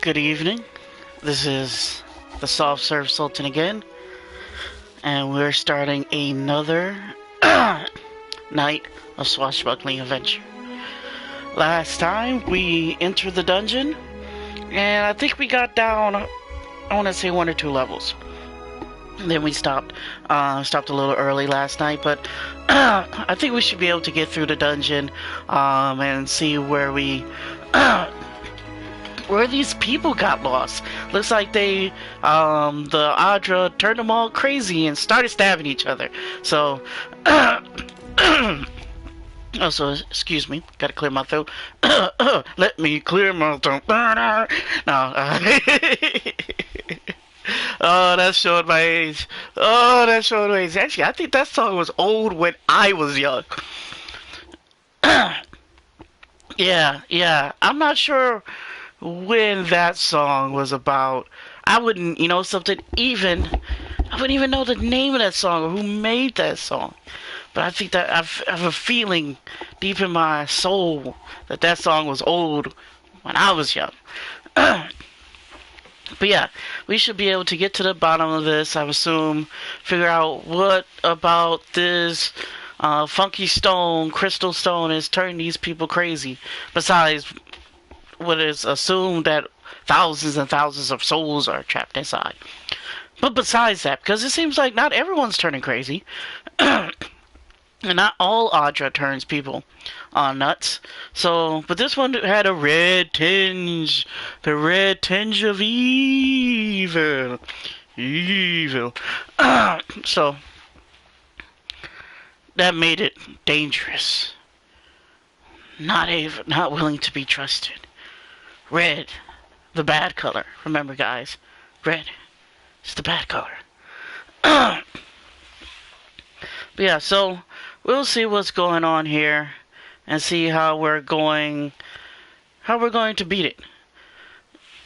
Good evening. This is the Soft Serve Sultan again, and we're starting another night of swashbuckling adventure. Last time we entered the dungeon, and I think we got down, I want to say 1 or 2 levels. And then we stopped a little early last night, but I think we should be able to get through the dungeon and see where we where these people got lost. Looks like the Adra turned them all crazy and started stabbing each other. So, also, excuse me, gotta clear my throat. Let me clear my throat. No, oh, that's showing my age. Oh, that's showing my age. Actually, I think that song was old when I was young. Yeah. I'm not sure when that song was about. I wouldn't, something even. I wouldn't even know the name of that song or who made that song. But I think that I have a feeling deep in my soul that that song was old when I was young. But yeah, we should be able to get to the bottom of this, I assume, figure out what about this funky stone, crystal stone, is turning these people crazy, besides what is assumed that thousands and thousands of souls are trapped inside. But besides that, because it seems like not everyone's turning crazy, and not all Adra turns people nuts. So, but this one had a red tinge. The red tinge of evil. So, that made it dangerous. Not willing to be trusted. Red, the bad color. Remember, guys, red is the bad color. But yeah, so we'll see what's going on here and see how we're going to beat it.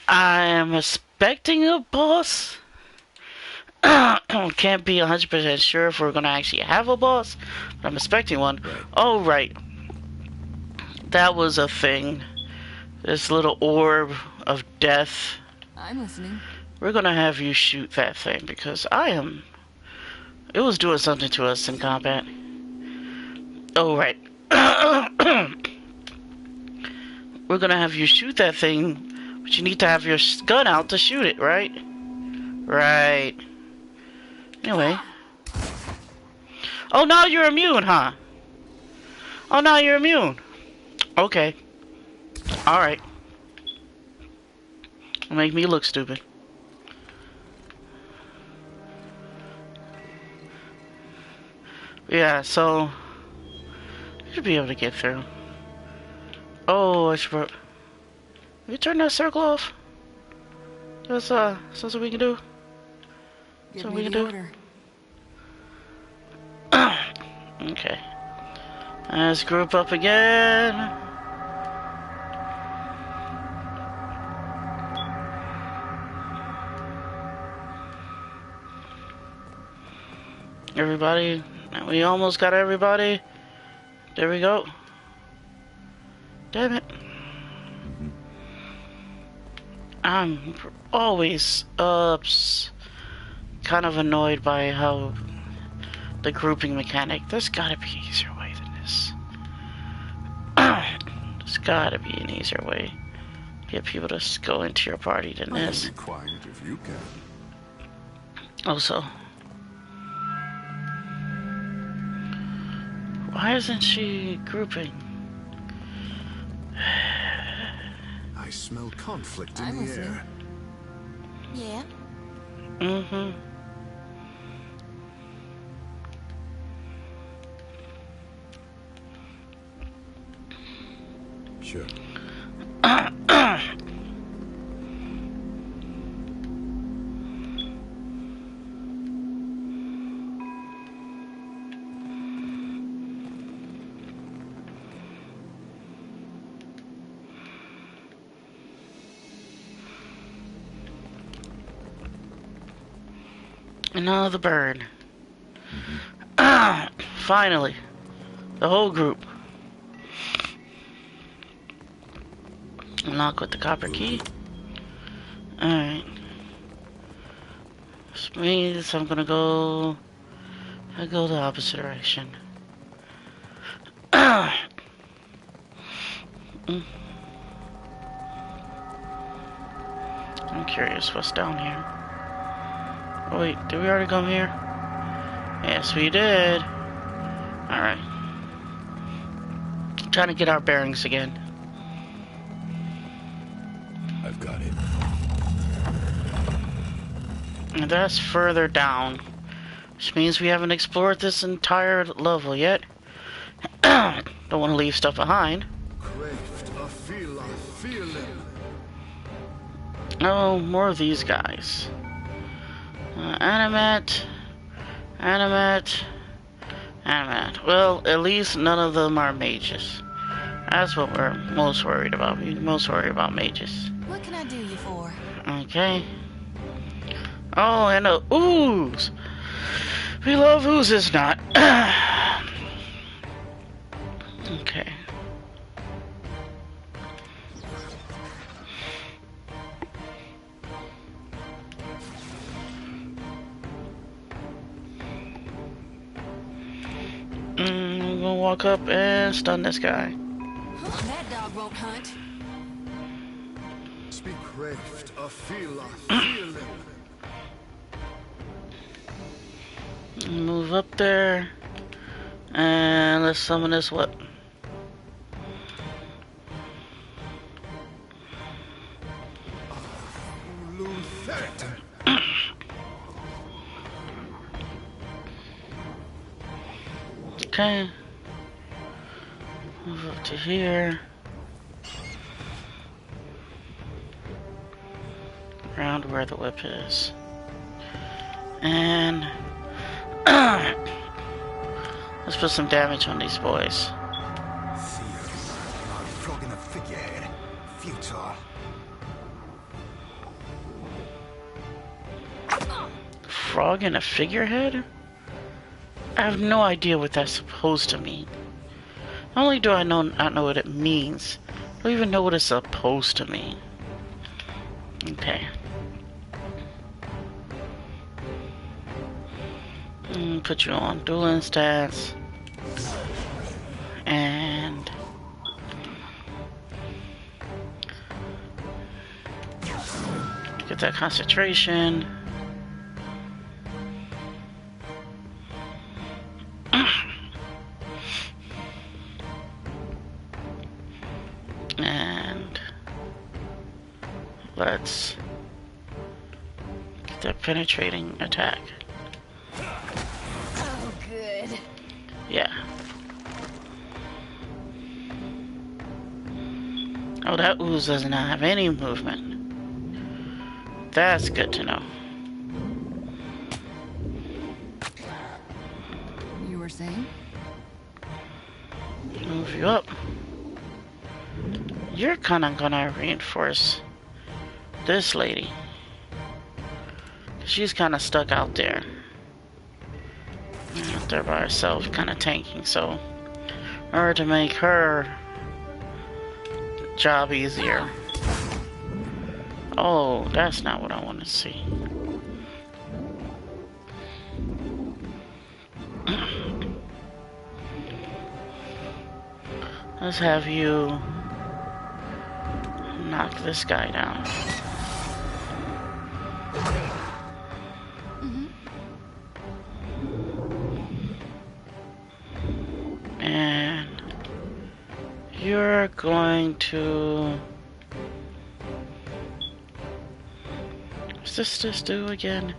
I am expecting a boss. Can't be 100% sure if we're going to actually have a boss, but I'm expecting one. Oh, right. That was a thing. This little orb of death. I'm listening. We're going to have you shoot that thing because it was doing something to us in combat. Oh, right. We're gonna have you shoot that thing, but you need to have your gun out to shoot it, right? Right. Anyway. Oh, now you're immune, huh? Oh, now you're immune. Okay. Alright. Make me look stupid. Yeah, so should be able to get through. Oh, I should. You turn that circle off. That's something we can do. Something we can do. Okay. Let's group up again. Everybody. We almost got everybody. There we go. Damn it. I'm always kind of annoyed by how the grouping mechanic. There's gotta be an easier way than this. There's gotta be an easier way to get people to go into your party than this. Be quiet if you can. Also, why isn't she grouping? I smell conflict in the air. Yeah. Mm-hmm. Sure. Another bird. Finally. The whole group. Unlock with the copper key. Alright. Which means I'm gonna go... I go the opposite direction. Mm. I'm curious what's down here. Oh wait, did we already come here? Yes, we did. Alright. Trying to get our bearings again. I've got it. And that's further down. Which means we haven't explored this entire level yet. Don't want to leave stuff behind. Oh, more of these guys. Animate. Well, at least none of them are mages. That's what we're most worried about. We're most worried about mages. What can I do you for? Okay. Oh, and a ooze. We love oozes, not. Okay. I'm gonna walk up and stun this guy. That dog won't hunt. Speak craft, a feeling. Move up there. And let's summon this what? Okay. Move up to here. Around where the whip is. And let's put some damage on these boys. Frog in a figurehead. Futile. Frog in a figurehead? I have no idea what that's supposed to mean. Not only do I not know what it means, I don't even know what it's supposed to mean. Okay. Put you on dueling stats. And get that concentration. And let's get that penetrating attack. Oh, good. Yeah. Oh, that ooze does not have any movement. That's good to know. You were saying? Move you up. You're kind of gonna reinforce this lady. She's kind of stuck out there. Out there by herself, kind of tanking, so in order to make her job easier. Oh, that's not what I want to see. Let's have you knock this guy down. And you're going to... What's this do again?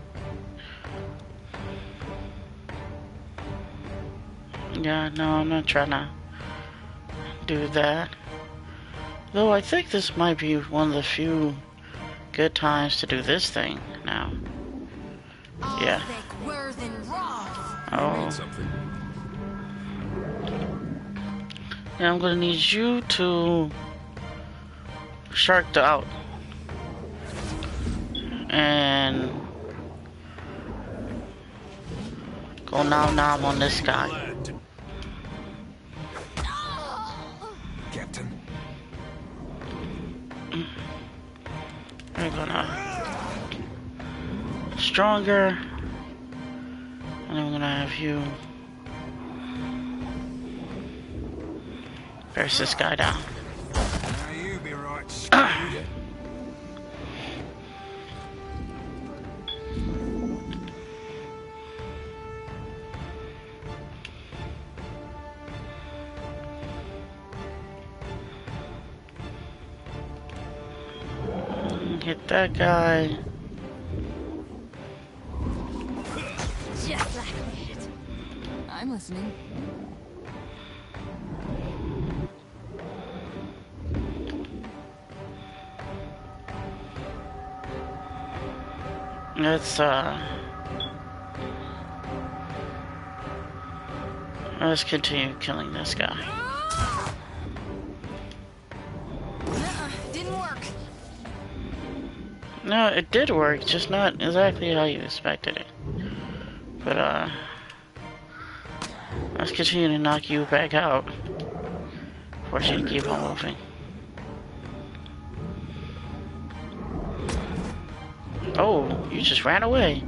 Yeah, no, I'm not trying to do that. Though I think this might be one of the few good times to do this thing now. Yeah. Oh. Yeah, I'm gonna need you to shark out and go nom on this guy. Captain. We're gonna stronger. And then we're gonna have you press this guy down. Now you be right screwed. Hit that guy. Just like that. I'm listening. Let's continue killing this guy. Didn't work. No, it did work, just not exactly how you expected it. But let's continue to knock you back out. Force you to keep on moving. Oh, you just ran away.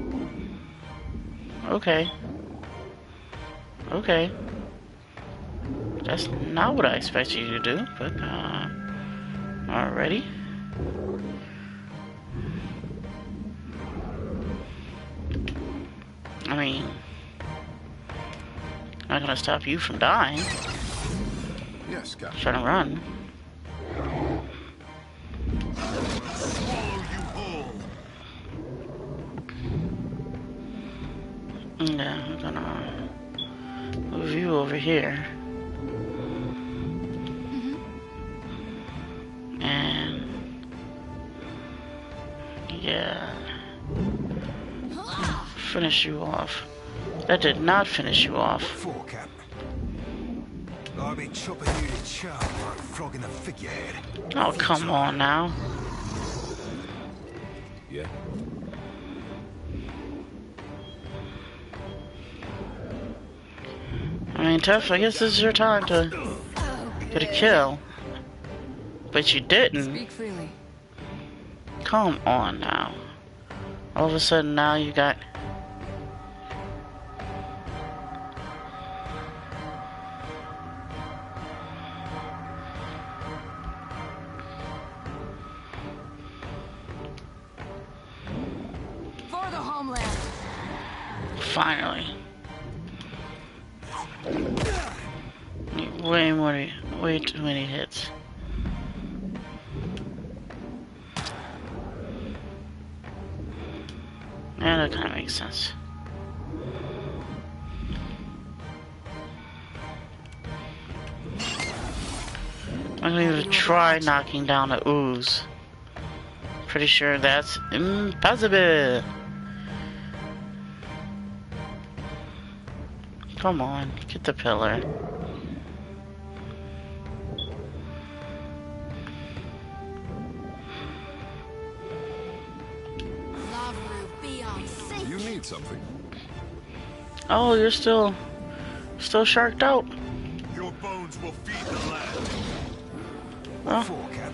Okay. Okay. That's not what I expected you to do, but, alrighty. I mean, not gonna stop you from dying. Yes, Captain. Trying to run. Swallow you whole. Yeah, I'm gonna move you over here. And yeah, finish you off. That did not finish you off. For, Cap. I'll be chopping you to chop like a frog in a figurehead. Oh, come on now. Yeah. I mean, tough, I guess this is your time to get a kill. But you didn't. Speak freely. Come on now. All of a sudden now you got... For the homeland. Finally. Way too many hits. Yeah, that kind of makes sense. I'm gonna even try knocking down the ooze. Pretty sure that's impossible. Come on, get the pillar. You need something. Oh, you're still sharked out. Your bones will feed the land. Well, For, Cap.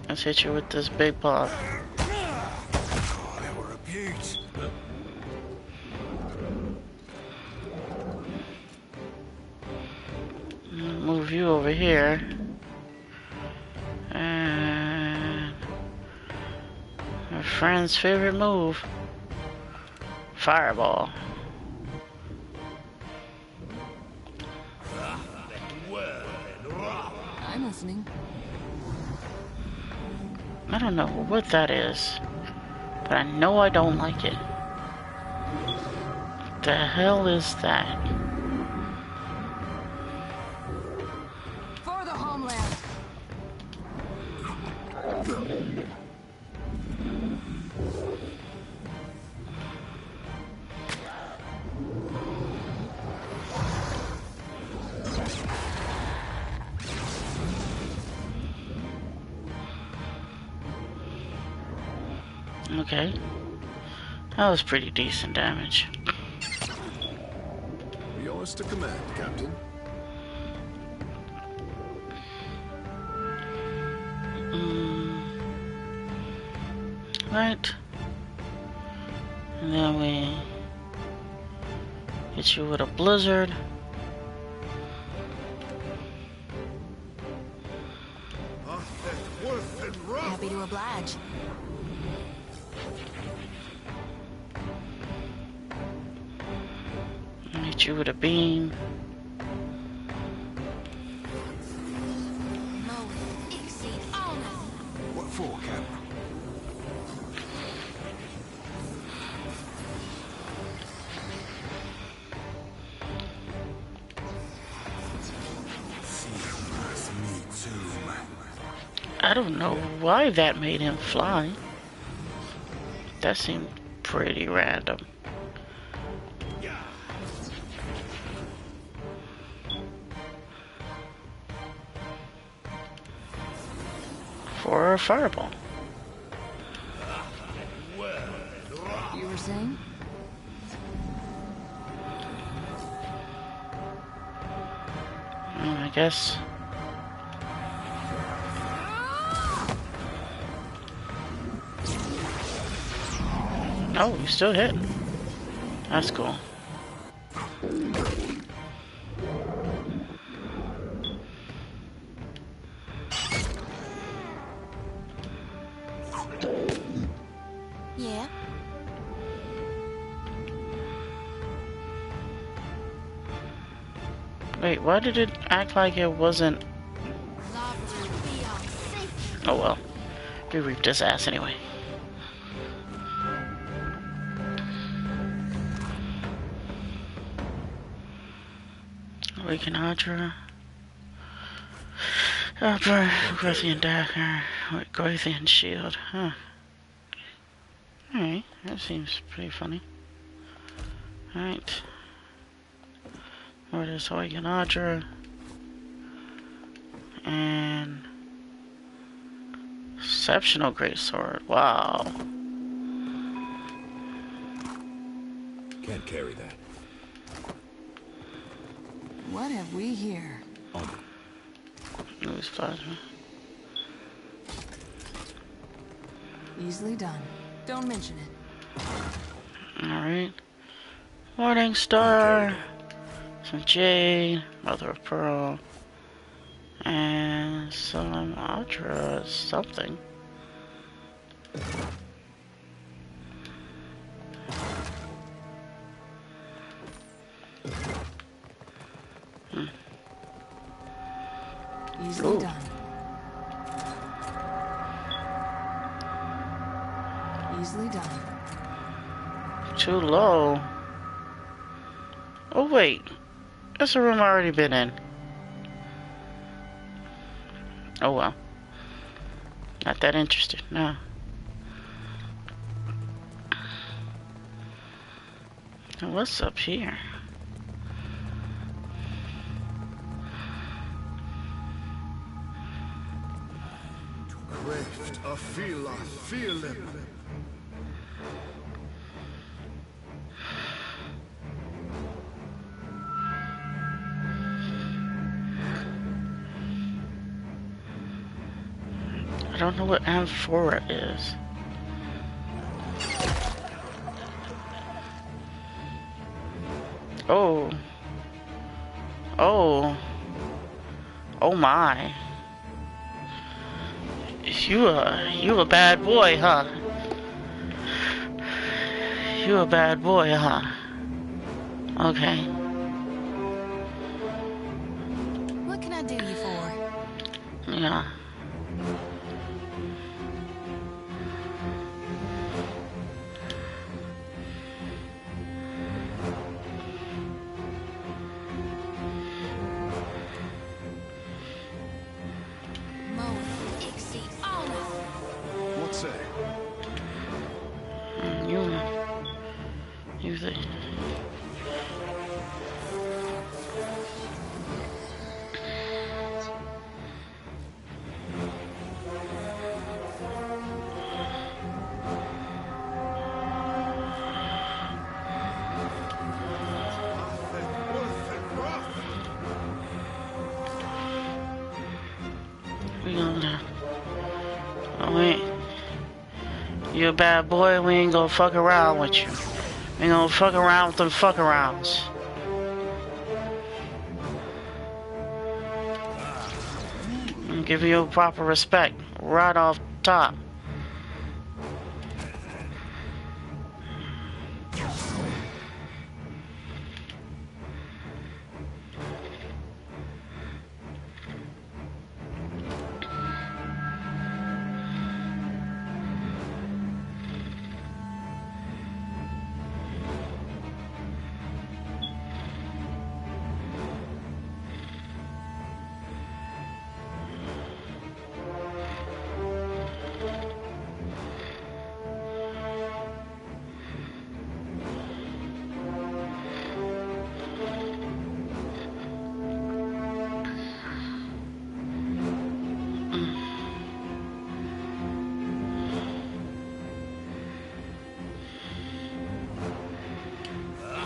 let's hit you with this big pop. Oh, they were a beaut. Move you over here. And my friend's favorite move. Fireball. I'm listening. I don't know what that is, but I know I don't like it. What the hell is that? For the homeland. Okay. That was pretty decent damage. Yours to command, Captain. Right. And then we hit you with a blizzard. Happy to oblige. Hit you with a beam. What for, Cap? Me too. I don't know why that made him fly. That seemed pretty random. For a fireball. You were saying? I guess. Oh, you still hit. That's cool. Yeah. Wait, why did it act like it wasn't? Oh well. We reaped his ass anyway. Awaken Audra. Grathian Dagger. Grathian Shield. Huh. Alright, that seems pretty funny. Alright. Where is Awaken Audra? And Exceptional Greatsword. Wow. Can't carry that. What have we here? Lose plasma. Easily done. Don't mention it. Alright. Morning Star. Some Jade. Mother of Pearl. And some Audra something. Easily Ooh. done. Easily done. Too low. Oh wait. That's a room I already been in. Oh well. Not that interested, no. And what's up here? Crashed. I feel him. I don't know what amphora is. Oh. Oh. Oh my. You a bad boy, huh? You a bad boy, huh? Okay. What can I do you for? Yeah. What's that? You think? We gonna You a bad boy, we ain't gonna fuck around with you. We ain't gonna fuck around with them fuck arounds. I'm giving you proper respect right off top.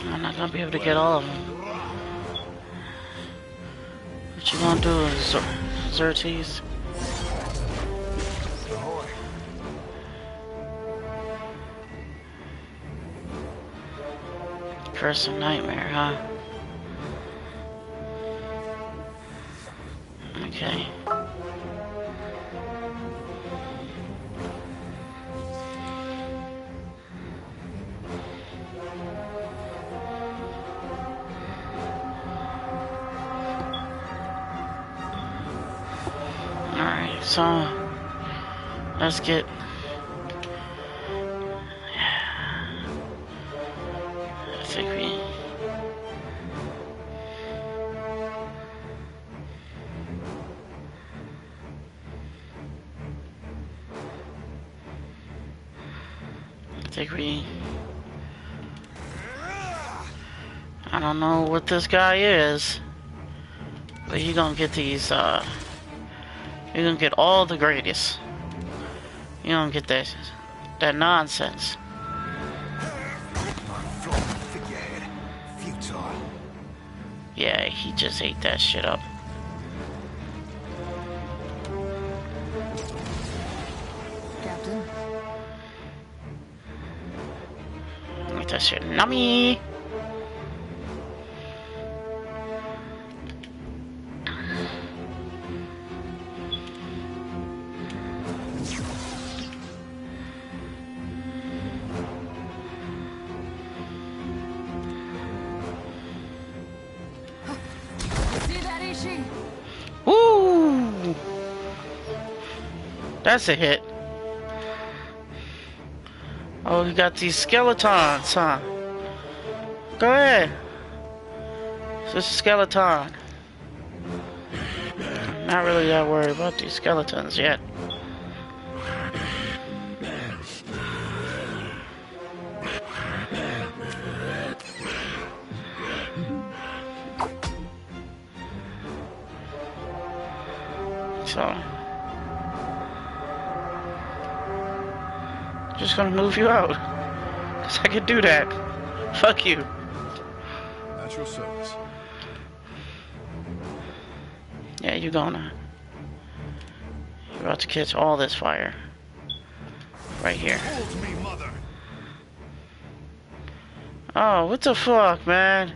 I'm not gonna be able to get all of them. What you gonna do, Xerxes? Ahoy. Curse of Nightmare, huh? Okay. Alright, so let's get I think we I don't know what this guy is, but you gonna get these you're gonna get all the greatest. You don't get that nonsense. Figurehead. Futile. Yeah, he just ate that shit up. Captain. Eat that shit. Nummy! See that, Ishi? Woo! That's a hit. Oh, you got these skeletons, huh? Go ahead. It's just a skeleton. Not really that worried about these skeletons yet. So, just gonna move you out. 'Cause I can do that. Fuck you. At your service. Yeah, you're gonna. You're about to catch all this fire. Right here. Hold me, mother. Oh, what the fuck, man?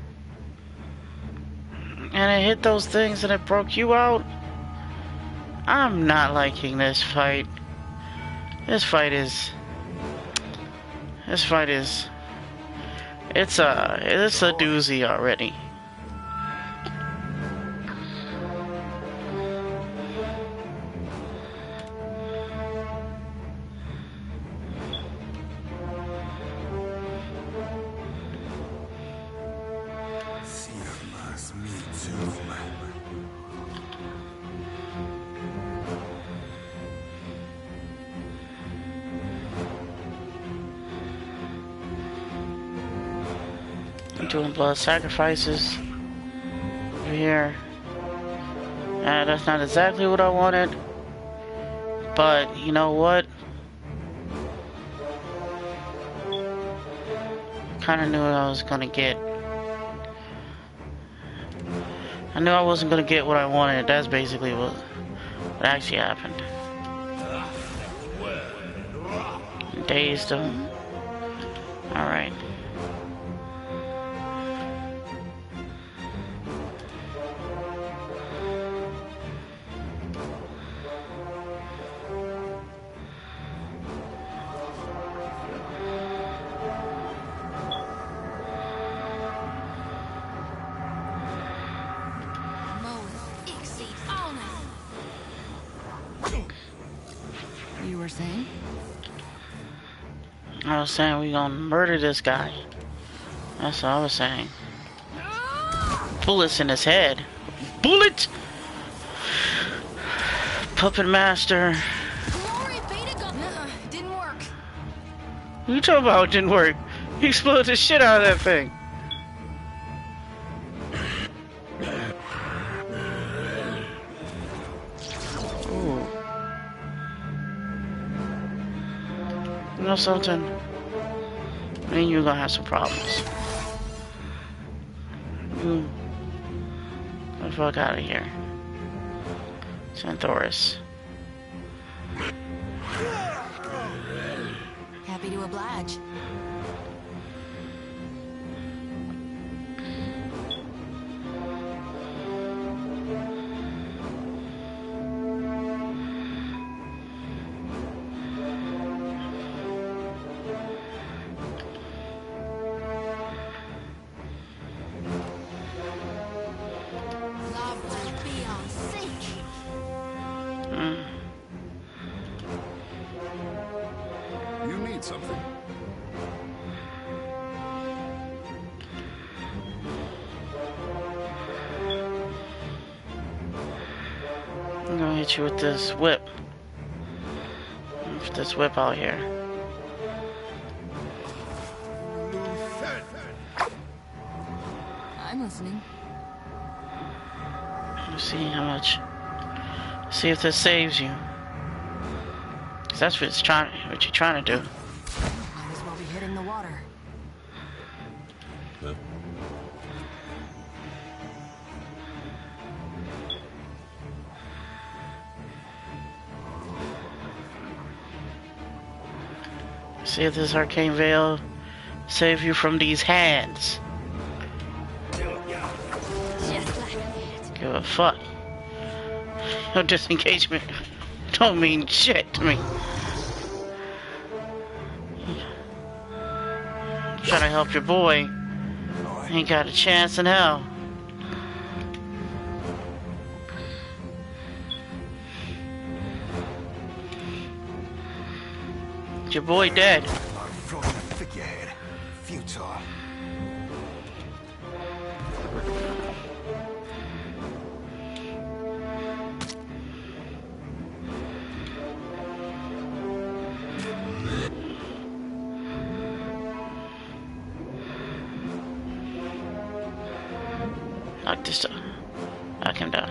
And it hit those things and it broke you out? I'm not liking this fight. This fight is... It's a doozy already. Sirmas, me too. I'm doing blood sacrifices over here. That's not exactly what I wanted. But, you know what? Kinda knew what I was gonna get. I knew I wasn't gonna get what I wanted. That's basically what actually happened. Dazed him. Alright. You were saying? I was saying we gonna murder this guy. That's what I was saying. Bullets in his head. Bullet! Puppet Master. Glory be to God. Nuh-uh, didn't work. What you talking about? It didn't work. He exploded the shit out of that thing. Ooh. You know something? Me and you gonna have some problems. Get the fuck out of here. Xanthoris. Happy to oblige. Love will be on sync. You need something. I'm gonna hit you with this whip. With this whip out here. I'm listening. Let's see how much. See if this saves you. Cause that's what you're trying to do. Might as well be hitting the water. Huh? See if this arcane veil save you from these hands. Just like that. Give a fuck. No disengagement don't mean shit to me. Trying to help your boy. Ain't got a chance in hell. Your boy dead. Like flogging a figurehead. Futile. Knock this up. Knock him down.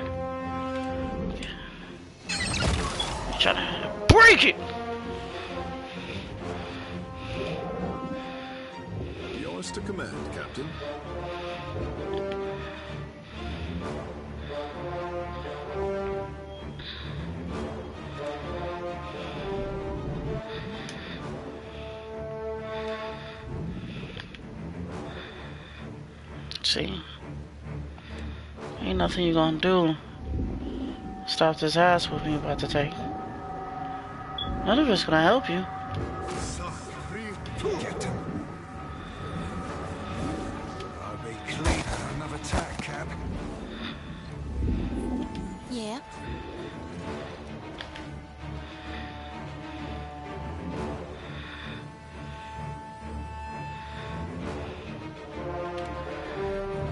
Try to break it! Yours to command, Captain. See? Ain't nothing you gonna do. Stop this ass whooping you about to take. None of it's gonna help you. Get him. I'll be clean on another tack, Cap. Yeah.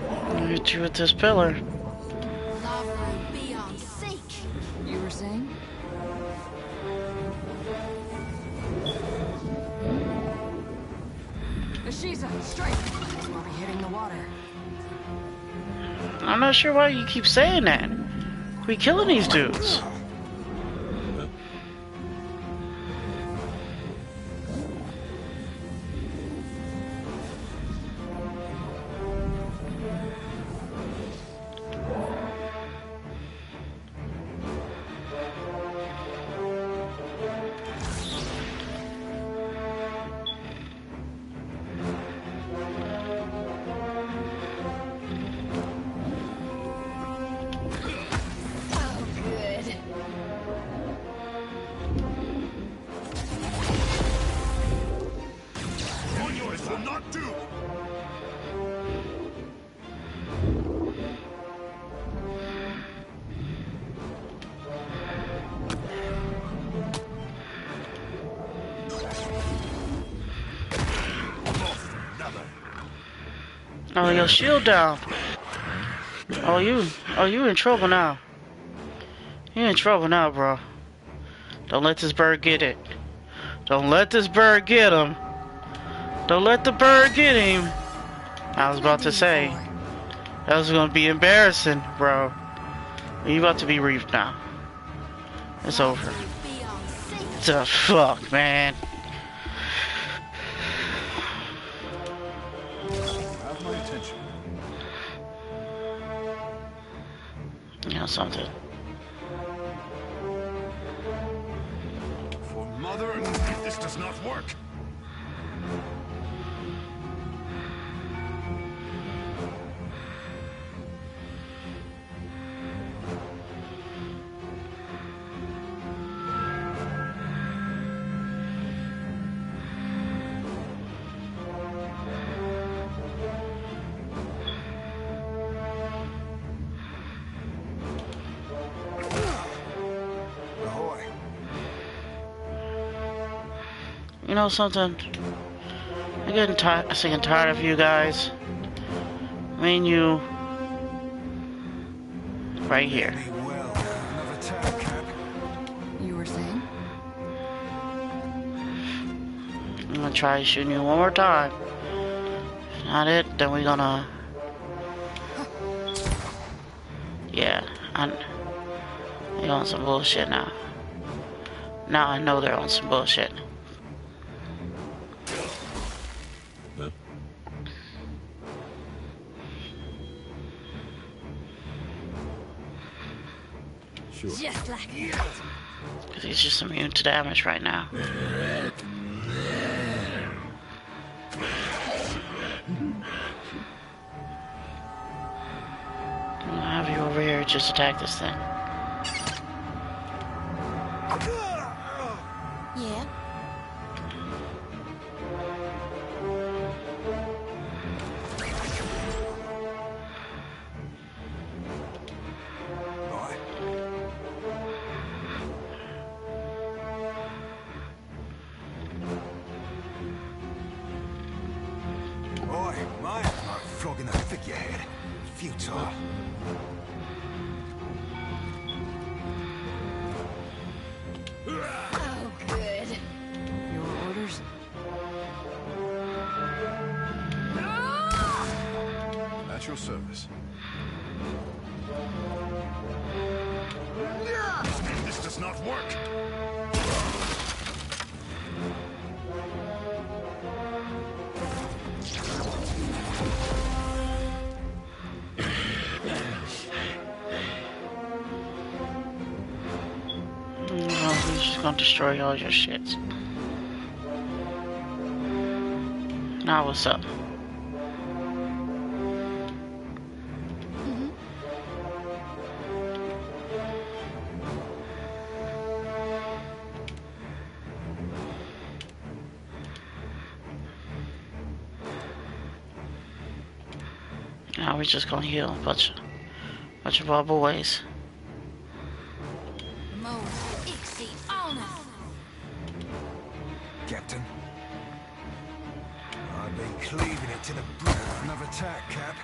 I'll hit you with this pillar. Love will be on sync. You were saying? Ashiza, straight. We'll be hitting the water. I'm not sure why you keep saying that. We killing these dudes. Oh, your shield down. Oh, you in trouble now. You in trouble now, bro. Don't let this bird get it. Don't let this bird get him. Don't let the bird get him. I was about to say, that was gonna be embarrassing, bro. You about to be reefed now. It's over. The fuck, man. Have my attention. You know something. For mother, this does not work. Ahoy. You know something? I'm getting tired. Sick and tired of you guys. Me and you, right here. Be well. Another tag, Cap. You were saying? I'm gonna try shooting you one more time. If not it, then we're gonna. Yeah, they're on some bullshit now. Now I know they're on some bullshit. Sure. Just like that. Cause he's just immune to damage right now. I'll have you over here just attack this thing. Yeah. Right. Oi, mate. Like flogging a figurehead. Futile. Oh, good. Your orders? At your service. This does not work. Well, he's just gonna destroy all your shits. Now what's up? Now we're just gonna heal a bunch of our boys. Mo Ixie honor. Captain. I've been cleaving it to the brute. Another tag, Cap.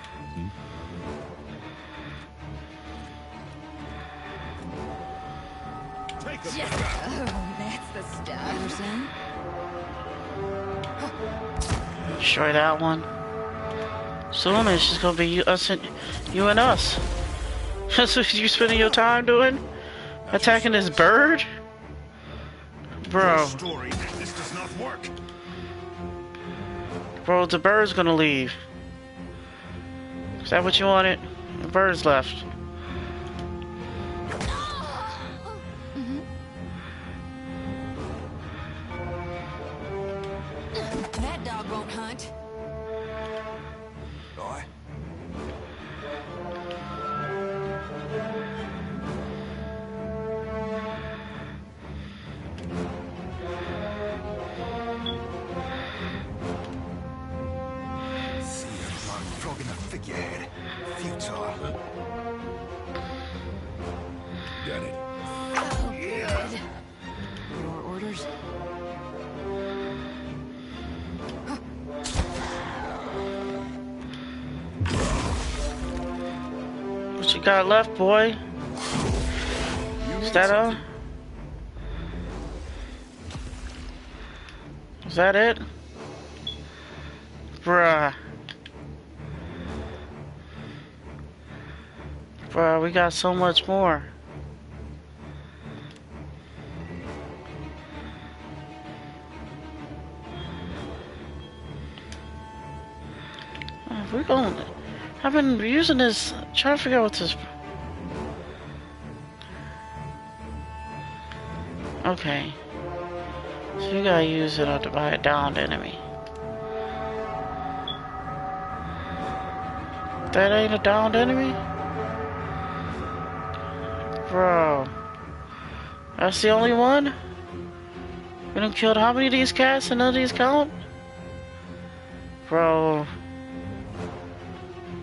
Take Just, them. oh, that's the stuff. You were saying? Destroy that one. Soon it's just gonna be you and us. That's what you spending your time doing? Attacking this bird? Bro. Story. This does not work. Bro, the bird's gonna leave. Is that what you wanted? The bird's left. That dog won't hunt. Right. See him like flogging a figurehead. Futile. Got it. Oh, good. Your orders? What you got left, boy? Is that all? Is that it? Bruh. Bruh, we got so much more. We're going. I've been using this, trying to figure out what this. Okay. So you gotta use it to buy a downed enemy. That ain't a downed enemy? Bro. That's the only one? We done killed how many of these cats and none of these count? Bro.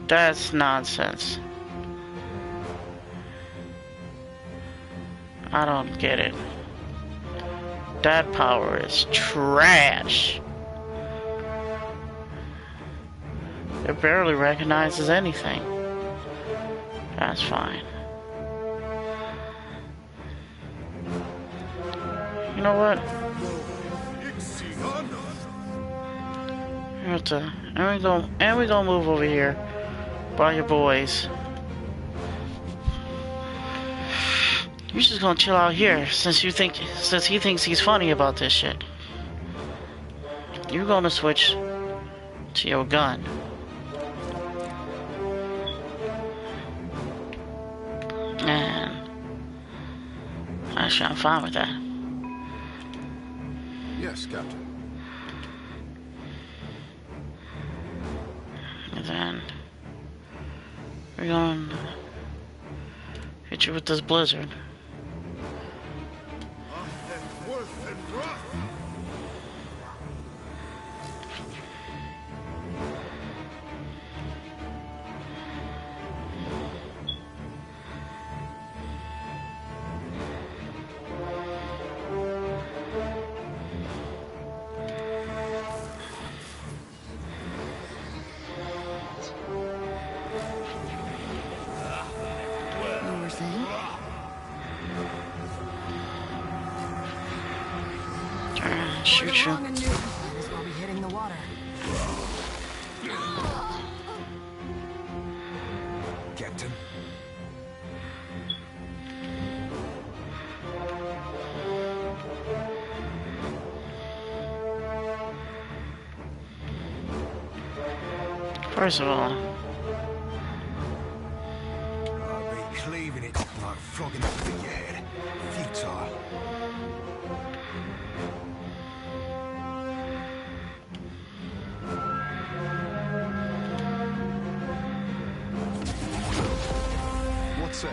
That's nonsense. I don't get it. That power is trash. It barely recognizes anything. That's fine. You know what? And we gonna move over here by your boys. You're just gonna chill out here since he thinks he's funny about this shit. You're gonna switch to your gun. And actually I'm fine with that. Yes, Captain. And then we're gonna hit you with this blizzard. Shoot you. Might as well be hitting the water. Captain. First of all, I'll be cleaving it like flogging a figurehead. Futile. What say?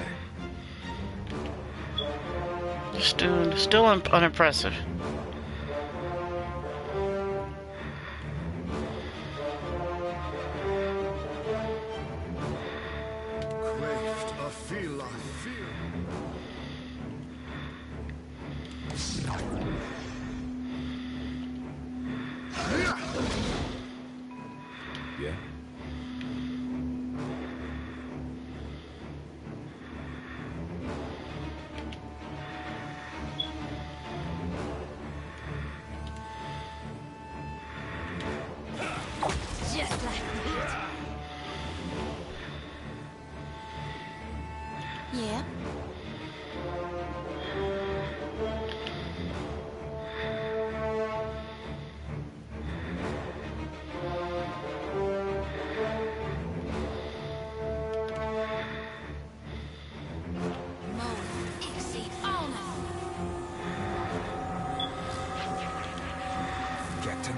still unimpressive. Craved a feel I fear. Yeah. Just like that. Yeah. Captain.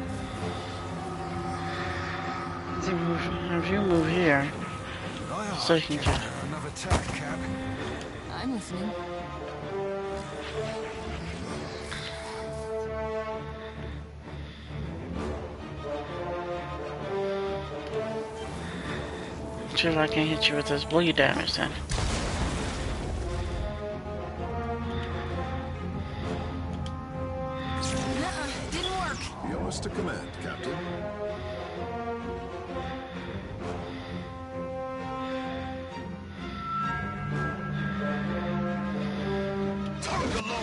If you move here, Aye, aye, so you can Captain. Another tack, Cap. I'm listening. see if I can hit you with this bleed damage then. Nuh-uh, didn't work. Yours to command, Captain.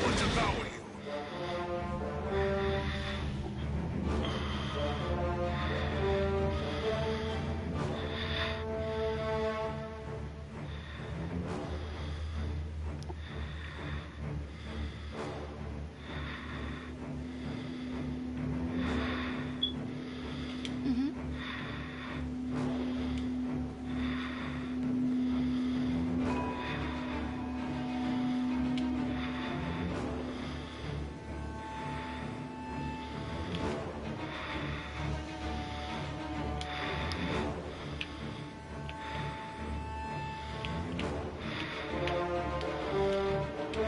will devour you.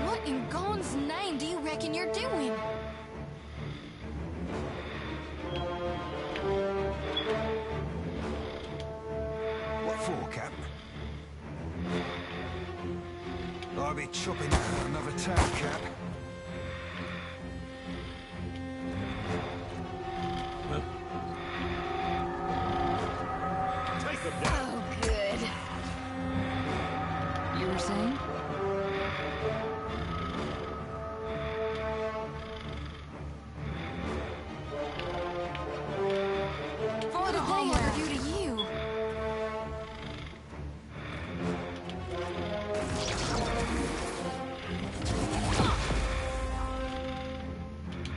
What in God's name do you reckon you're doing? What for, Cap? I'll be chopping down another town, Cap. Take them down. Oh, good. You were saying? What did they ever do to you?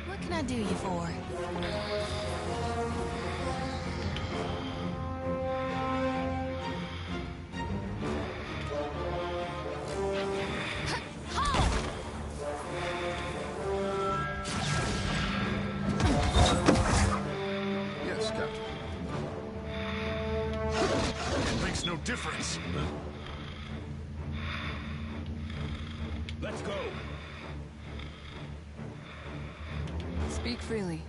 What can I do you for? Yes, Captain. It makes no difference. Let's go. Speak freely.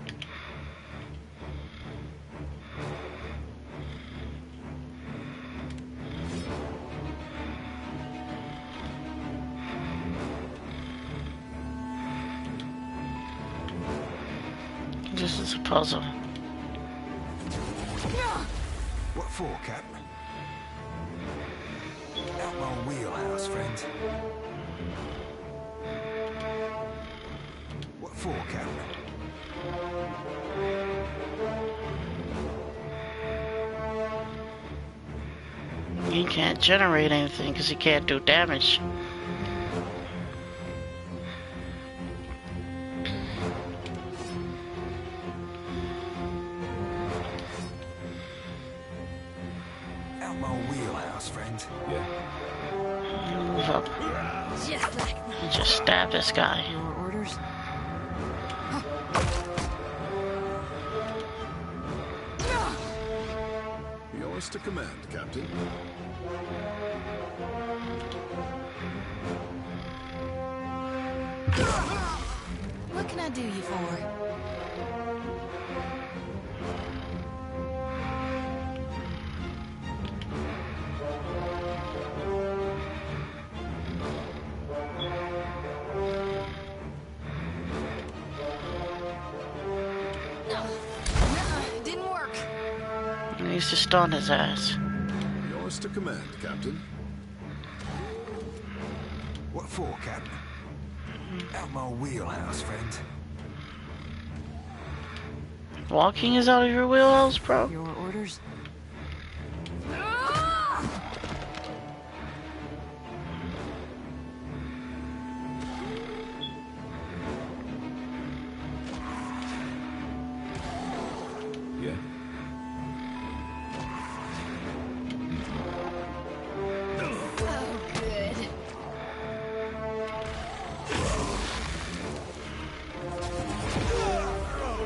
This is a puzzle. What for, Cap? Out my wheelhouse, friend. What for, Cap? He can't generate anything because he can't do damage. Out my wheelhouse, friend. Yeah. Move up Just like and just stab this guy. your orders. Yours to command, Captain. What can I do you for? Didn't work. He needs to stun his ass. Yours to command, Captain. What for, Cap? Out my wheelhouse, friend. Walking is out of your wheelhouse, bro. Your orders? Yeah. Oh, good.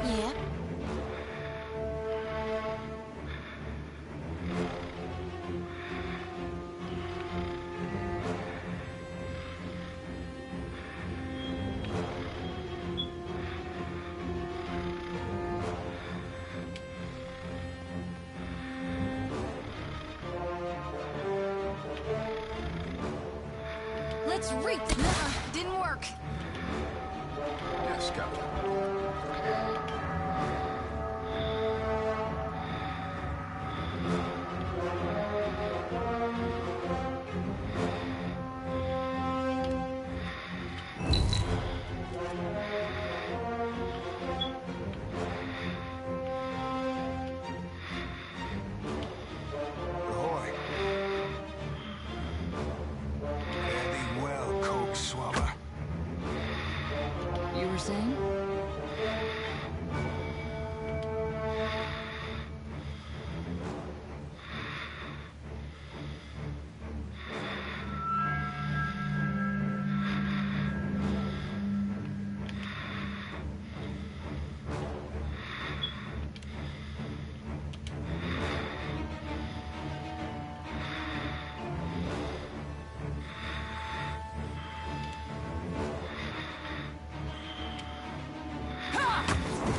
Yeah. Let's reap the... didn't work. Yes, Captain. were saying?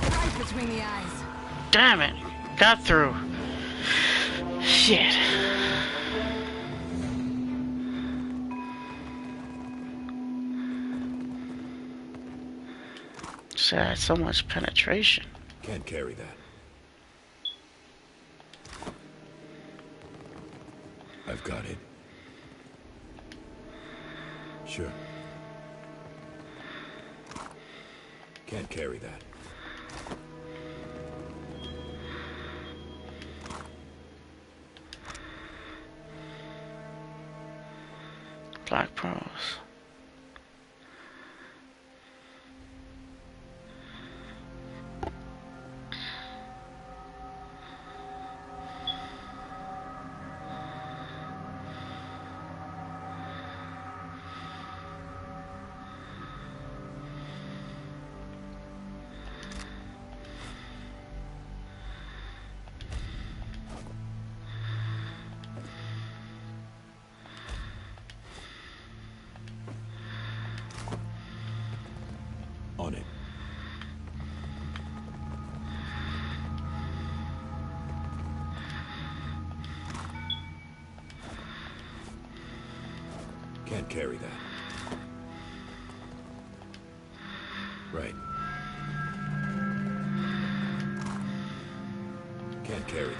Right between the eyes. Damn it. Got through. Shit. Just had so much penetration. Can't carry that. I've got it. Sure. Can't carry that. Black Pros. On it. Can't carry that. Right. Can't carry that.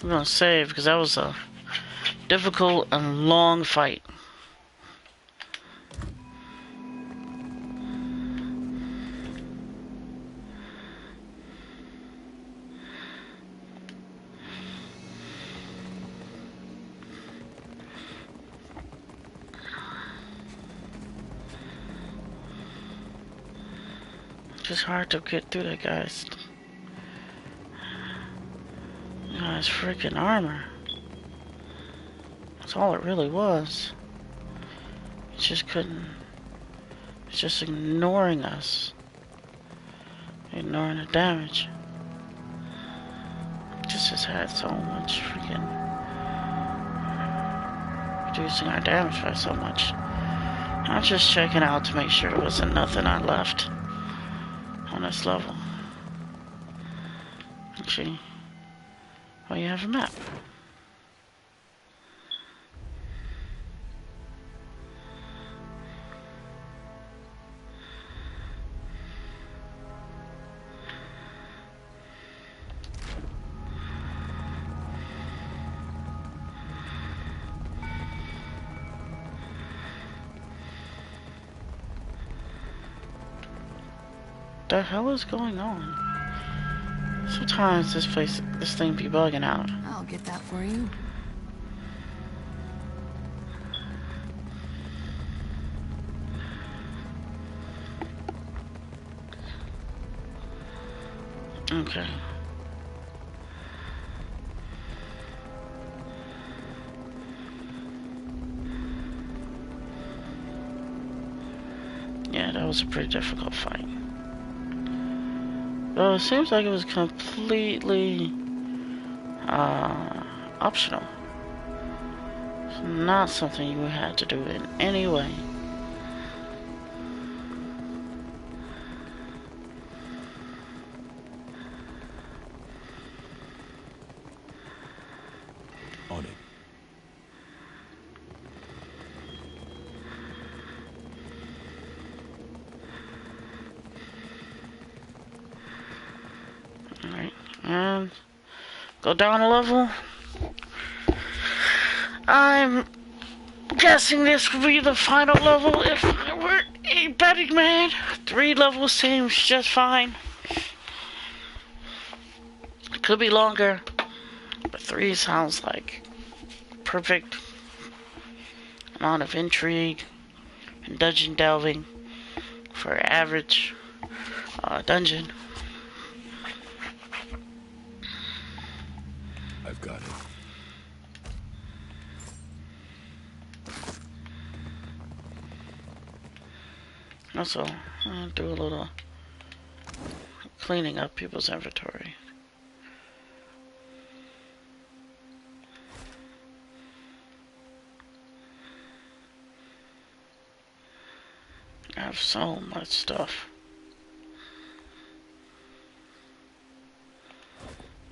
I'm gonna save because that was a difficult and long fight. It's hard to get through that guy's freaking armor. That's all it really was. It just couldn't. It's just ignoring us. Ignoring the damage. Just has had so much freaking. Reducing our damage by so much. I'm just checking out to make sure there wasn't nothing I left on this level. Actually, well, you have a map. The hell is going on? Sometimes this thing be bugging out. I'll get that for you. Okay. Yeah, that was a pretty difficult fight. Well, it seems like it was completely optional. It's not something you had to do in any way. On it. Alright, and go down a level. I'm guessing this would be the final level if I were a betting man. 3 levels seems just fine. It could be longer, but 3 sounds like perfect amount of intrigue and dungeon delving for average dungeon. I've got it. Also, I'll do a little cleaning up people's inventory. I have so much stuff.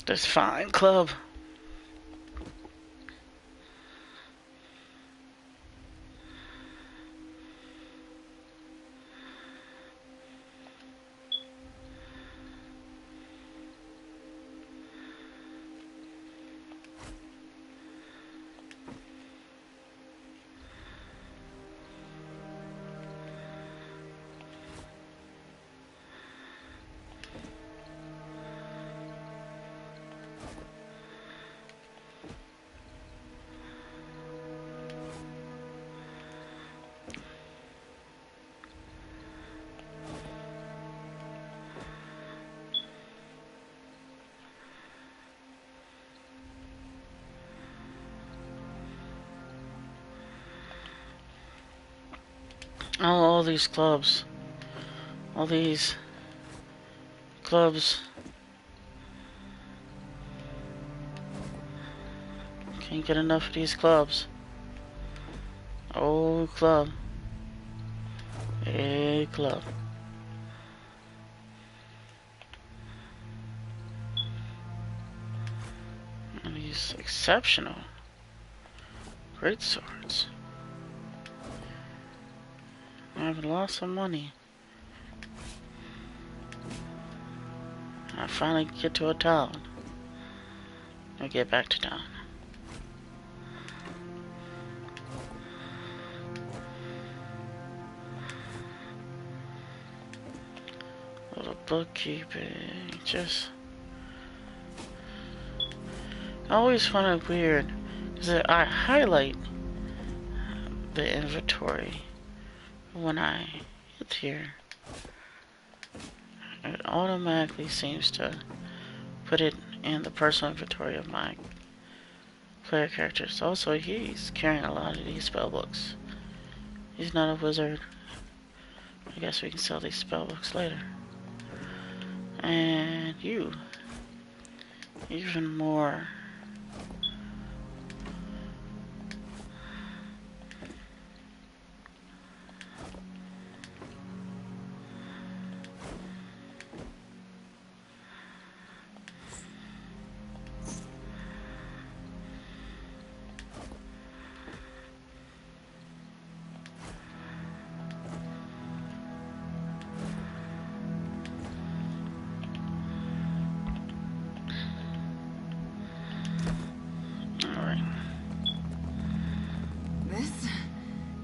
This fine club. All these clubs. All these clubs. Can't get enough of these clubs. Oh, club. Hey, club. And these exceptional. Great swords. I've lost some money. I finally get to a town. I'll get back to town. A little bookkeeping. Just. I always find it weird is that I highlight the inventory when I hit here. It automatically seems to put it in the personal inventory of my player characters. Also, he's carrying a lot of these spellbooks. He's not a wizard. I guess we can sell these spellbooks later. And you. Even more.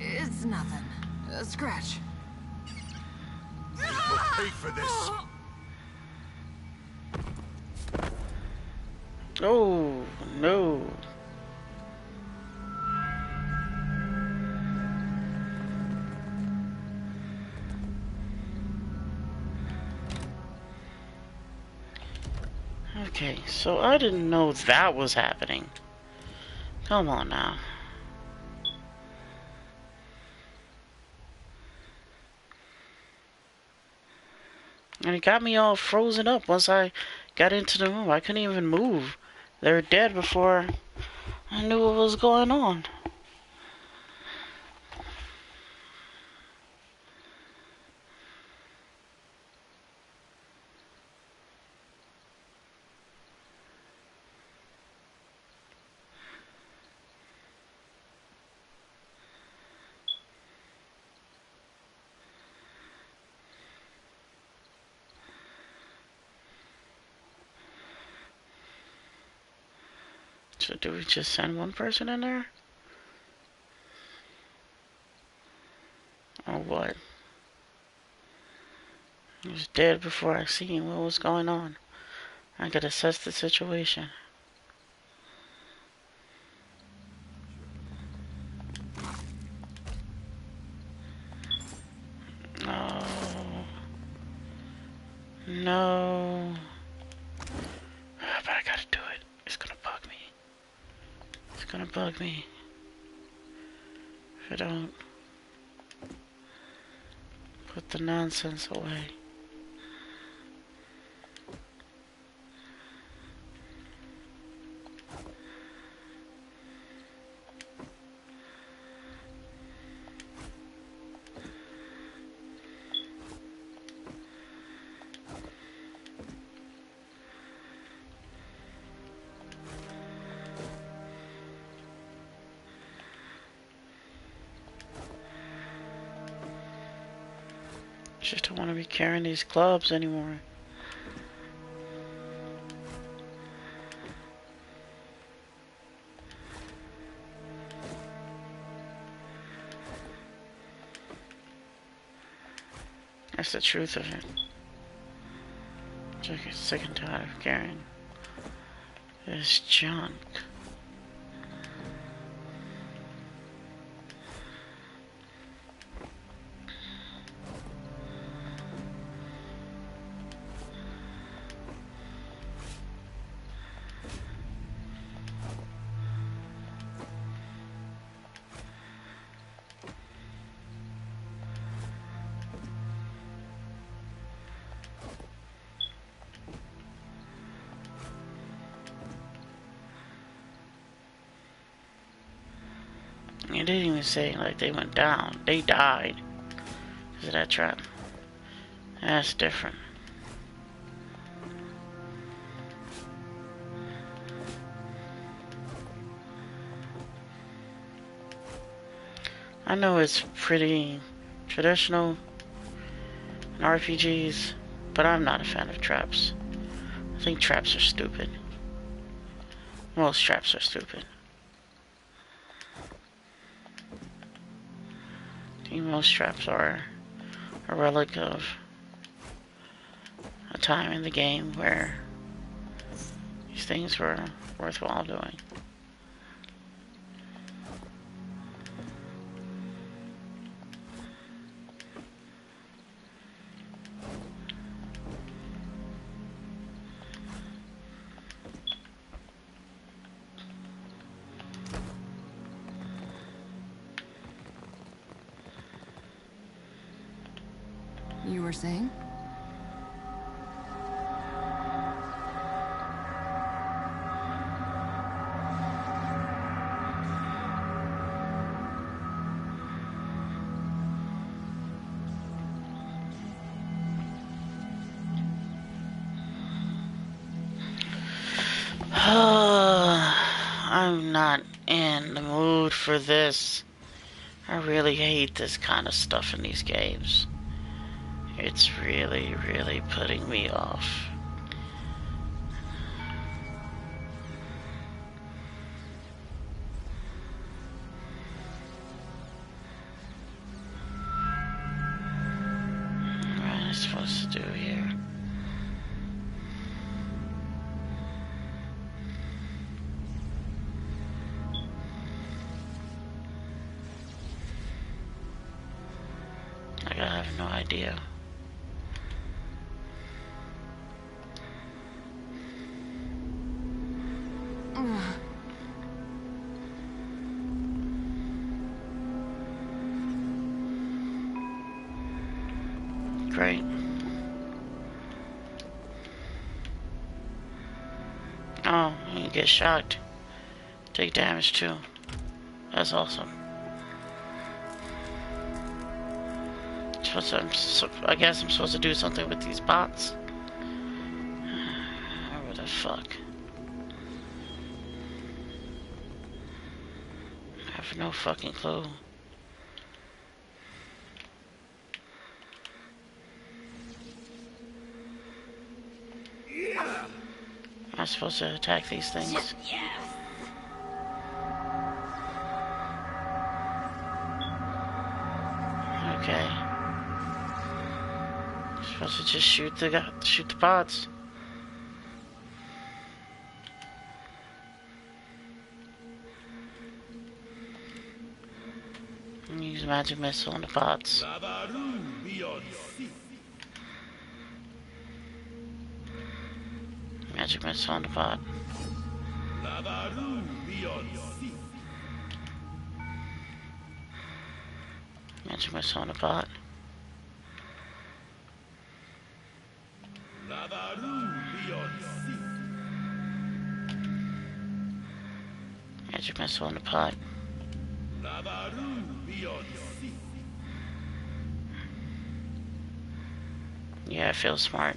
It's nothing. A scratch. You'll pay for this. Oh, no. Okay, so I didn't know that was happening. Come on now. And it got me all frozen up once I got into the room. I couldn't even move. They were dead before I knew what was going on. So do we just send one person in there? what? He was dead before I seen what was going on. I could assess the situation. No. No. But I gotta do it. It's gonna bug me. It's gonna bug me. If I don't put the nonsense away. Just don't want to be carrying these clubs anymore. That's the truth of it. Just get sick and tired of carrying this junk. It didn't even say like they went down. They died because of that trap. That's different. I know it's pretty traditional in RPGs, but I'm not a fan of traps. I think traps are stupid. Most traps are stupid. I think most traps are a relic of a time in the game where these things were worthwhile doing. You were saying? I'm not in the mood for this. I really hate this kind of stuff in these games. It's really, really putting me off. What am I supposed to do here? I have no idea. Great. Oh, you get shocked. Take damage too. That's awesome. I guess I'm supposed to do something with these bots. What the fuck? I have no fucking clue. Am I supposed to attack these things? Okay. Supposed to just shoot the bots. And use magic missile on the bots. Magic missile on the bot. Magic missile on the bot. Magic missile on the pot. Yeah, I feel smart.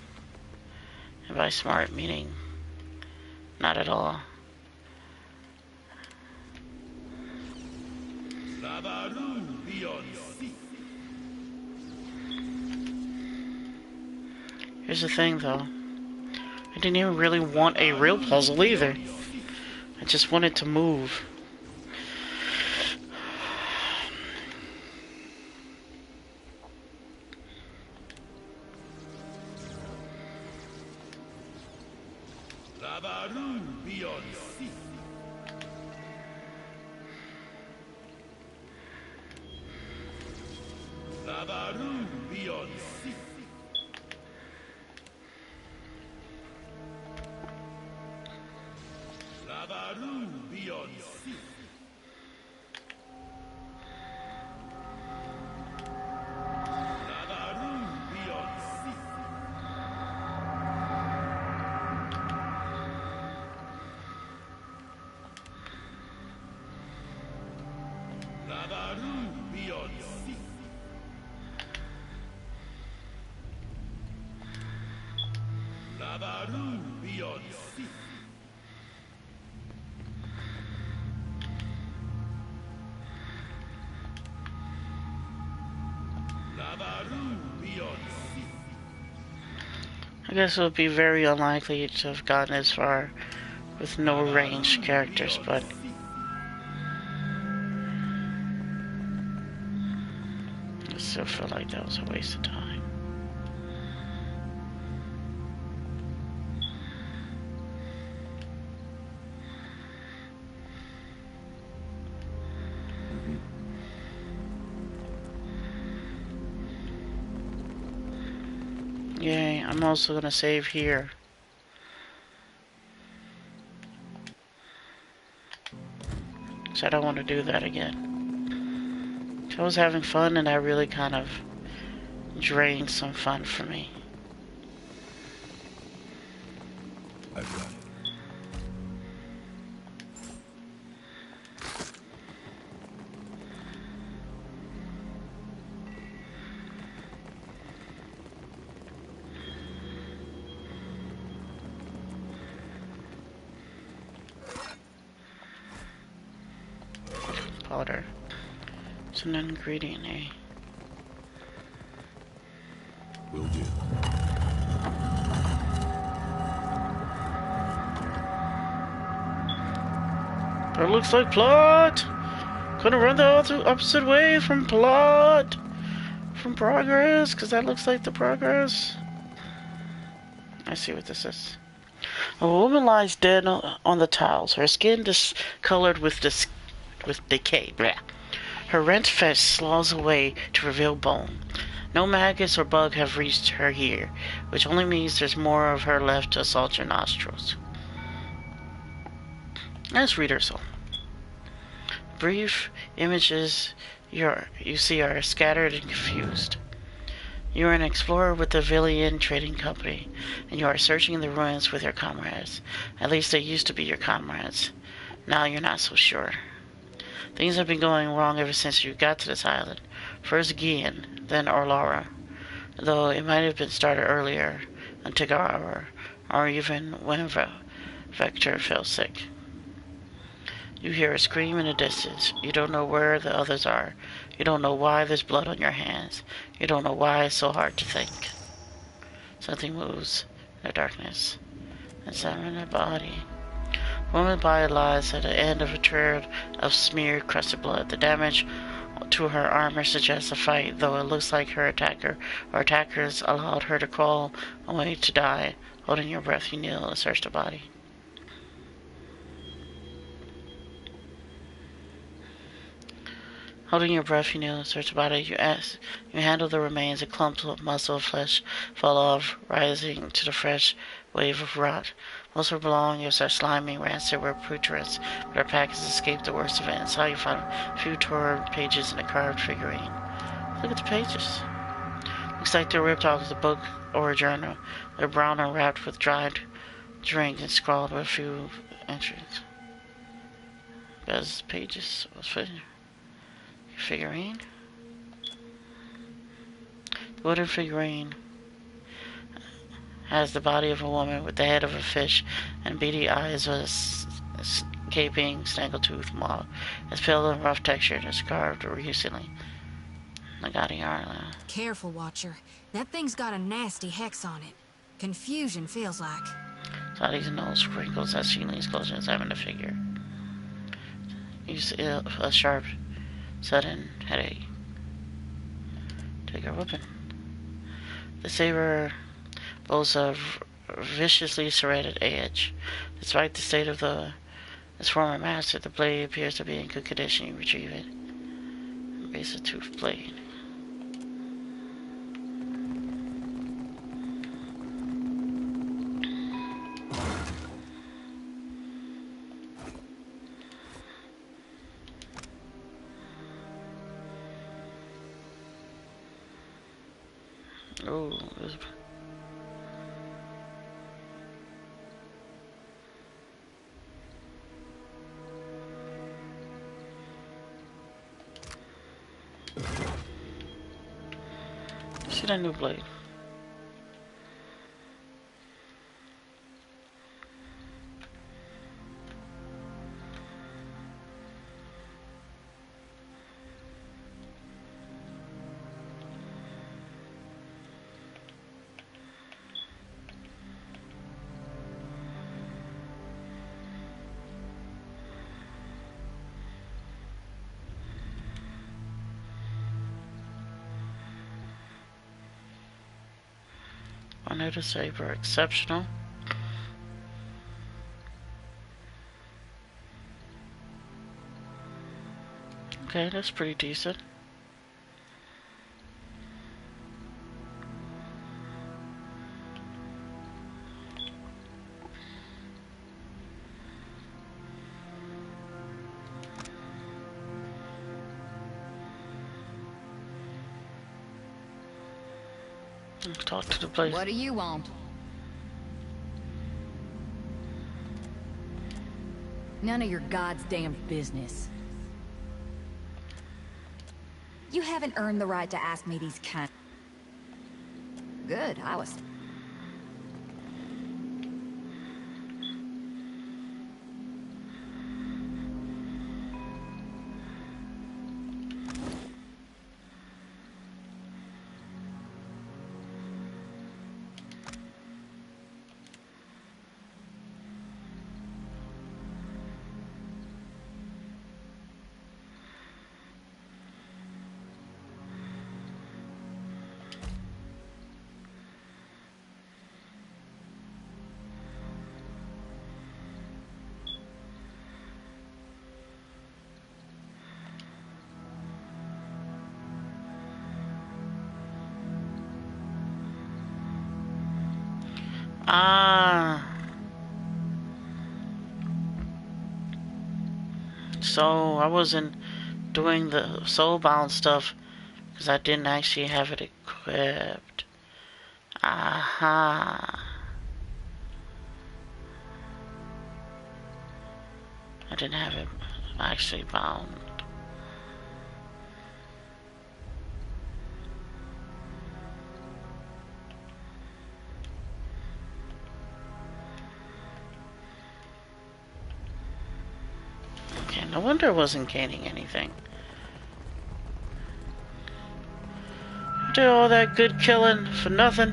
And by smart, meaning not at all. Here's the thing, though. I didn't even really want a real puzzle either. I just wanted to move. I guess it would be very unlikely to have gotten as far with no ranged characters, but I still feel like that was a waste of time. Yay, I'm also gonna save here. So I don't want to do that again. I was having fun and that really kind of drained some fun for me. I've got it. Powder. It's an ingredient, eh? Will do. It looks like plot! Gonna run the opposite way from plot! From progress, because that looks like the progress. I see what this is. A woman lies dead on the tiles, her skin discolored with decay. Blah. Her rent flesh slows away to reveal bone. No maggots or bug have reached her here, which only means there's more of her left to assault your nostrils. Let's read her soul. Brief images you see are scattered and confused. You are an explorer with the Villian Trading Company, and you are searching the ruins with your comrades. At least they used to be your comrades. Now you're not so sure. Things have been going wrong ever since you got to this island. First Gian, then Orlara. Though it might have been started earlier, on Tagara, or even when Vector fell sick. You hear a scream in the distance. You don't know where the others are. You don't know why there's blood on your hands. You don't know why it's so hard to think. Something moves in the darkness. Examine the body. The woman's body lies at the end of a trail of smeared, crusted blood. The damage to her armor suggests a fight, though it looks like her attacker or attackers allowed her to crawl away to die. Holding your breath, you kneel and search the body. Holding your breath, you kneel and search the body. You handle the remains. A clump of muscle and flesh fall off, rising to the fresh wave of rot. Most of her belongings are slimy, rancid, or putrid, but her pack has escaped the worst of it. Inside you find a few torn pages and a carved figurine. Look at the pages. Looks like they're ripped out of the book or a journal. They're brown and wrapped with dried drink and scrawled with a few entries. There's pages. What's figurine? The wooden figurine has the body of a woman with the head of a fish and beady eyes of a gaping snaggletooth moth. It's pale and rough textured. It's carved recently. Careful, Watcher. That thing's got a nasty hex on it. Confusion feels like. Bodies and nose wrinkles as she leans closer and examines the figure. You see a sharp, sudden headache. Take her weapon. The saber boasts a viciously serrated edge. Despite the state of its former master, the blade appears to be in good condition. You retrieve it. Base of tooth blade. Oh, see that new blade. Honor the saber, exceptional. Okay, that's pretty decent. Talk to the place. What do you want? None of your God's damn business. You haven't earned the right to ask me these kind. Good, I was... So I wasn't doing the soulbound stuff because I didn't actually have it equipped. Aha. I didn't have it actually bound. No wonder I wasn't gaining anything. Did all that good killing for nothing.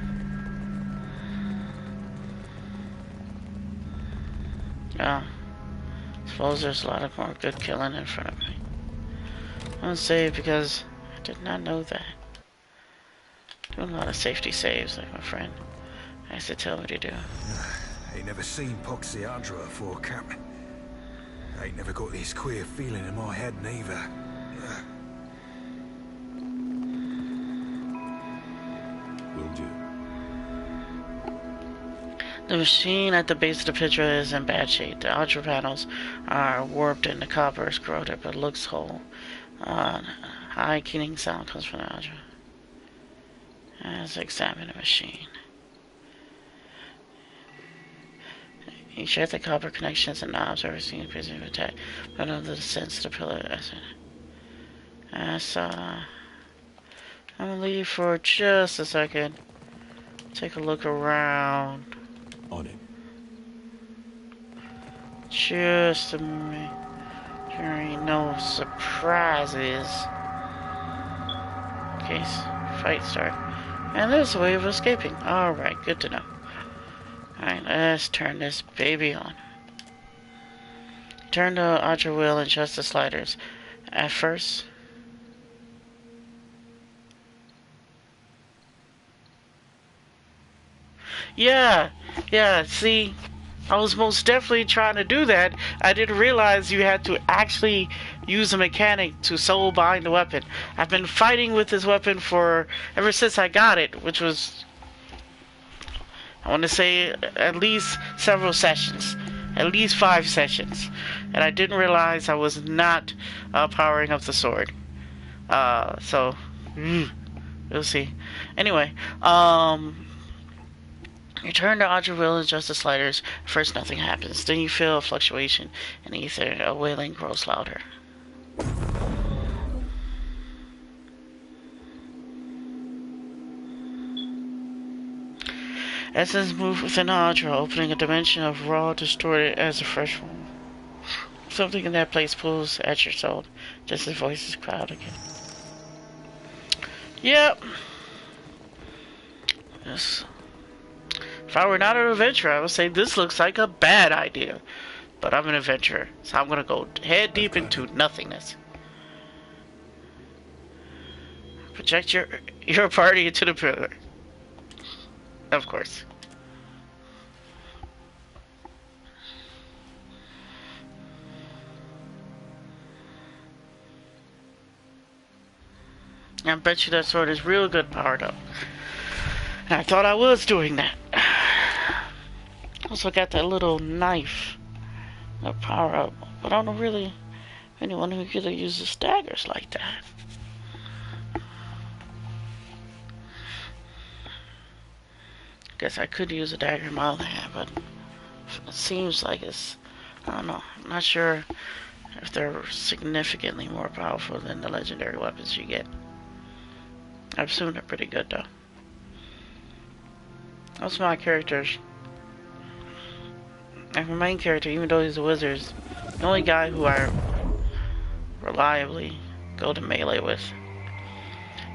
Yeah. Suppose there's a lot of more good killing in front of me. I'm gonna save because I did not know that. Doing a lot of safety saves, like my friend has to tell me to do. Ain't never seen Poxiadra before, Cap. Ain't never got this queer feeling in my head neither. Will do. The machine at the base of the picture is in bad shape. The ultra panels are warped and the copper is corroded, but looks whole. High keening sound comes from the ultra. Let's examine the machine. You check the copper connections and knobs. Everything is busy with attack, but under the sensitive pillar. I'm gonna leave for just a second. Take a look around. On it. Just a minute. There ain't no surprises. In case fight start. And there's a way of escaping. Alright, good to know. Alright, let's turn this baby on. Turn the archer wheel and adjust the sliders. At first, yeah, see, I was most definitely trying to do that. I didn't realize you had to actually use a mechanic to solo bind the weapon. I've been fighting with this weapon for ever since I got it, which was, I want to say, at least several sessions. At least 5 sessions. And I didn't realize I was not powering up the sword. So, we'll see. Anyway, you turn the audio wheel and adjust the sliders. First, nothing happens. Then you feel a fluctuation in the ether. A wailing grows louder. Essence move within the audio, opening a dimension of raw, distorted as a fresh one. Something in that place pulls at your soul. Just as voices crowd again. Yep. Yes. If I were not an adventurer, I would say this looks like a bad idea. But I'm an adventurer, so I'm gonna go head deep into nothingness. Project your party into the pillar. Of course. I bet you that sword is real good powered up. And I thought I was doing that. Also got that little knife. That power up. But I don't really anyone who could use daggers like that. Guess I could use a dagger in my other hand, but it seems like it's, I don't know, I'm not sure if they're significantly more powerful than the legendary weapons you get. I assume they're pretty good though. Most of my characters, like my main character, even though he's a wizard, is the only guy who I reliably go to melee with.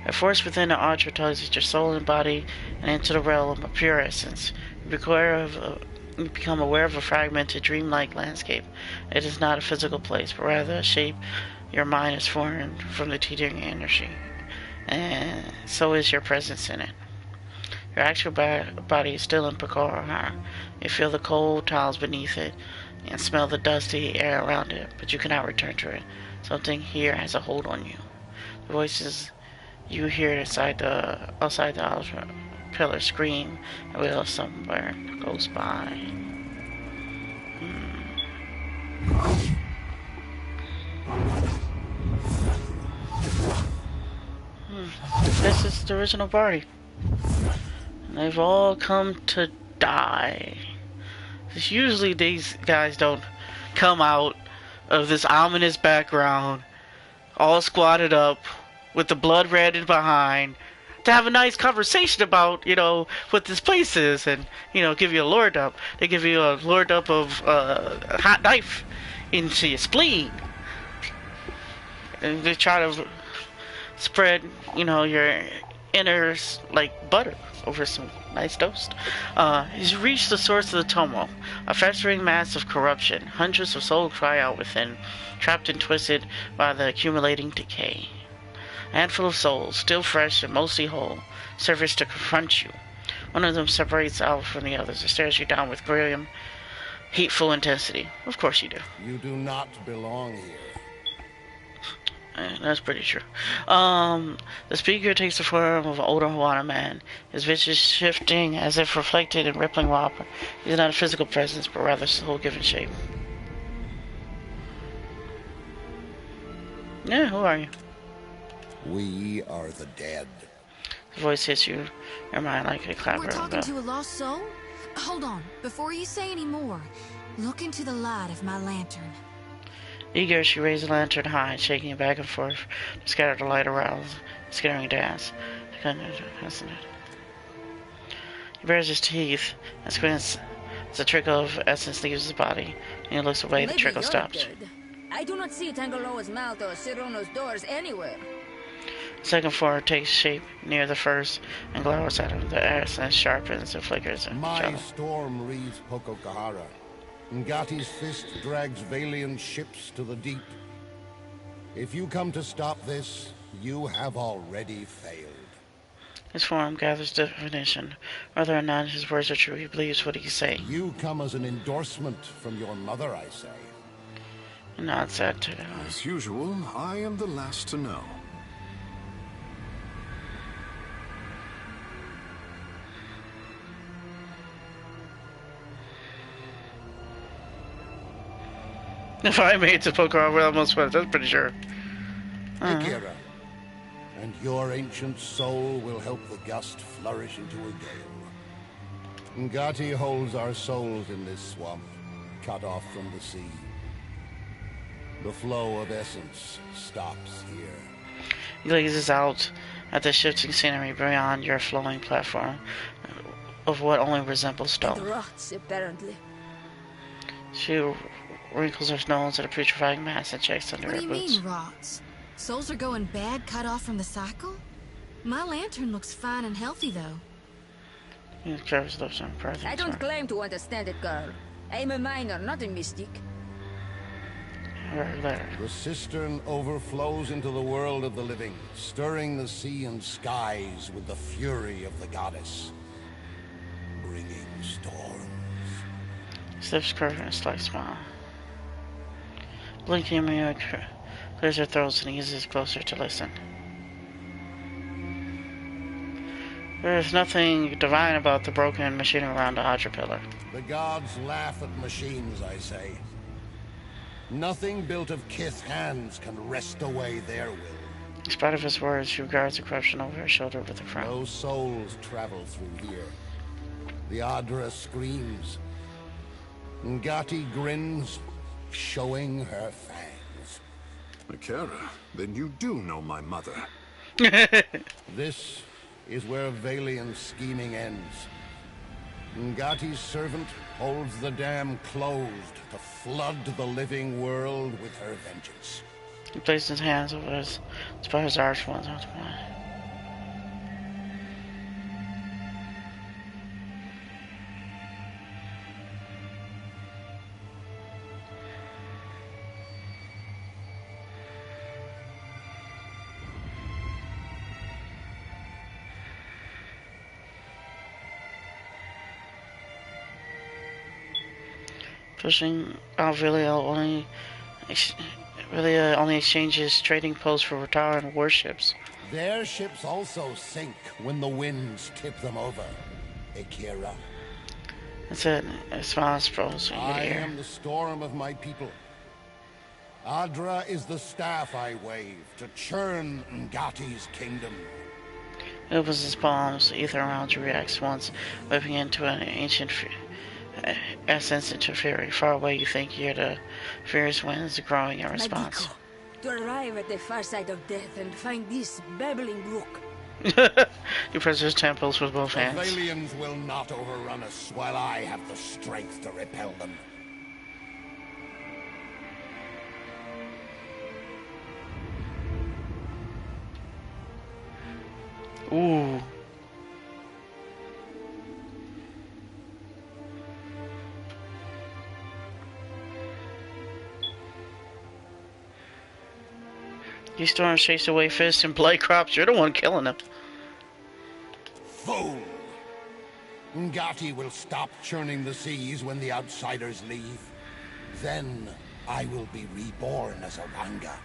A force within the archer tugs at your soul and body and into the realm of pure essence. You become aware of a fragmented, dreamlike landscape. It is not a physical place, but rather a shape your mind has formed from the teetering energy. And so is your presence in it. Your actual body is still in Picard. You feel the cold tiles beneath it and smell the dusty air around it, but you cannot return to it. Something here has a hold on you. The voices you hear outside the pillar scream a wheel somewhere goes by. This is the original party. And they've all come to die. Because usually these guys don't come out of this ominous background all squatted up with the blood red in behind to have a nice conversation about, you know, what this place is and, you know, give you a lore dump. They give you a lore dump of a hot knife into your spleen. And they try to spread, you know, your enters like butter over some nice toast. He's reached the source of the tumult, a festering mass of corruption. Hundreds of souls cry out within, trapped and twisted by the accumulating decay. A handful of souls, still fresh and mostly whole, surface to confront you. One of them separates out from the others and stares you down with grim, hateful intensity. Of course you do. You do not belong here. That's pretty true. The speaker takes the form of an older Hawaiian man, his visage shifting as if reflected in rippling water. He's not a physical presence, but rather soul-given shape. Yeah, who are you? We are the dead. His voice hits you, your mind like a clapper. We're talking to a lost soul? Hold on, before you say any more, look into the light of my lantern. Eager, she raised the lantern high, shaking it back and forth to scatter the light around, skittering dance. He bares his teeth and squints as a trickle of essence leaves his body. And he looks away, the trickle stops. I do not see Tangaloa's mouth or Sirono's doors anywhere. The second form takes shape near the first and glowers at him. The essence sharpens and flickers. My storm reads Pococahara. Ngati's fist drags Valiant ships to the deep. If you come to stop this, you have already failed. His form gathers definition. Whether or not his words are true, he believes what he's saying. You come as an endorsement from your mother, I say. He nods that to him. As usual, I am the last to know. If I made it to Pokemon, well, almost was. That's pretty sure. Akira, and your ancient soul will help the gust flourish into a gale. Ngati holds our souls in this swamp, cut off from the sea. The flow of essence stops here. He gazes out at the shifting scenery beyond your flowing platform of what only resembles It stone. rots, apparently. She wrinkles her nose at a putrefying mass and checks under What her do you boots. mean, rots? Souls are going bad, cut off from the cycle? My lantern looks fine and healthy, though. He curves lips and breath. I don't claim to understand it, girl. I am a miner, not a mystic. There. The cistern overflows into the world of the living, stirring the sea and skies with the fury of the goddess, bringing storms. His lips curve in a slight smile. Blinking mirror clears her throat and eases closer to listen. There is nothing divine about the broken machinery around the Hydra pillar. The gods laugh at machines, I say. Nothing built of kith hands can wrest away their will. In spite of his words, she regards the corruption over her shoulder with a frown. No souls travel through here. The Adra screams. Ngati grins, showing her fangs. Akira, then you do know my mother. This is where Valiant's scheming ends. Ngati's servant holds the dam closed to flood the living world with her vengeance. He placed his hands over his spider's arch once. Pushing Alvilio only exchanges trading posts for retiring warships. Their ships also sink when the winds tip them over. Akira. That's it. A smile sprawls in your I ear. am the storm of my people. Adra is the staff I wave to churn Ngati's kingdom. He opens his palms. The ether around you reacts once, whipping into an ancient essence into fury. Far away, you think you hear the fierce winds growing in response. Magico, to arrive at the far side of death and find this babbling brook. He presses his temples with both The hands. Valians will not overrun us while I have the strength to repel them. Ooh. These storms chase away fists and blight crops. You're the one killing them. Fool! Ngati will stop churning the seas when the outsiders leave. Then I will be reborn as a Ranga.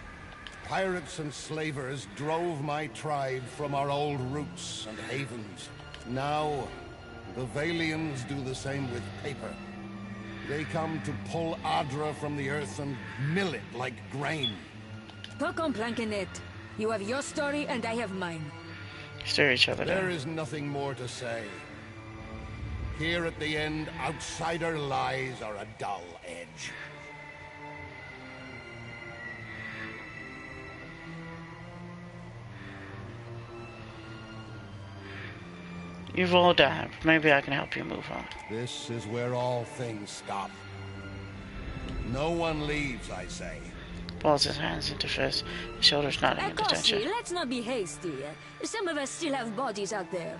Pirates and slavers drove my tribe from our old roots and havens. Now, the Valians do the same with paper. They come to pull Adra from the earth and mill it like grain. Talk on Plankenet. You have your story and I have mine. Stare each other There down. is nothing more to say. Here at the end, outsider lies are a dull edge. You've all died. Maybe I can help you move on. This is where all things stop. No one leaves, I say. Balls his hands into fists, his shoulders nodding in Akoshi, attention. let's not be hasty. Some of us still have bodies out there.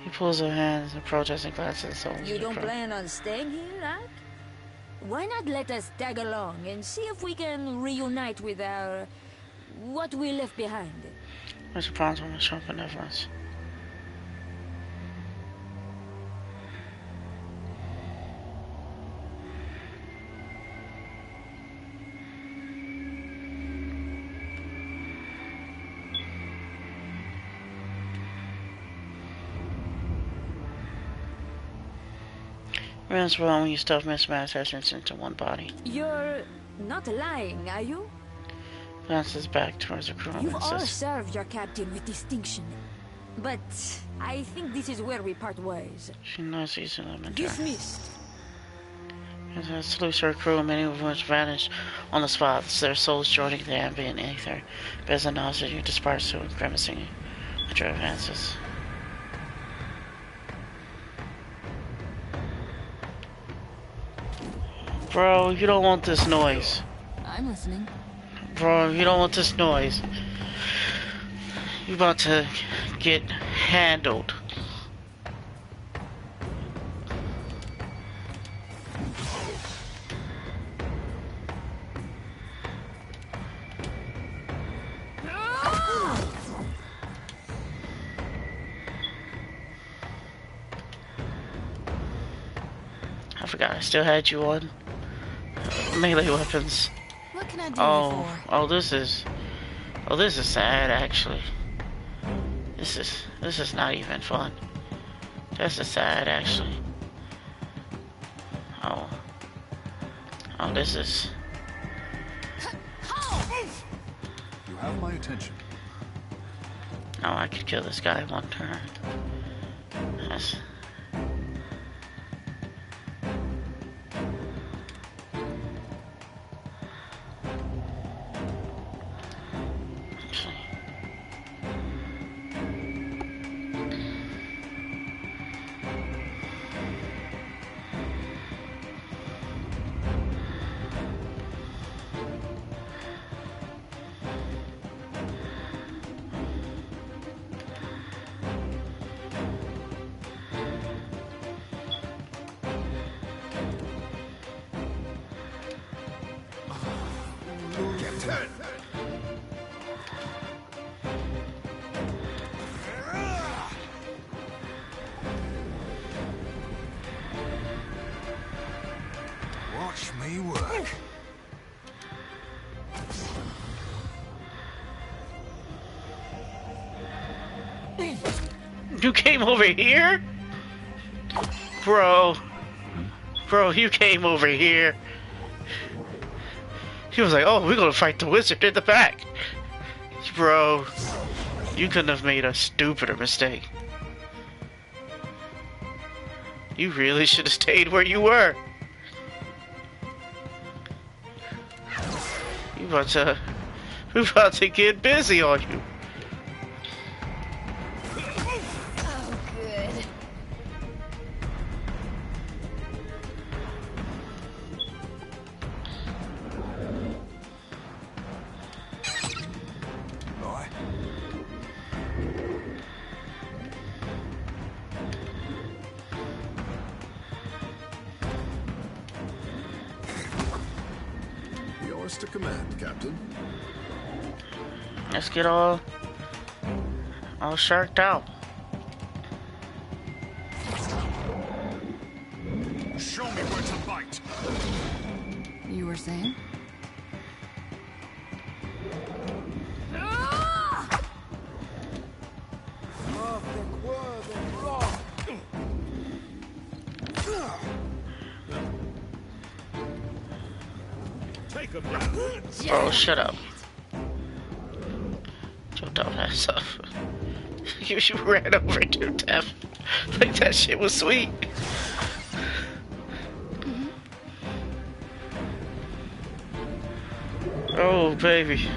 He pulls her hands and protesting glances at souls. You don't plan on staying here, right? Why not let us tag along and see if we can reunite with our... what we left behind? Mr. Pond's woman shrunk benevolence. Runs well when you stuff mismatched essence into one body. You're not lying, are you? Glances back towards the crew You've and all says, served your captain with distinction. But I think this is where we part ways. she knows he's in them and turns. Dismissed. Salutes her crew, many of which vanished on the spot, their souls joining the ambient ether. Beza nods at you, disperse to grimacing. Andrea advances. Bro, you don't want this noise. I'm listening. Bro, you don't want this noise. You about to get handled. I forgot I still had you on melee weapons. What can I do Oh, you oh, this is sad actually. This is not even fun. This is sad actually. Oh, this is. You have my attention. Oh, I could kill this guy in one turn. That's. Watch me work. You came over here? Bro, you came over here. He was like, oh, we're gonna fight the wizard in the back. Bro, you couldn't have made a stupider mistake. You really should have stayed where you were. We about to get busy on you. Oh, good. Right. to command, Captain. Let's get all sharked out. Show me where to bite. You were saying? Take him down. Bro, shut up. Joe don't have stuff. You ran over to death. Like that shit was sweet. Oh, baby.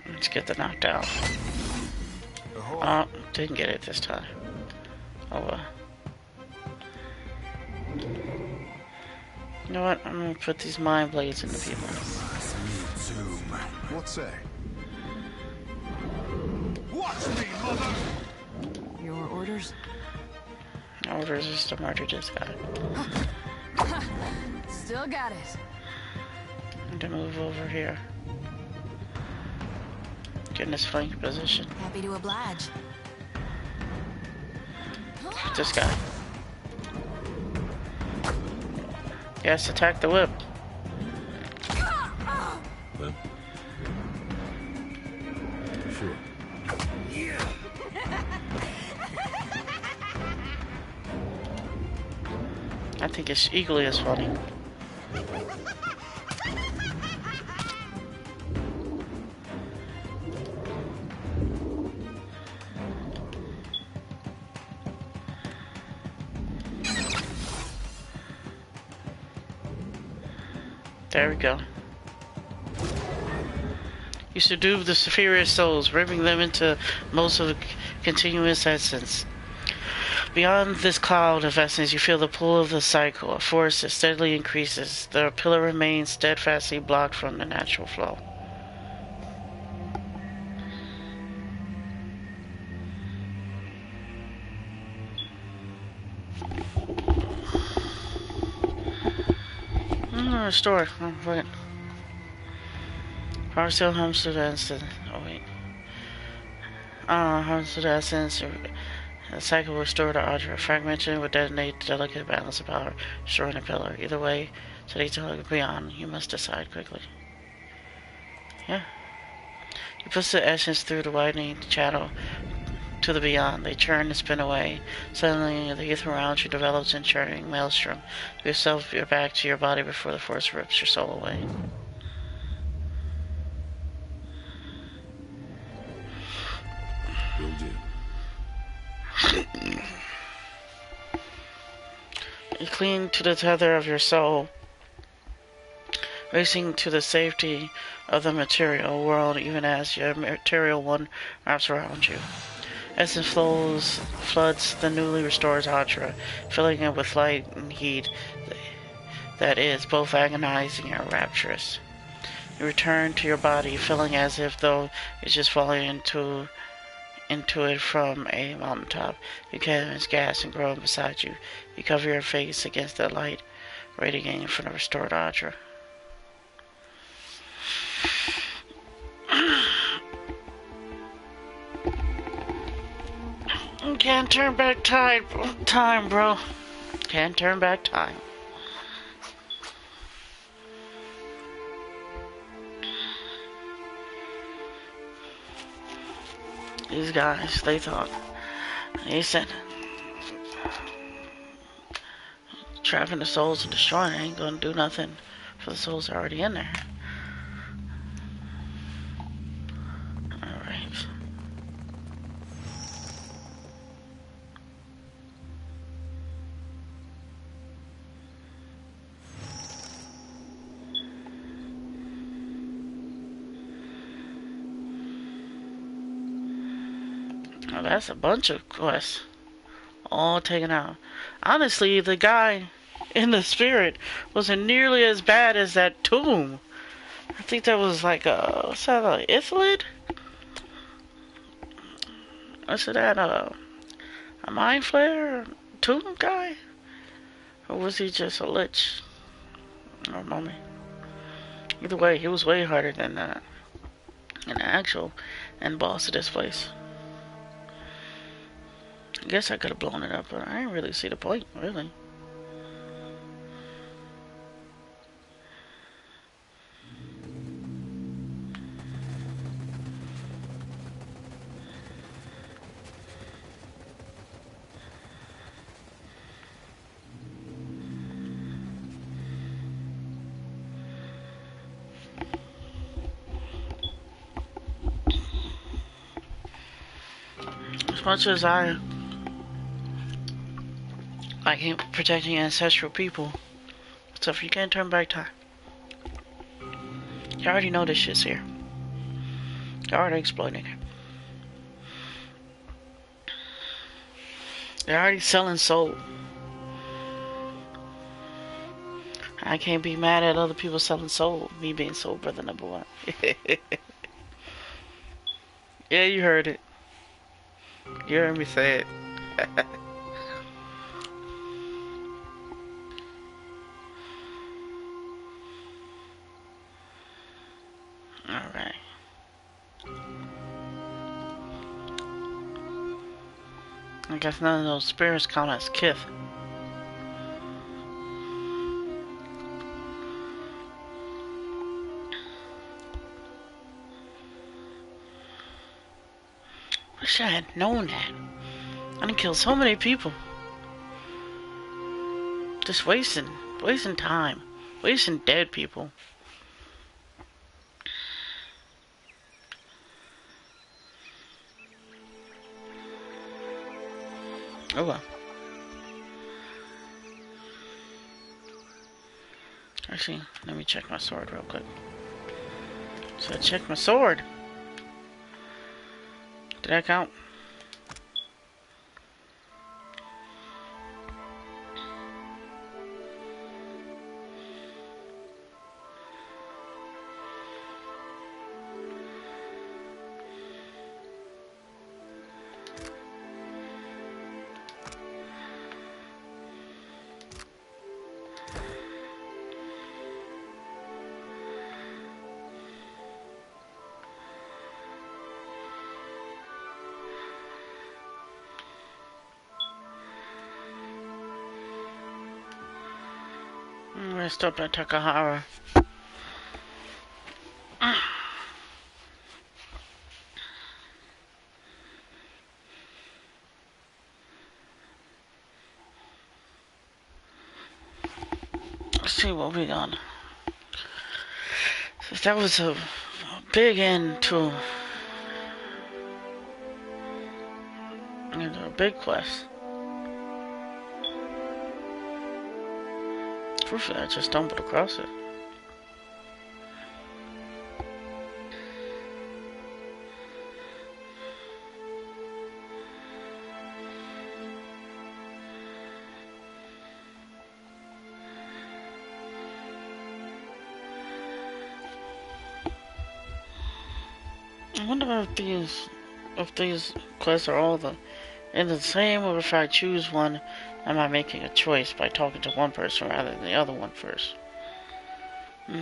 Let's get the knockdown. Oh, didn't get it this time. Oh well. You know what? I'm gonna put these mind blades into people. What say? Watch me, mother! Your orders? Orders is to murder this guy. Still got it. And to move over here. Get in this flank position. Happy to oblige. This guy. Yes, attack the whip. Well, sure. I think it's equally as funny. There we go. You subdue the superior souls, ripping them into most of the continuous essence. Beyond this cloud of essence, you feel the pull of the cycle, a force that steadily increases. The pillar remains steadfastly blocked from the natural flow. Restore. Oh, wait. Power still harms to the essence. Oh, wait. Harms to the essence. The cycle will restore the Audra. Fragmentation will detonate the delicate balance of power, destroying the pillar. Either way, to the beyond, you must decide quickly. Yeah. You push the essence through the widening channel to the beyond. They churn and spin away. Suddenly, the ether around you develops in churning maelstrom. Yourself, you're back to your body before the force rips your soul away. Will do. You cling to the tether of your soul, racing to the safety of the material world even as your material one wraps around you. Essence floods the newly restored Audra, filling it with light and heat that is both agonizing and rapturous. You return to your body, feeling as if though it's just falling into it from a mountaintop. You can't gas and growing beside you. You cover your face against the light radiating from the restored Audra. Can't turn back time, bro. Can't turn back time. These guys, they said, trapping the souls and destroying it ain't gonna do nothing for the souls already in there. Alright. Oh, that's a bunch of quests. All taken out. Honestly, the guy in the spirit wasn't nearly as bad as that tomb. I think that was like what's that, like Ithlid? What's that, a mind flare tomb guy? Or was he just a lich? Or mummy? Either way, he was way harder than that. An actual end boss of this place. I guess I could have blown it up, but I didn't really see the point, really. As much as I like protecting ancestral people, stuff you can't turn back time. You already know this shit's here. You're already exploiting it. They're already selling soul. I can't be mad at other people selling soul. Me being soul brother number one. Yeah, you heard it. You heard me say it. Alright. I guess none of those spirits count as kith. Wish I had known that. I done killed so many people. Just wasting time. Wasting dead people. Oh well. Actually, let me check my sword real quick. So I checked my sword. Did that count? Rest up at Takahara. Let's see what we got. So that was a big end to a big quest. Truthfully, I just stumbled across it. I wonder if these quests are all in the same, or if I choose one, am I making a choice by talking to one person rather than the other one first?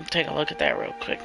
Take a look at that real quick.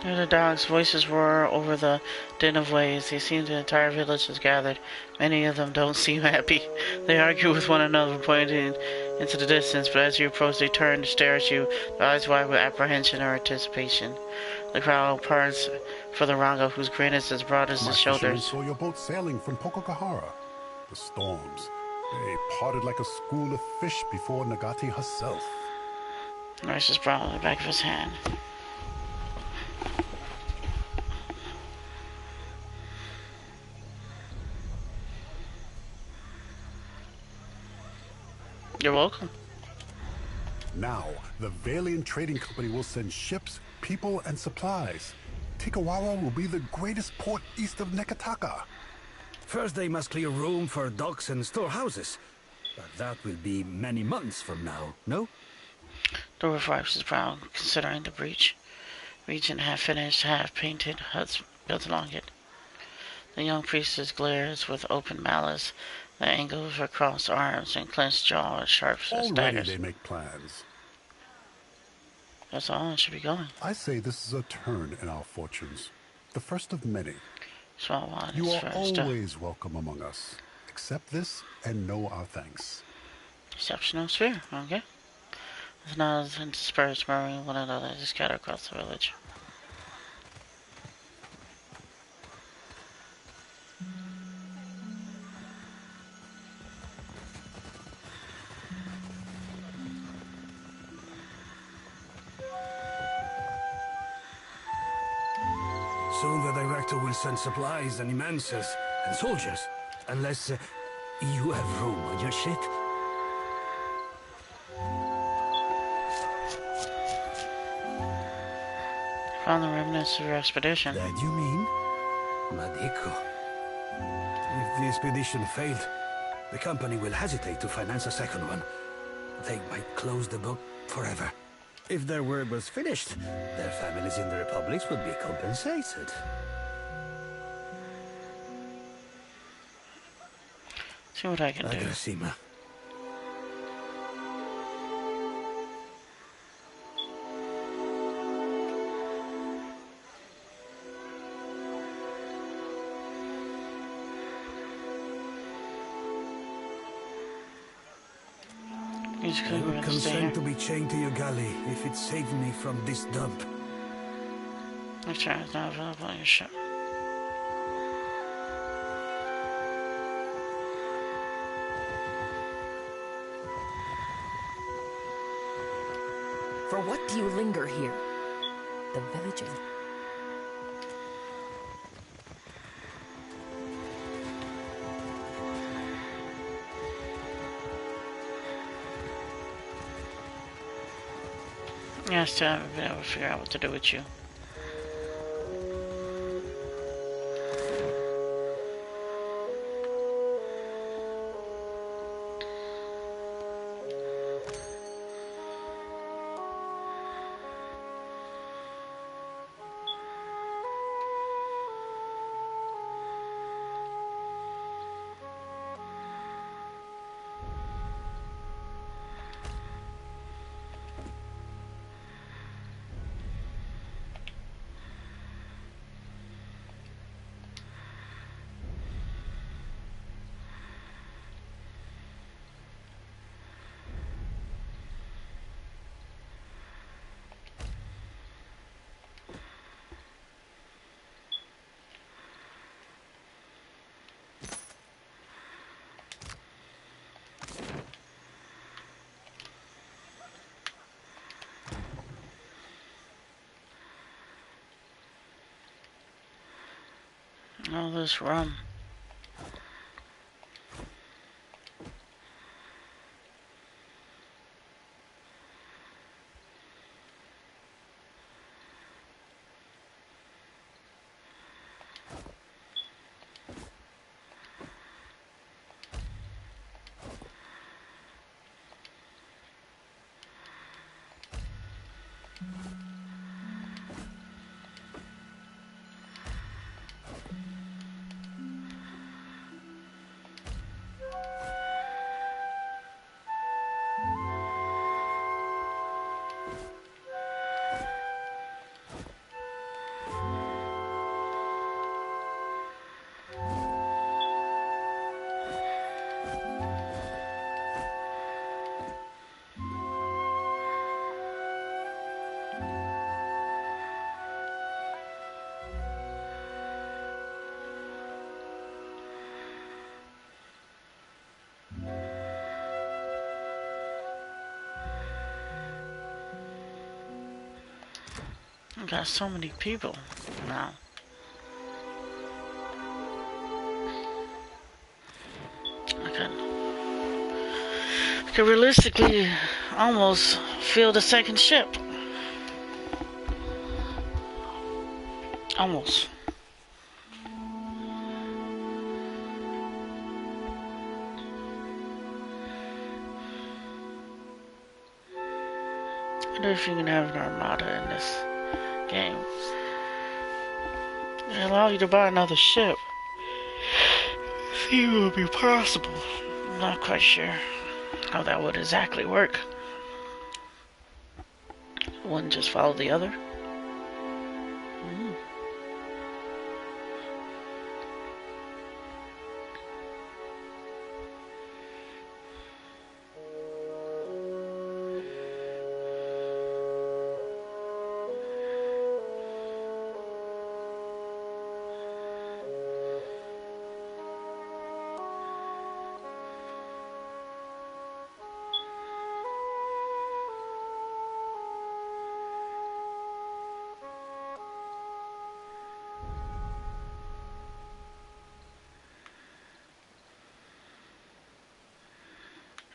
Hear the dogs' voices roar over the din of waves. They seem the entire village is gathered. Many of them don't seem happy. They argue with one another, pointing into the distance, but as you approach, they turn to stare at you, their eyes wide with apprehension or anticipation. The crowd parts for the Ranga, whose grin is as broad as My his fishermen shoulders. saw your boat sailing from Pococahara. The storms. They parted like a school of fish before Nagati herself. Nurse is brown on the back of his hand. You're welcome. Now, the Valiant Trading Company will send ships, people, and supplies. Tikawawa will be the greatest port east of Nekataka. First, they must clear room for docks and storehouses. But that will be many months from now, no? The roof wipes his brow, considering the breach. Region half finished, half painted huts built along it. The young priestess glares with open malice. The angles her crossed arms and clenched jaw are sharp as Already daggers. they make plans. That's all. It should be going. I say this is a turn in our fortunes. The first of many. Small one. You are always welcome among us. Accept this and know our thanks. Exceptional sphere. Okay. The nods and disperse, murmuring one another as they scatter across the village. Soon the director will send supplies and immenses and soldiers. Unless you have room on your ship. Found the remnants of your expedition. That you mean? Madiko. If the expedition failed, the company will hesitate to finance a second one. They might close the book forever. If their work was finished, their families in the republics would be compensated. See what I can do. Agrasima. I would consent to be chained to your galley if it saved me from this dump. Make sure it's not available on your ship. For what do you linger here? The village is... Yeah, I still haven't been able to figure out what to do with you. All this rum. I got so many people now. I could realistically almost fill the second ship. Almost. I wonder if you can have an armada in this game. They allow you to buy another ship. See, it would be possible. I'm not quite sure how that would exactly work. One just follow the other.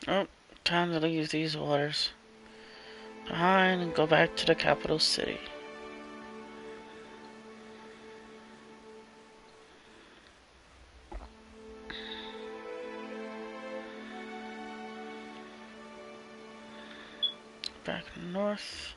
Oh, time to leave these waters behind and go back to the capital city. Back north.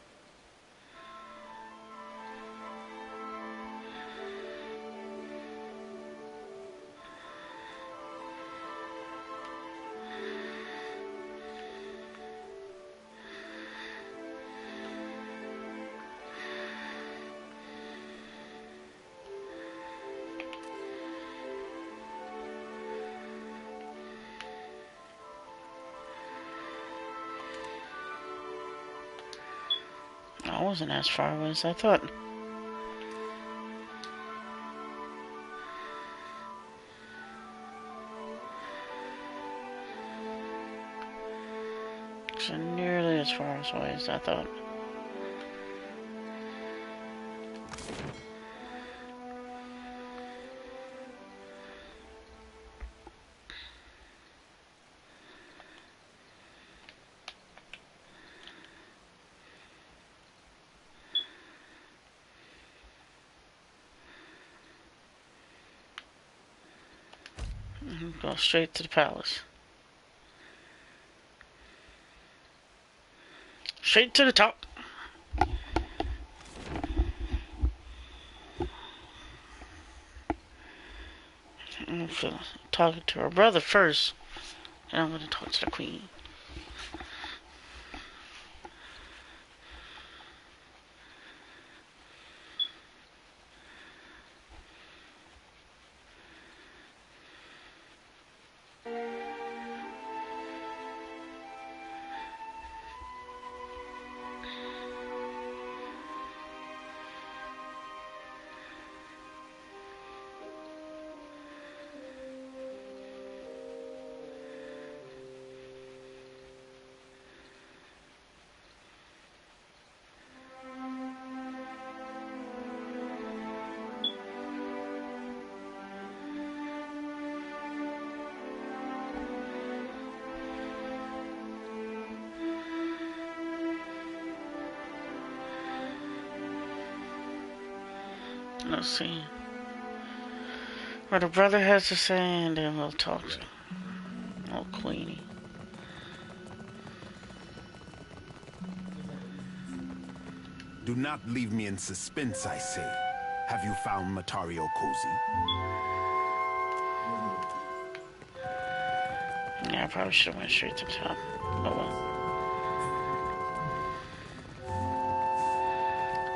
I wasn't as far away as I thought. So nearly as far away as I thought. Go straight to the palace. Straight to the top. I'm talking to her brother first, and I'm going to talk to the queen. Let's see what the brother has to say, and then we'll talk to old Queenie. Do not leave me in suspense, I say. Have you found Matario Cozy? Yeah, I probably should have went straight to the top. Oh well.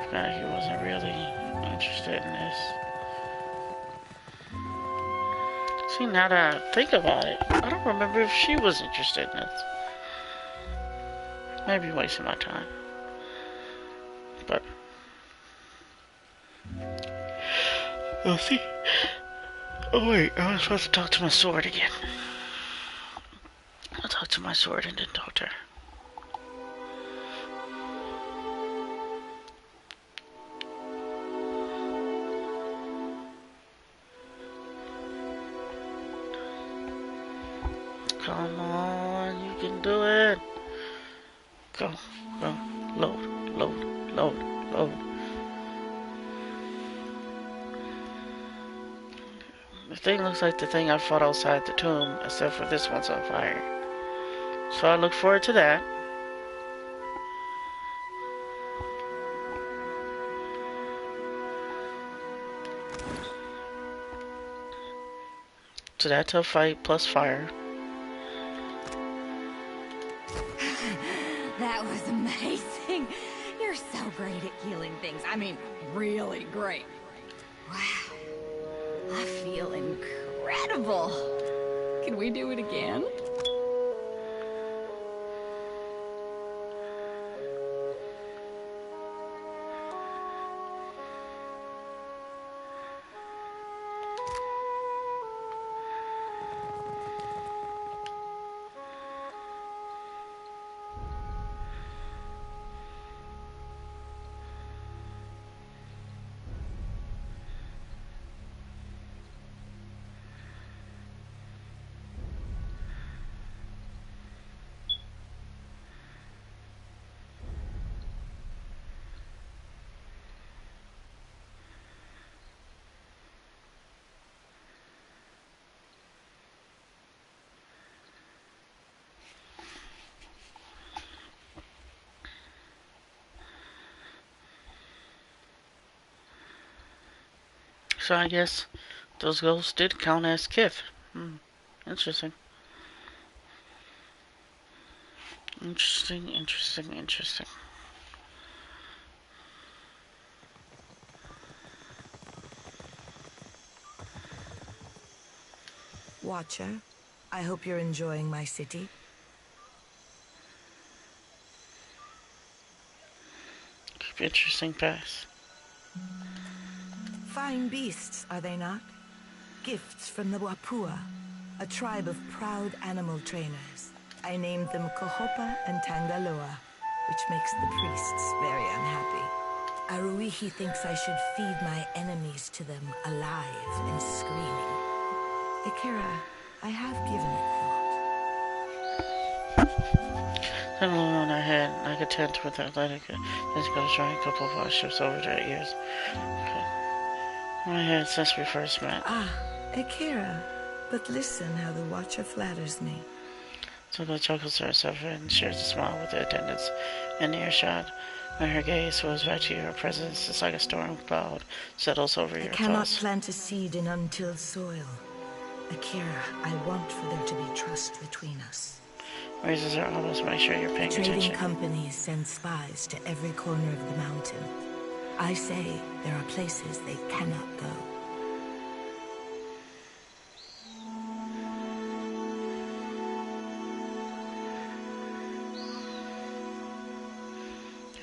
Forgot he wasn't really interested in this. See, now that I think about it, I don't remember if she was interested in this. Maybe wasting my time. But we'll see. Oh wait, I was supposed to talk to my sword again. I'll talk to my sword and then talk to her. Come on, you can do it. Go, go, load, load, load, load. The thing looks like the thing I fought outside the tomb, except for this one's on fire. So I look forward to that. So that's a fight plus fire. That was amazing. You're so great at healing things. I mean, really great. Wow. I feel incredible. Can we do it again? So I guess those ghosts did count as Kith. Interesting. Interesting, interesting, interesting. Watcher, I hope you're enjoying my city. Interesting pass. Fine beasts, are they not? Gifts from the Wapua, a tribe of proud animal trainers. I named them Kohopa and Tangaloa, which makes the priests very unhappy. Aruihi thinks I should feed my enemies to them alive and screaming. Akira, I have given it thought. Then on our head, like a tent with athletic. This goes drawing a couple of our ships over their ears. Okay. My head since we first met. Ah, Akira. But listen how the Watcher flatters me. Tuko chuckles to herself and shares a smile with the attendants in earshot. When her gaze goes back to your presence, it's like a storm cloud settles over your I cannot thoughts. plant a seed in untilled soil. Akira, I want for there to be trust between us. Raises her elbows, make sure you're paying Trading attention. companies send spies to every corner of the mountain. I say there are places they cannot go.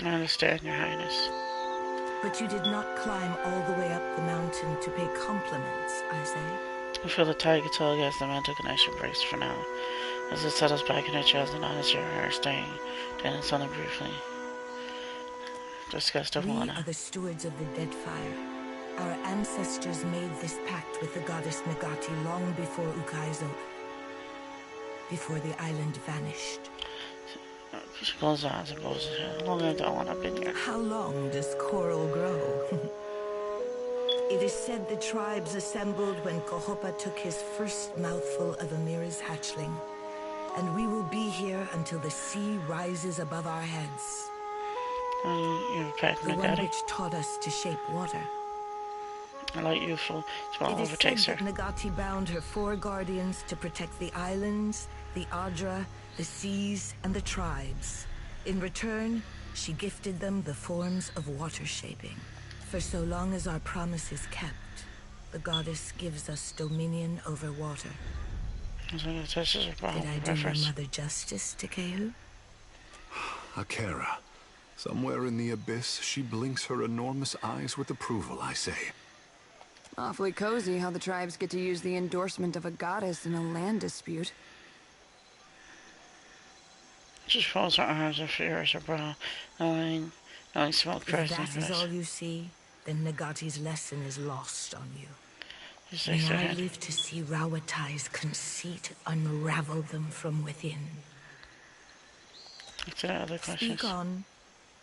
I understand, Your Highness. But you did not climb all the way up the mountain to pay compliments, I say. I feel the tiger tug as the mental connection breaks for now. As it settles back in her chest and honors your hair staying, then it's on it briefly. Disgust of We Lana. are the stewards of the dead fire. Our ancestors made this pact with the goddess Nagati long before Ukaizo, before the island vanished. She closes her eyes and blows her head. How long have I want up in here? How long does coral grow? It is said the tribes assembled when Kohopa took his first mouthful of Amira's hatchling. And we will be here until the sea rises above our heads. You're packed, The one Nagati. which taught us to shape water. I like youthful. Small It is said overtakes her. that Nagati bound her 4 guardians to protect the islands, the Adra, the seas, and the tribes. In return, she gifted them the forms of water shaping. For so long as our promise is kept, the goddess gives us dominion over water. Did I do your mother justice, Takehu? Akira. Somewhere in the abyss, she blinks her enormous eyes with approval, I say. Awfully cozy how the tribes get to use the endorsement of a goddess in a land dispute. She folds her arms and fingers her brow, knowing smoke If cries in that her is eyes. all you see, then Nagati's lesson is lost on you. May I live to see Rawatai's conceit unravel them from within. What's the other questions? Speak on.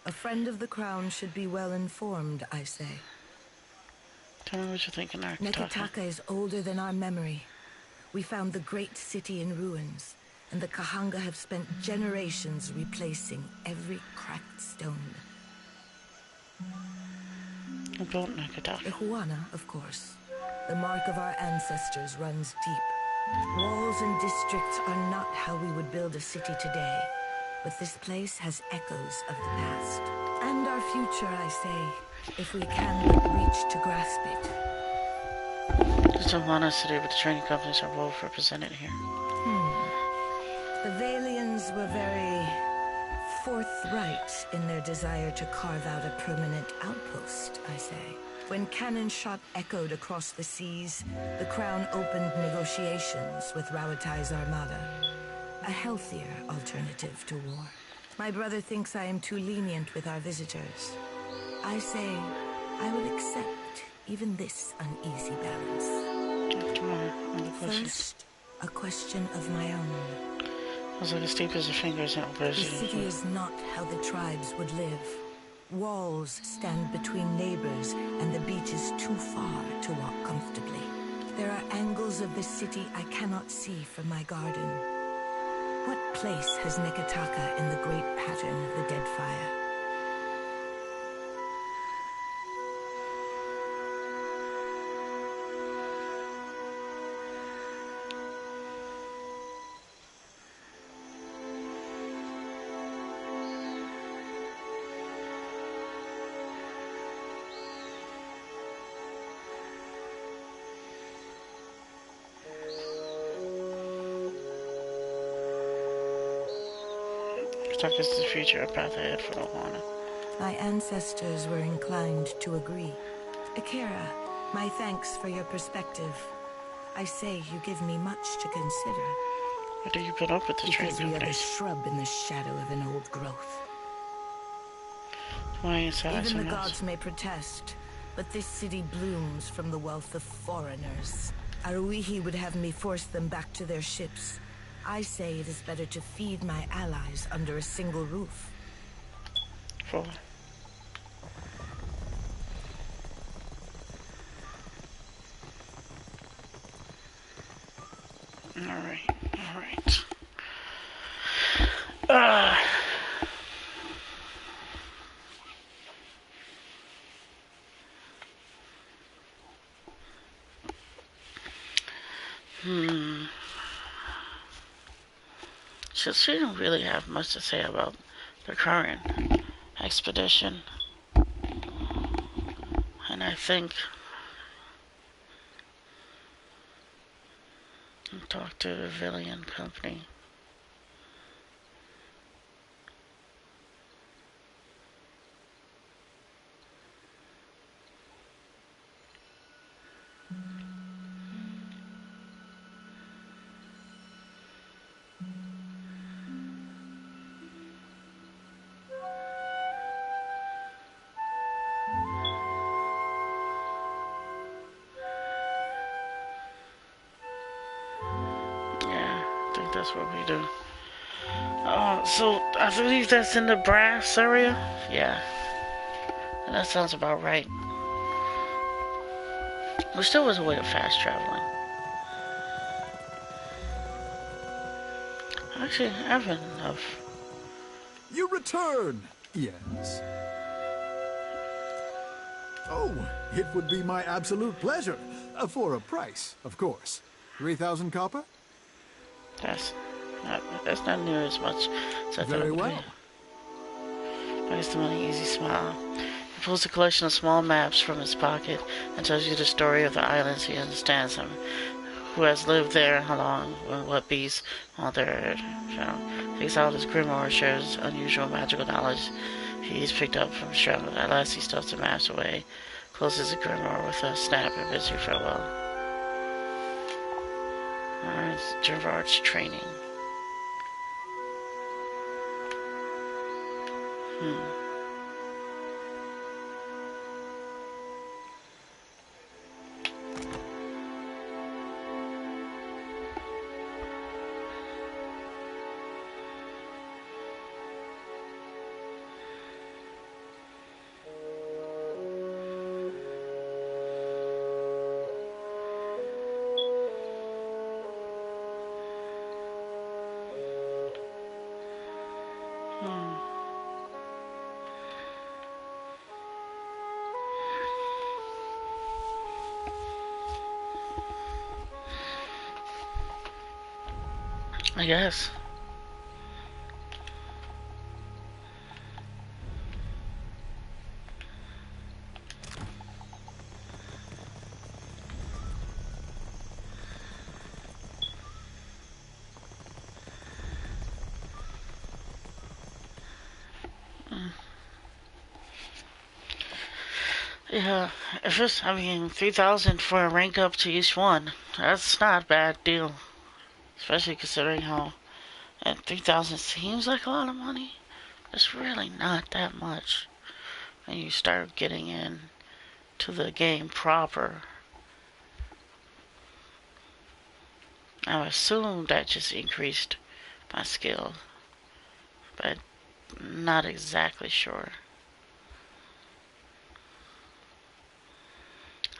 A friend of the crown should be well informed, I say. Tell me what you think, Nekataka. Nekataka is older than our memory. We found the great city in ruins, and the Kahanga have spent generations replacing every cracked stone. About Nekataka. Ihuana, of course. The mark of our ancestors runs deep. Walls and districts are not how we would build a city today, but this place has echoes of the past. And our future, I say, if we can but reach to grasp it. It's a Lana city, but the trading companies are both represented here. The Valians were very forthright in their desire to carve out a permanent outpost, I say. When cannon shot echoed across the seas, the Crown opened negotiations with Rawatai's armada. A healthier alternative to war. My brother thinks I am too lenient with our visitors. I say I will accept even this uneasy balance. First, a question of my own. I was like as deep as your fingers and The city is not how the tribes would live. Walls stand between neighbors, and the beach is too far to walk comfortably. There are angles of the city I cannot see from my garden. What place has Nekataka in the great pattern of the dead fire? Talk us to the future, a path ahead for Ohana. My ancestors were inclined to agree. Akira, my thanks for your perspective. I say you give me much to consider. What do you put up with the train Because we are the companies? shrub in the shadow of an old growth. Why is that? Even the gods may protest, but this city blooms from the wealth of foreigners. Aruihi would have me force them back to their ships. I say it is better to feed my allies under a single roof. For Alright. She didn't really have much to say about the current expedition. And I think I'll talk to the Villian company. That's what we do. So I believe that's in the brass area. Yeah, and that sounds about right. There still was a way of fast traveling. Actually, I have enough. You return! Yes. Oh, it would be my absolute pleasure. For a price, of course. 3,000 copper? That's not near as much as I thought it would well. be. Buys the money, easy smile. He pulls a collection of small maps from his pocket and tells you the story of the islands. He understands them. Who has lived there, how long, what beasts, all there, takes out his grimoire, shares unusual magical knowledge he's picked up from Shrem. At last he stuffs the maps away, closes the grimoire with a snap and bids you farewell. Gerard's training. I guess. Yeah, if it's, I mean, 3,000 for a rank up to each one, that's not a bad deal. Especially considering how, and 3,000 seems like a lot of money. It's really not that much when you start getting in to the game proper. I assume that just increased my skill, but not exactly sure.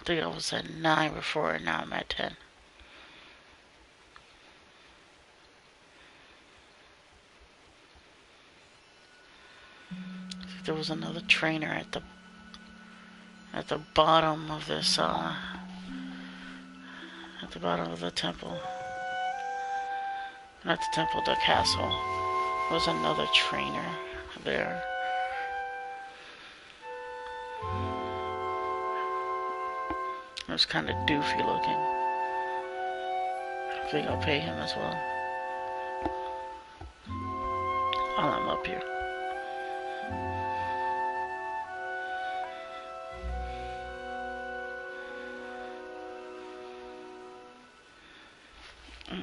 I think I was at 9 before, and now I'm at 10. I think there was another trainer at the bottom of this, at the bottom of the temple. Not the temple, the castle. There was another trainer there. It was kind of doofy looking. I think I'll pay him as well. While I'm up here.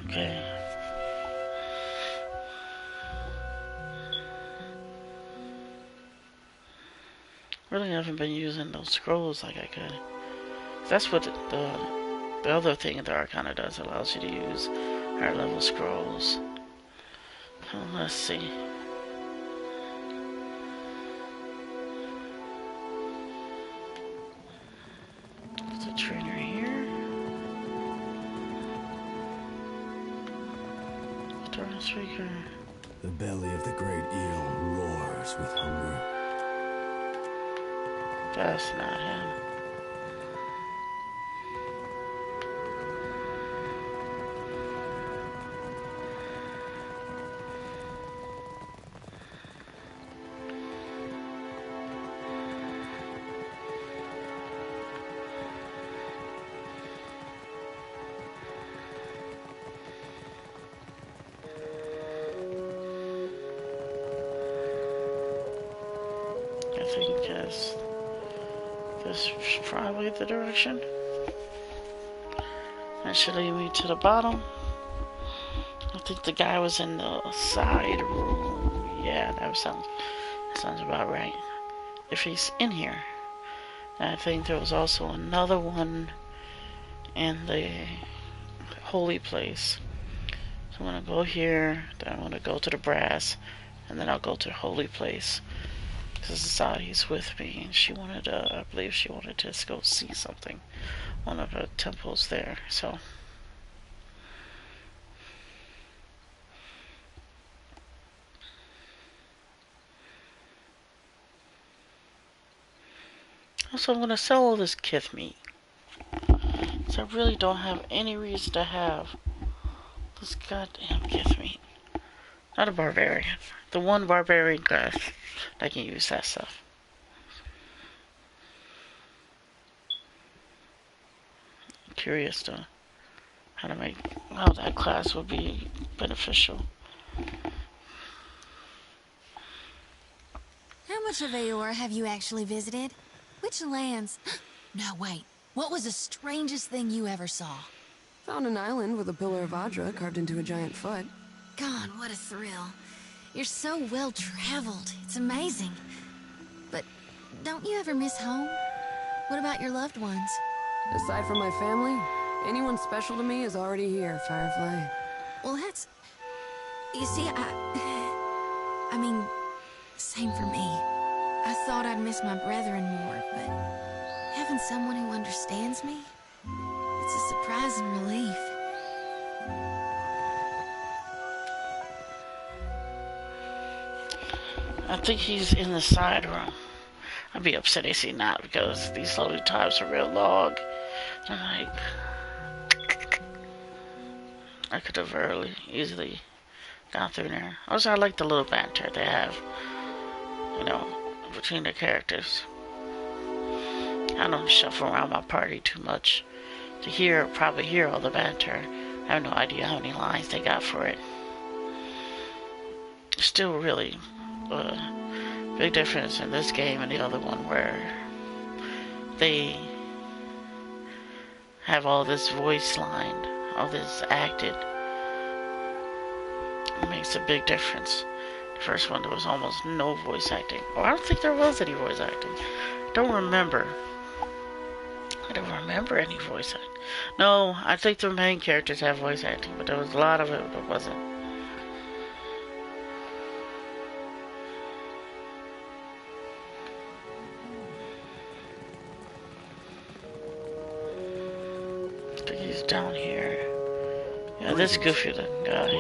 Okay. Really haven't been using those scrolls like I could. That's what the other thing the Arcana does. It allows you to use higher level scrolls. So let's see. There's a trainer here. Storm Speaker. The belly of the great eel roars with hunger. That's not him. I think this is probably the direction. That should lead me to the bottom. I think the guy was in the side room. Yeah, that sounds about right. If he's in here. And I think there was also another one in the holy place. So I'm gonna go here, then I'm gonna go to the brass, and then I'll go to the holy place. Because Zadi's with me, and she wanted to, I believe she wanted to just go see something. One of the temples there, so. Also, I'm gonna sell all this kith meat. So I really don't have any reason to have this goddamn kith meat. Not a barbarian. The one barbarian class that can use that stuff. I'm curious to how that class would be beneficial. How much of Aor have you actually visited? Which lands? No, wait. What was the strangest thing you ever saw? Found an island with a pillar of Adra carved into a giant foot. God, what a thrill. You're so well-traveled. It's amazing. But don't you ever miss home? What about your loved ones? Aside from my family, anyone special to me is already here, Firefly. Well, that's... You see, I mean, same for me. I thought I'd miss my brethren more, but having someone who understands me, it's a surprising relief. I think he's in the side room. I'd be upset if he's not because these loading times are real long. I'm like, I could have easily gone through there. Also, I like the little banter they have, between the characters. I don't shuffle around my party too much to probably hear all the banter. I have no idea how many lines they got for it. Still really big difference in this game and the other one where they have all this voice line, all this acted. It makes a big difference. The first one, there was almost no voice acting. Or I don't think there was any voice acting. I don't remember any voice acting. No, I think the main characters have voice acting, but there was a lot of it that wasn't. I think he's down here. Yeah, this goofy looking guy.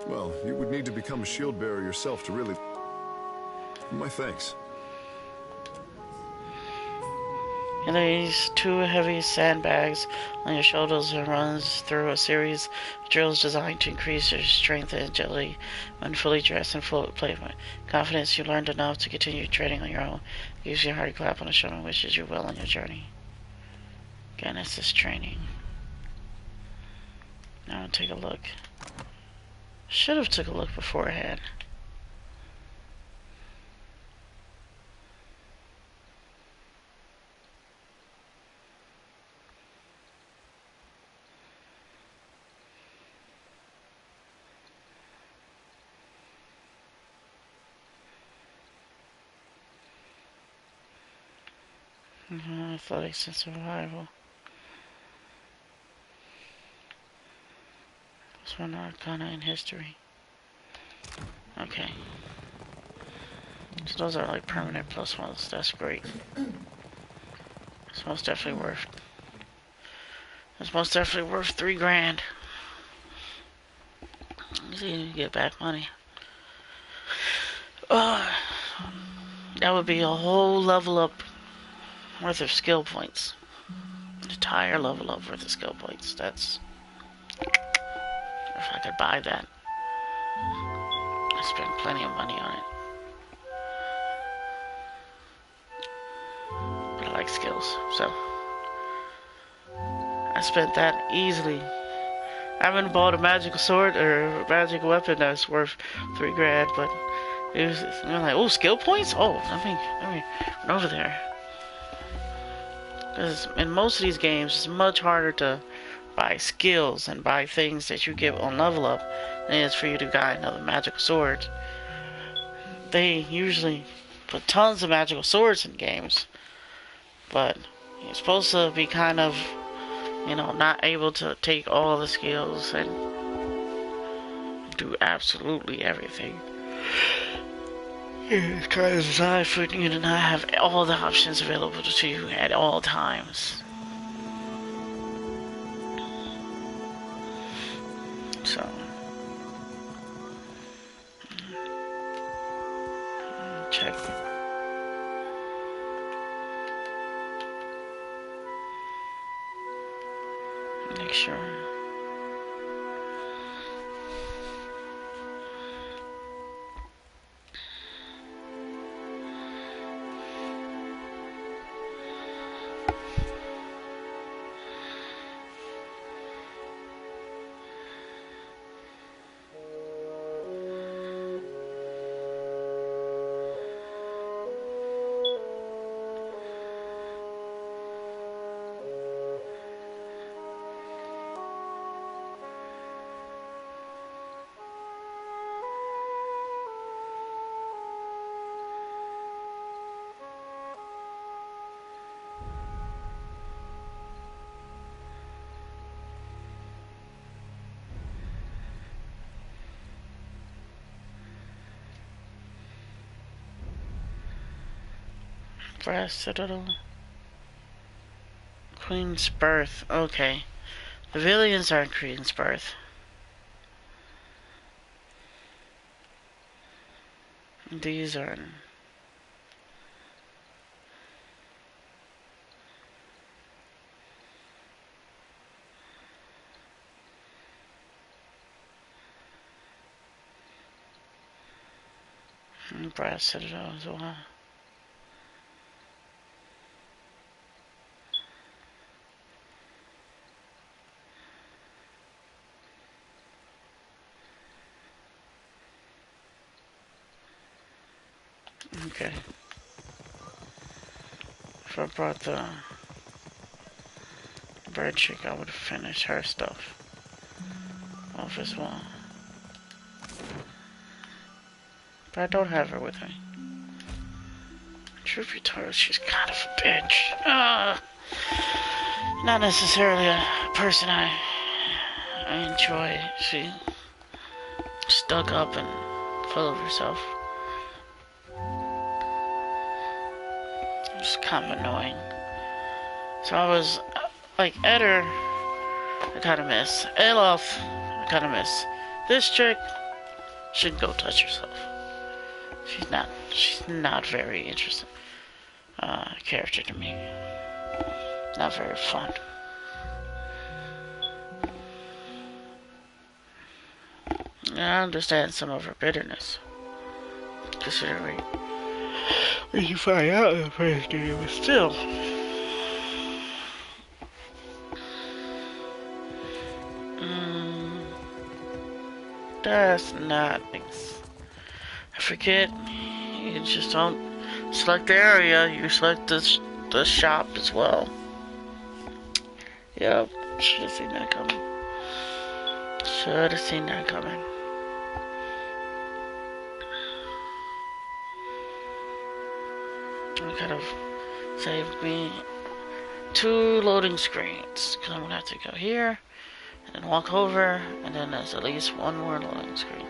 Well, you would need to become a shield bearer yourself to really... My thanks. And there's 2 heavy sandbags on your shoulders and runs through a series of drills designed to increase your strength and agility when fully dressed and full of playment. Confidence you learned enough to continue trading on your own. Gives you a hearty clap on the shoulder and wishes you well on your journey. Again, it's this training. Now I'll take a look. Should have took a look beforehand. Athletics and survival. Plus 1 arcana in history. Okay. So those are like permanent +1s. That's great. It's most definitely worth. It's most definitely worth 3 grand. See, you get back money. That would be a whole level up worth of skill points. An entire level up worth of skill points. That's... If I could buy that. I spent plenty of money on it. But I like skills, so... I spent that easily. I haven't bought a magical sword or a magic weapon that's worth 3 grand, but it was like, oh, skill points? Oh, let me run over there. Because in most of these games, it's much harder to buy skills and buy things that you get on level up than it is for you to buy another magical sword. They usually put tons of magical swords in games, but you're supposed to be kind of, not able to take all the skills and do absolutely everything. It's kind of designed for you to not have all the options available to you at all times. So, check. Make sure. Brass Citadel. Queen's Birth. Okay. The Villians are in Queen's Birth. These are brass citadel as well. Okay. If I brought the bird chick, I would finish her stuff off as well. But I don't have her with me. Truth be told, she's kind of a bitch. Not necessarily a person I enjoy. She stuck up and full of herself. It's kind of annoying. So I was like, Eder, I kind of miss. Alof, I kind of miss. This chick should go touch herself. She's not very interesting character to me. Not very fun. I understand some of her bitterness, considering when you find out in the first game, but still. That's not things. I forget. You just don't select the area. You select the shop as well. Yep. Should have seen that coming. Should have seen that coming. It could have saved me 2 loading screens. Because I'm going to have to go here, and then walk over, and then there's at least 1 more loading screen.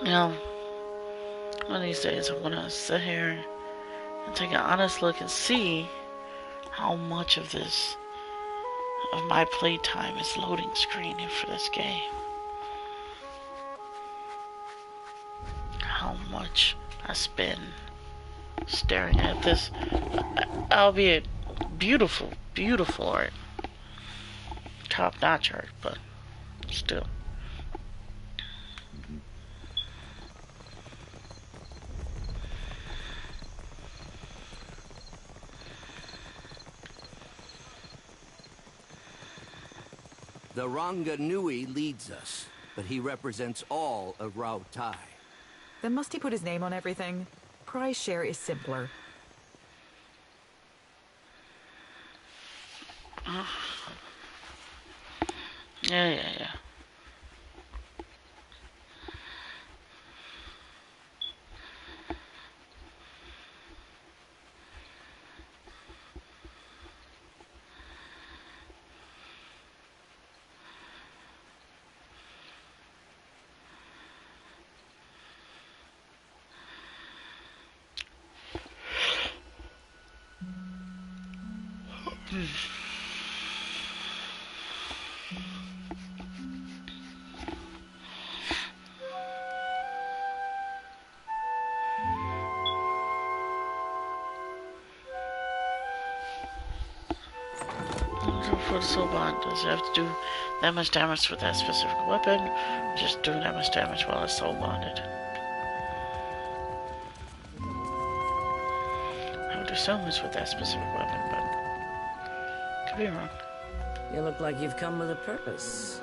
You know, one of these days I'm gonna sit here and take an honest look and see how much of my playtime is loading screening for this game. How much I spend staring at this, albeit beautiful, beautiful art. Top-notch art, but still. The Ranga Nui leads us, but he represents all of Rao Tai. Then must he put his name on everything? Prize share is simpler. Yeah. For the soul bond, does it have to do that much damage with that specific weapon? Just doing that much damage while it's soul bonded. I would assume it's with that specific weapon, but could be wrong. You look like you've come with a purpose.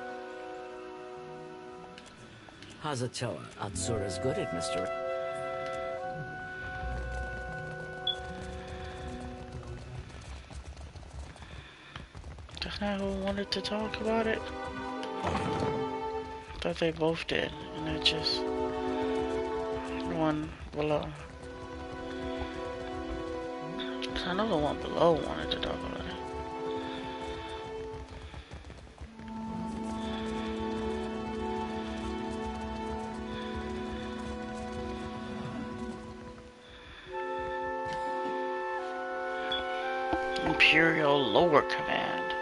Hazatoa, Atsura's good at mystery. That's not who wanted to talk about it. I thought they both did, and it just one below. So I know the one below wanted to talk about it. Imperial Lower Command.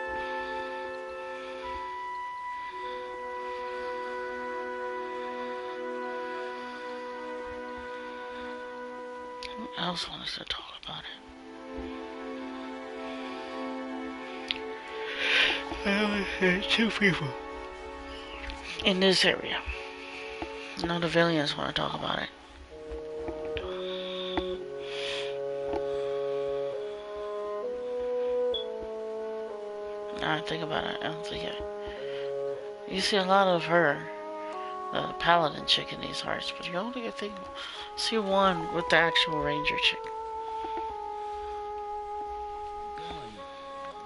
Who else wants to talk about it? I only heard 2 people in this area. None of the villains want to talk about it. Now I think about it, I don't think it. You see a lot of her, the paladin chick in these hearts, but you only see one with the actual ranger chick.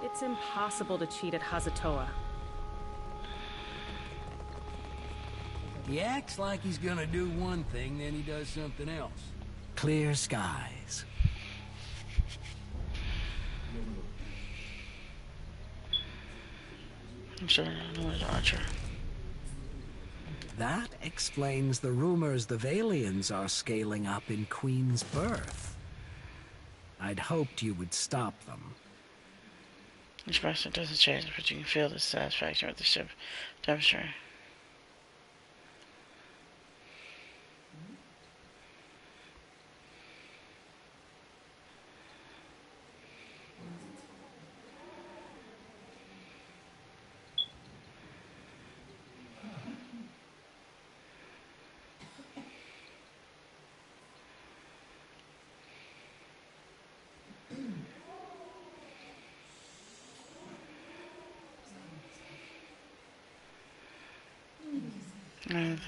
It's impossible to cheat at Hazatoa. He acts like he's gonna do one thing, then he does something else. Clear skies. I'm sure no one's Archer. That explains the rumors the Valians are scaling up in Queen's Birth. I'd hoped you would stop them. Expression doesn't change, but you can feel the satisfaction with the ship demonstrating.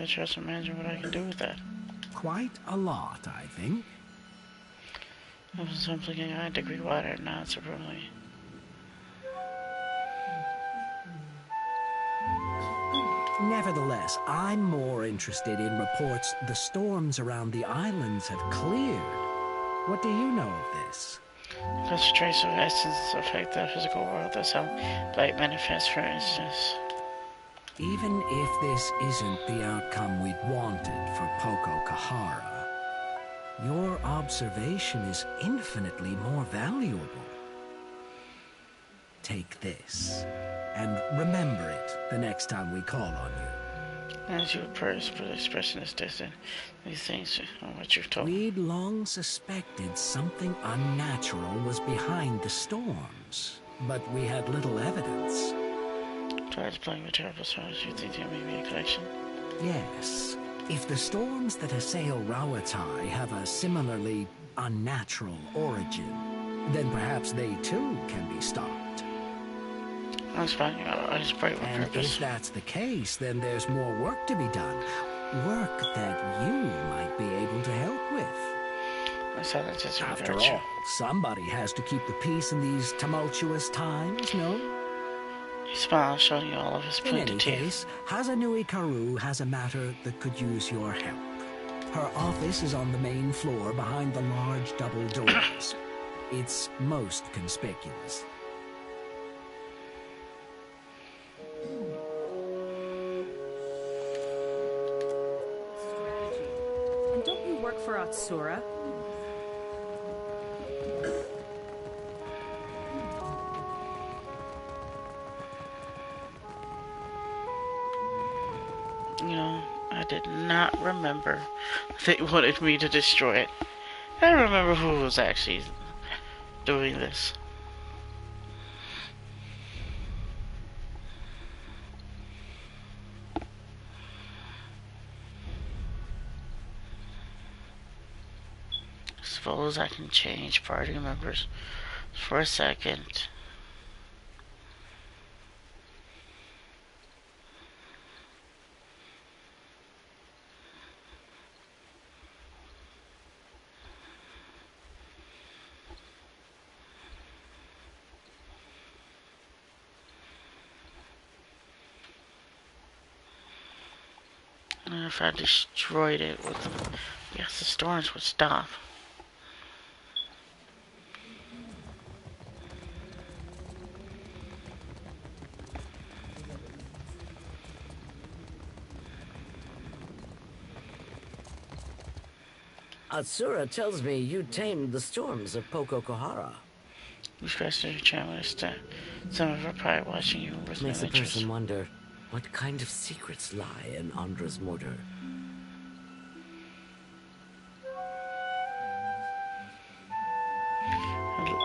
I just imagine what I can do with that. Quite a lot, I think. I was simply a high degree water, not supremely. Nevertheless, I'm more interested in reports the storms around the islands have cleared. What do you know of this? Because trace of essence affect the physical world. That's how light manifests, for instance. Even if this isn't the outcome we'd wanted for Poco Kahara, your observation is infinitely more valuable. Take this, and remember it the next time we call on you. As you purse, but expression is distant. These things are what you've told. We'd long suspected something unnatural was behind the storms, but we had little evidence. Towards playing with terrible stars, you think there may be a connection? Yes. If the storms that assail Rawatai have a similarly unnatural origin, then perhaps they too can be stopped. I was finding out I just pray with And purpose. if that's the case, then there's more work to be done. Work that you might be able to help with. After all, somebody has to keep the peace in these tumultuous times, no? He smiles, showing you all of his In any pointed teeth. case, Hazanui Karu has a matter that could use your help. Her office is on the main floor behind the large double doors. It's most conspicuous. And don't you work for Atsura? You know, I did not remember they wanted me to destroy it. I don't remember who was actually doing this. Suppose I can change party members for a second. And if I destroyed it with them, yes, the storms would stop. Atsura tells me you tamed the storms of Poco Kohara. You scratched your chin with a step. Some of her probably watching you with no Makes a interest. person wonder what kind of secrets lie in Andra's mortar.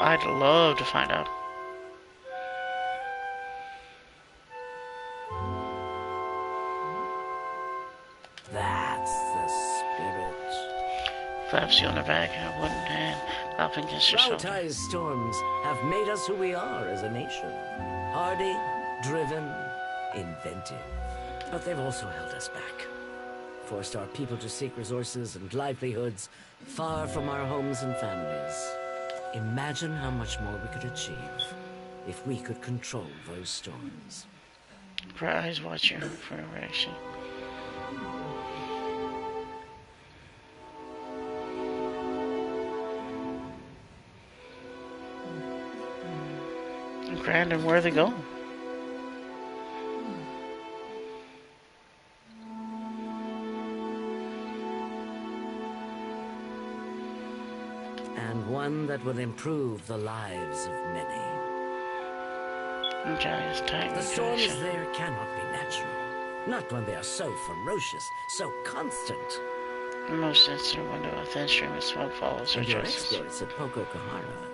I'd love to find out. That's the spirit. Claps you on the back and a wooden hand clapping against your shoulder. Raotai's storms have made us who we are as a nation. Hardy, driven, inventive. But they've also held us back. Forced our people to seek resources and livelihoods far from our homes and families. Imagine how much more we could achieve if we could control those storms. Her eyes watch you for a reaction. Grand and where they go? And one that will improve the lives of many. The storms there cannot be natural. Not when they are so ferocious, so constant. The most instant window, a thin stream of smoke follows her And your choices. exploits at Poco Kahara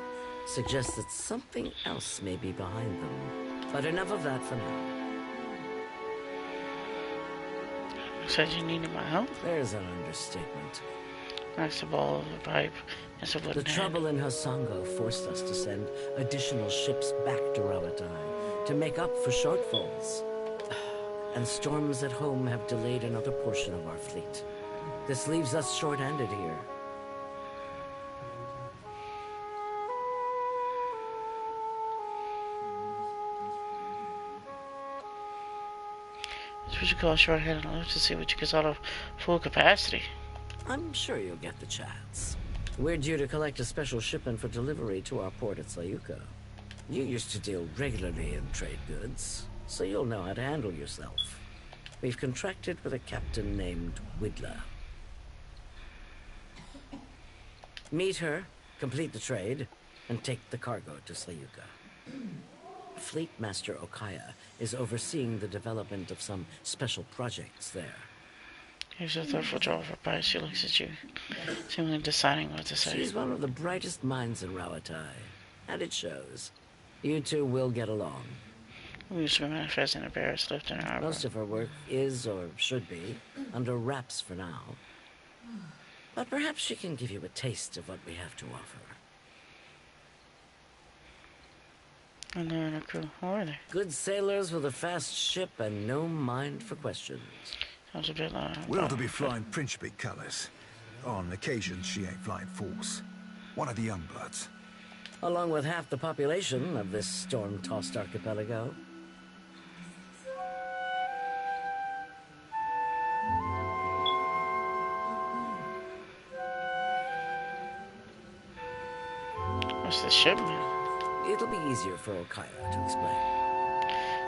suggest that something else may be behind them. But enough of that for now. You said you needed my help? There's an understatement. Knocks the ball of the pipe. It's a The wooden hand. trouble in Hasango forced us to send additional ships back to Rawatai to make up for shortfalls. And storms at home have delayed another portion of our fleet. This leaves us short-handed here. That's what you call short-handed. I'll have to see what you get out of full capacity. I'm sure you'll get the chance. We're due to collect a special shipment for delivery to our port at Sayuka. You used to deal regularly in trade goods, so you'll know how to handle yourself. We've contracted with a captain named Widler. Meet her, complete the trade, and take the cargo to Sayuka. Fleet Master Okaya is overseeing the development of some special projects there. Here's a thoughtful draw of her pipe. She looks at you, seemingly deciding what to say. She's one of the brightest minds in Rawatai, and it shows. You two will get along. We used to be manifesting a bear's lift in our Most of her work is, or should be, under wraps for now. But perhaps she can give you a taste of what we have to offer. And they're in a crew. Who are they? Good sailors with a fast ship and no mind for questions. Sounds a bit like... We ought to be flying Principe colours. On occasion, she ain't flying force. One of the young bloods. Along with half the population of this storm-tossed archipelago. What's the shipment? It'll be easier for Okaya to explain.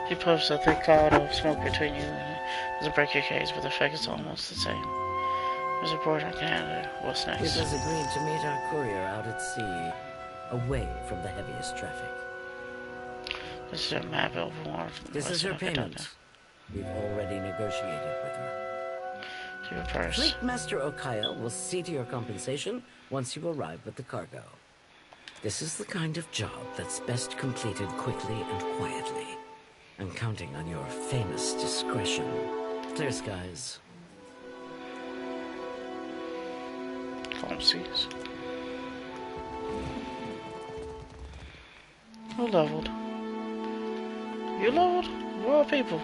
He puffs a thick cloud of smoke between you and doesn't break your case, but the effect is almost the same. There's a port in Canada. What's next? It has agreed to meet our courier out at sea, away from the heaviest traffic. This is a map of war. This is her payment. We've already negotiated with her. To your purse. Fleet Master Okaya will see to your compensation once you arrive with the cargo. This is the kind of job that's best completed quickly and quietly. I'm counting on your famous discretion. Clear skies. Calm seas. Who leveled? You leveled? We're all people.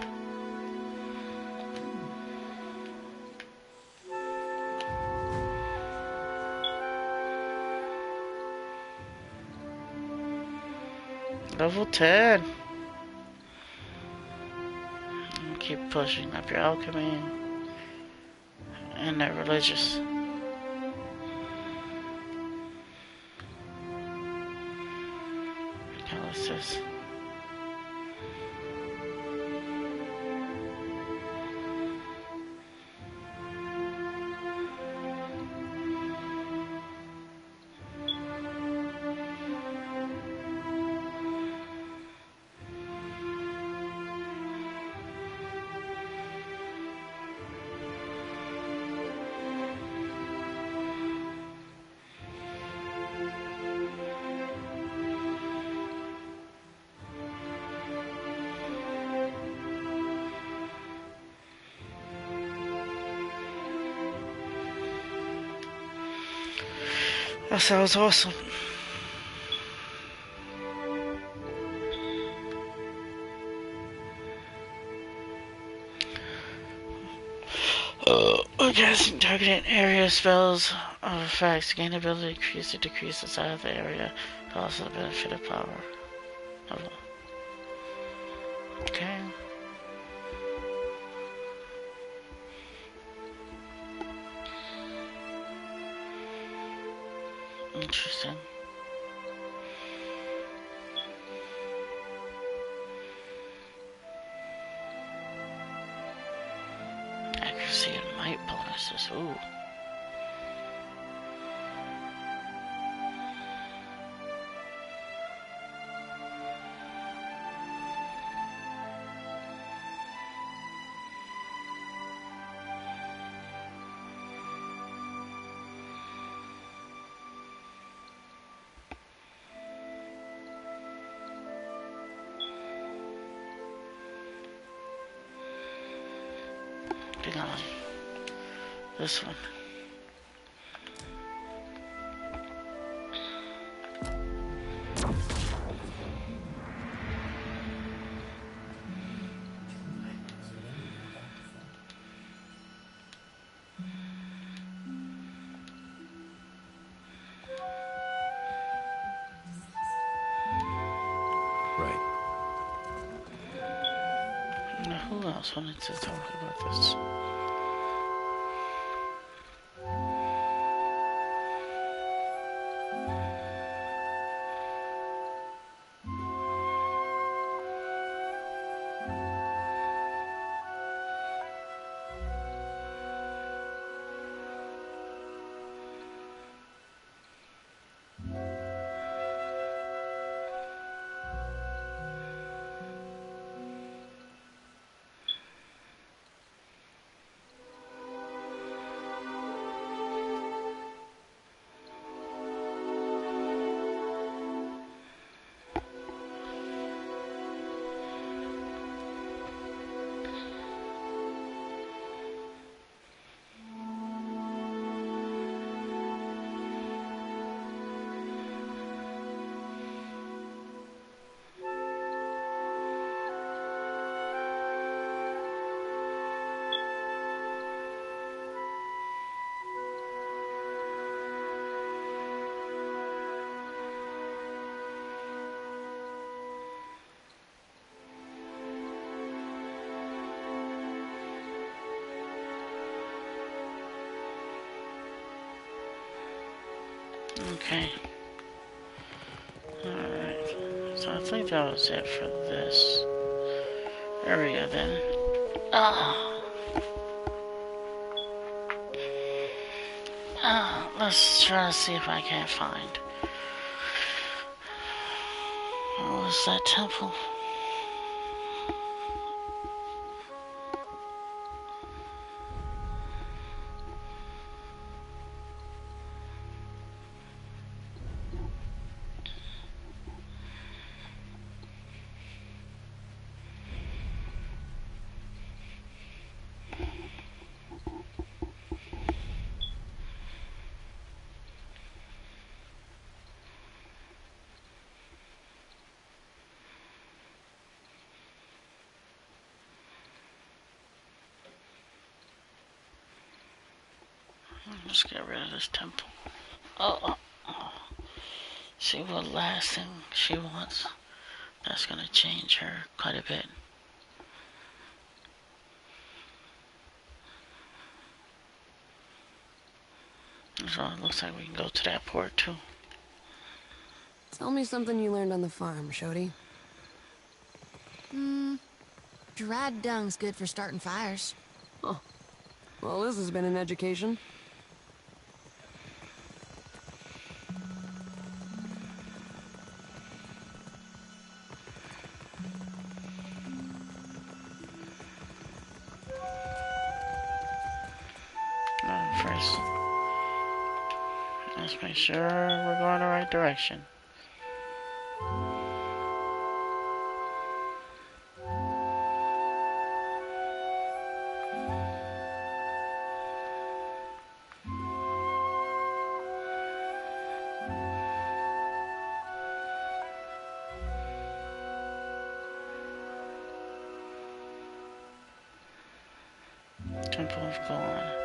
Level 10. Keep pushing up your alchemy and that religious. Okay, what's this? That sounds awesome. Casting targeted area spells of effects gain ability to increase or decrease the size of the area. Also the benefit of power. Okay. Interesting. Accuracy and might bonuses. Ooh. Hang on. This one. Right. Now, who else wanted to talk about this? Okay. Alright. So I think that was it for this area then. Let's try to see if I can't find. What was that temple? Let's get rid of this temple. See what last thing she wants. That's gonna change her quite a bit. So it looks like we can go to that port too. Tell me something you learned on the farm, Shodi. Dried dung's good for starting fires. Oh. Well, this has been an education. First, let's make sure we're going the right direction. Temple of God.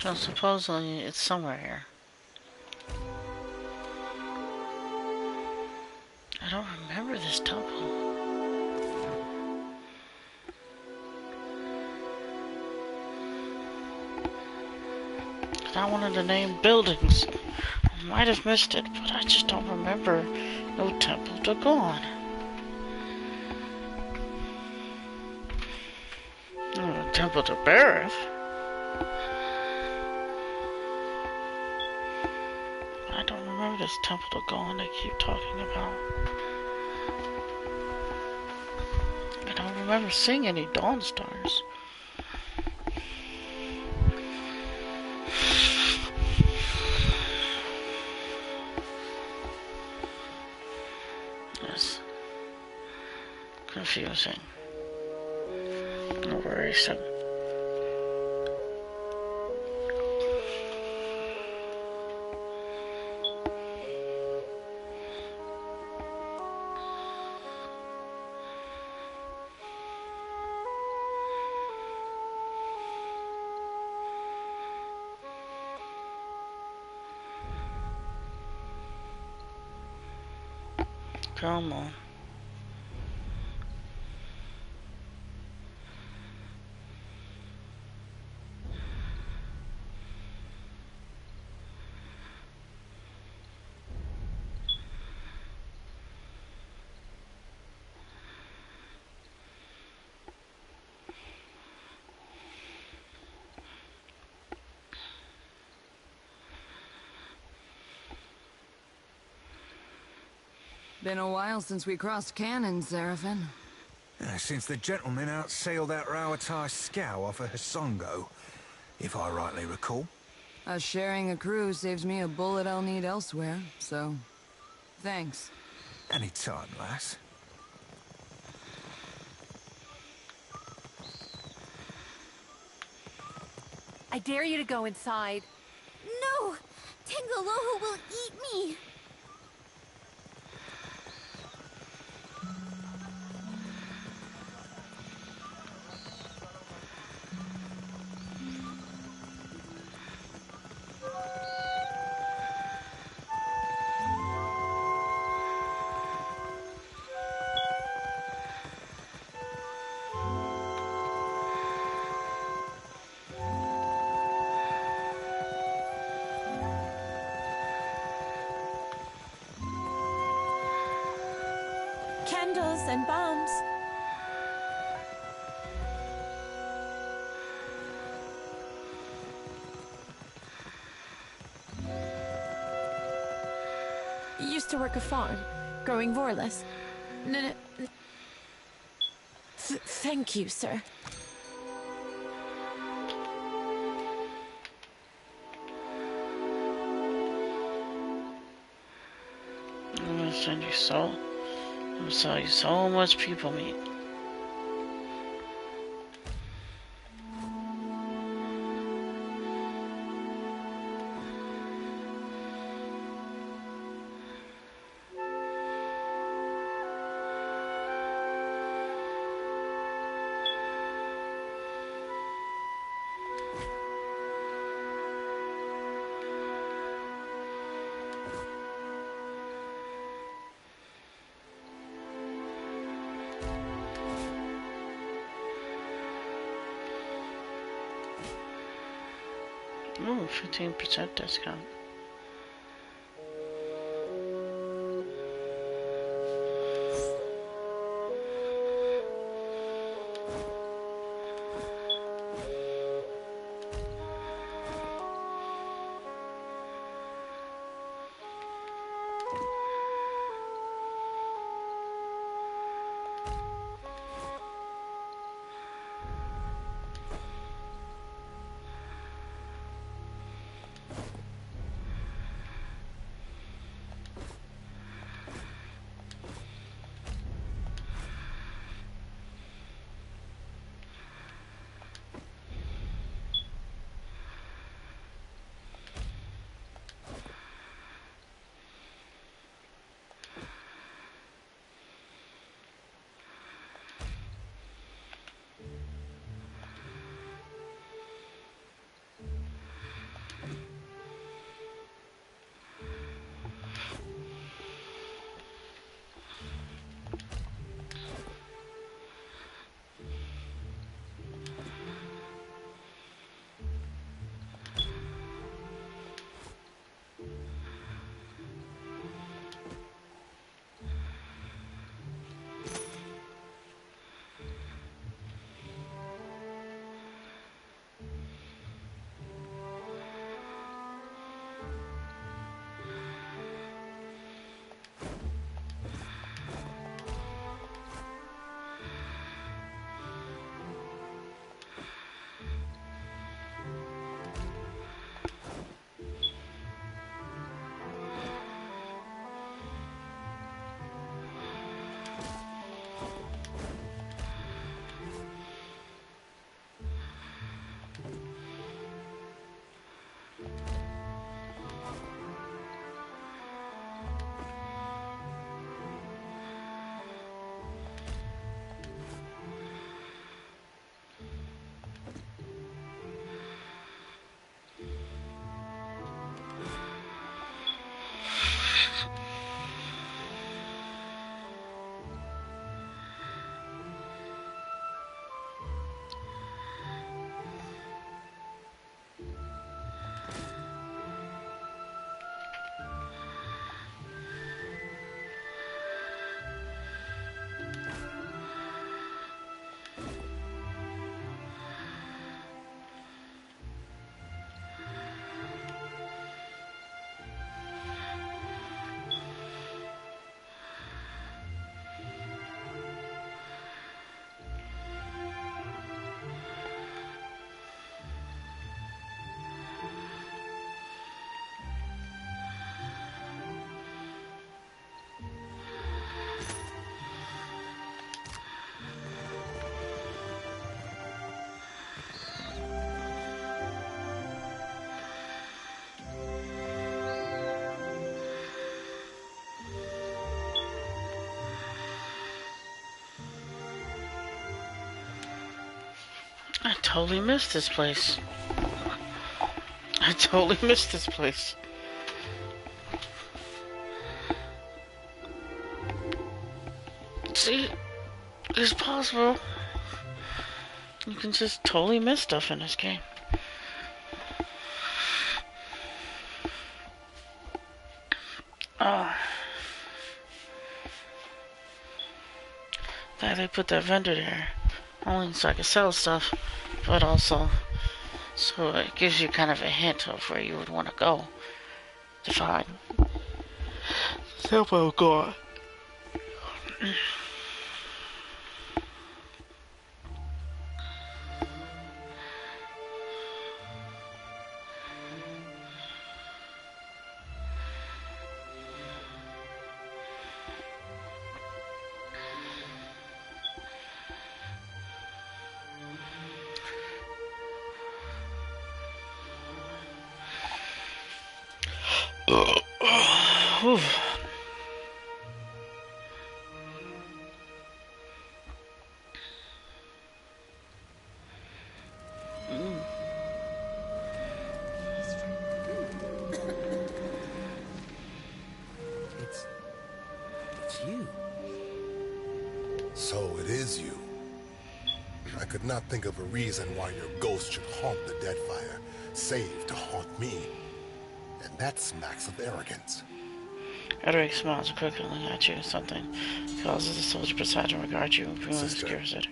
So supposedly it's somewhere here. I don't remember this temple. Not one of the named buildings. I might have missed it, but I just don't remember no temple to God. Oh, temple to Bareth. I don't remember this temple to God they keep talking about. I don't remember seeing any dawn stars. Yes. Confusing. Worrisome. Come on. Been a while since we crossed Cannon, Seraphin. Since the gentleman outsailed that Rawatai scow off of Hasongo, if I rightly recall. Us sharing a crew saves me a bullet I'll need elsewhere, so... thanks. Any time, lass. I dare you to go inside. No! Tangaloho will eat me! Candles and bombs. Used to work a farm, growing vorless. Thank you, sir. I'm gonna send you so. I'm gonna sell you so much people meat. Ooh, 15% discount. I totally missed this place. I totally missed this place. See, it's possible. You can just totally miss stuff in this game. Glad they put that vendor there. Only so I can sell stuff, but also so it gives you kind of a hint of where you would want to go to find Silver God. Whew. It's you. So it is you. I could not think of a reason why your ghost should haunt the Deadfire, save to haunt me. And that smacks of arrogance. Edric smiles quickly at you. Something causes the soldier beside him to regard you with curiosity.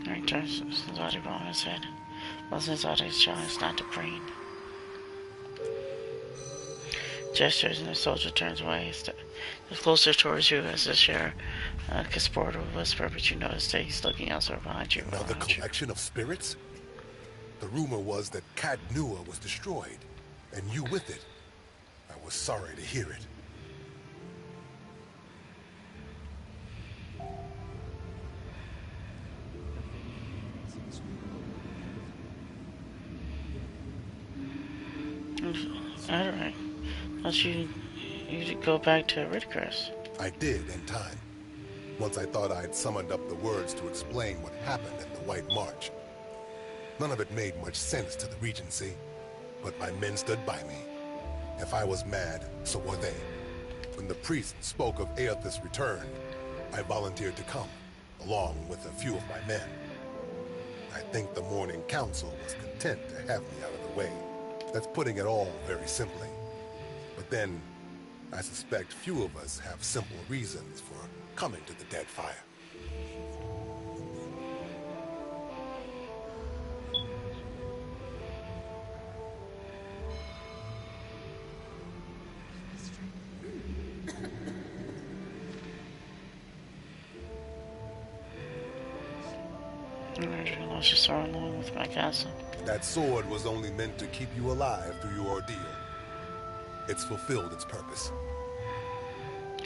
Eric turns his body on his head, while his eyes shines not to brain. Gestures and the soldier turns away. He's closer towards you as the sheriff Casport will whisper, but you notice that he's looking elsewhere behind you. Another collection of spirits? The rumor was that Cat Nua was destroyed, and you with it. I was sorry to hear it. Alright. Thought you go back to Ridcrest. I did in time. Once I thought I'd summoned up the words to explain what happened at the White March. None of it made much sense to the Regency, but my men stood by me. If I was mad, so were they. When the priest spoke of Aethys' return, I volunteered to come, along with a few of my men. I think the Morning Council was content to have me out of the way. That's putting it all very simply. But then, I suspect few of us have simple reasons for coming to the Deadfire. I lost your sword along with my castle. That sword was only meant to keep you alive through your ordeal. It's fulfilled its purpose.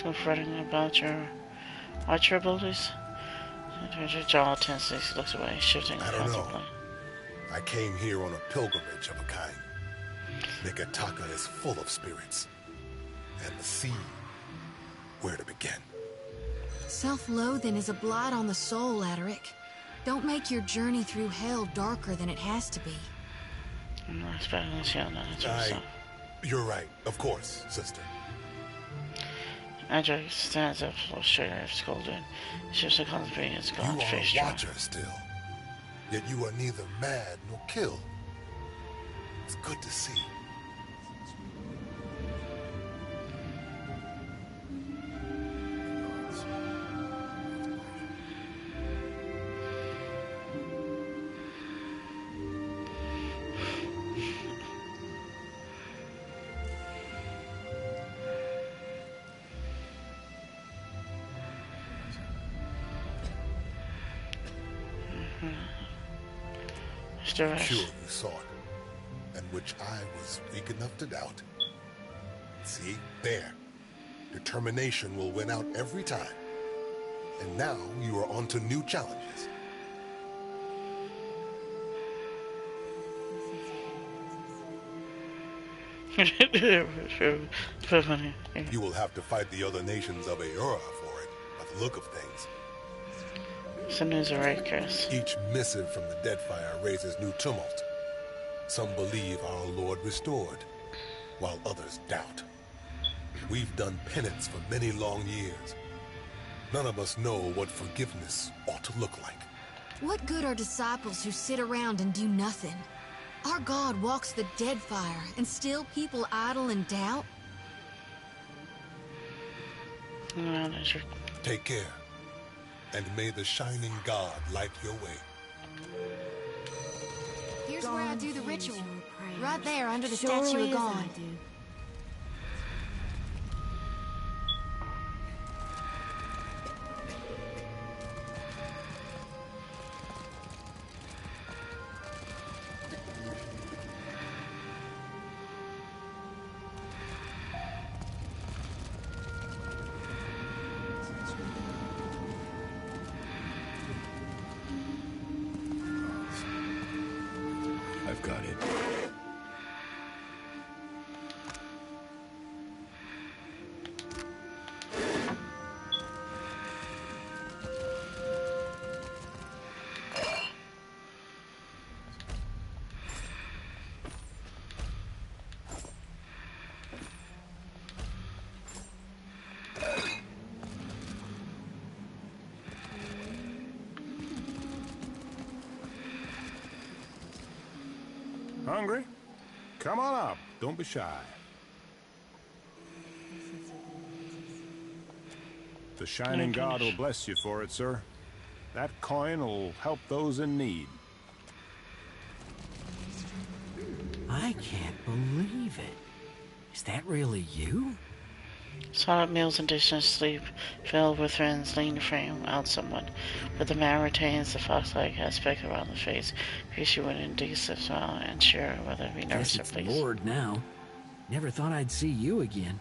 You're fretting about your archer abilities? Your jaw tenses, he looks away, shifting I don't know. I came here on a pilgrimage of a kind. Nikataka is full of spirits. And the sea, where to begin? Self-loathing is a blight on the soul, Adaric. Don't make your journey through hell darker than it has to be. I'm not expecting this yet, You're right, of course, sister. Adric stands up, frustrated, scolded, shifts the concentrating his gaunt face. You are a watcher still, yet you are neither mad nor killed. It's good to see. Sure you saw it, and which I was weak enough to doubt. See, there. Determination will win out every time. And now you are on to new challenges. You will have to fight the other nations of Aura for it, by the look of things. Some news are right, Chris. Each missive from the Deadfire raises new tumult. Some believe our Lord restored, while others doubt. We've done penance for many long years. None of us know what forgiveness ought to look like. What good are disciples who sit around and do nothing? Our God walks the dead fire, and still people idle and doubt? No, that's true. Take care, and may the shining God light your way. Here's where I do the ritual. Right there, under the Surely statue of as God. I do. I've got it. Hungry? Come on up. Don't be shy. The Shining God will bless you for it, sir. That coin will help those in need. I can't believe it. Is that really you? Solid meals and dishes, sleep, filled with friends, lean frame out somewhat, but the man retains the fox-like aspect around the face, greets you with an indecisive smile, and sure whether to be nervous Guess or it's pleased. Lord now. Never thought I'd see you again.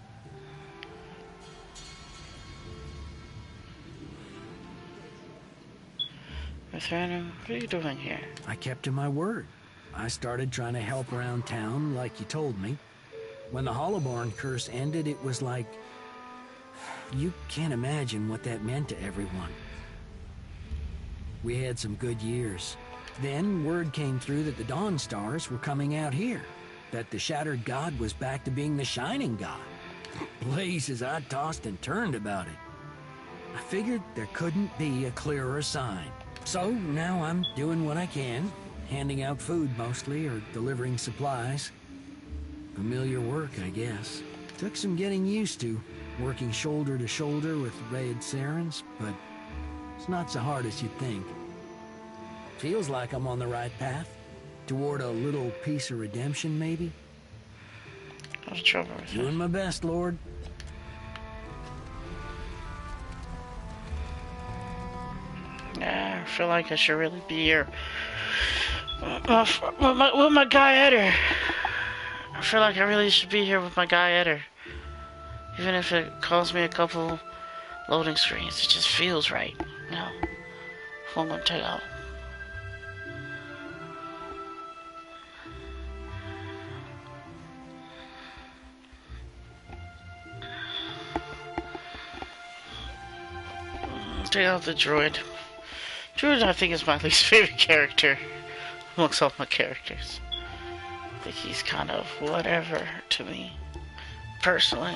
Rutherford, what are you doing here? I kept to my word. I started trying to help around town like you told me. When the Hollowborn curse ended, it was like... You can't imagine what that meant to everyone. We had some good years. Then word came through that the Dawn Stars were coming out here. That the Shattered God was back to being the Shining God. Blazes, I tossed and turned about it. I figured there couldn't be a clearer sign. So now I'm doing what I can. Handing out food mostly, or delivering supplies. Familiar work, I guess. Took some getting used to, working shoulder to shoulder with Red Sarens, but it's not so hard as you'd think. Feels like I'm on the right path. Toward a little piece of redemption, maybe? What's the trouble with Doing my best, Lord. Yeah, I feel like I should really be here. With my guy Eder. I feel like I really should be here with my guy Eder. Even if it costs me a couple loading screens, it just feels right. You know? If I'm gonna take out. Take out the droid. Droid, I think, is my least favorite character amongst all my characters. I think he's kind of whatever to me, personally.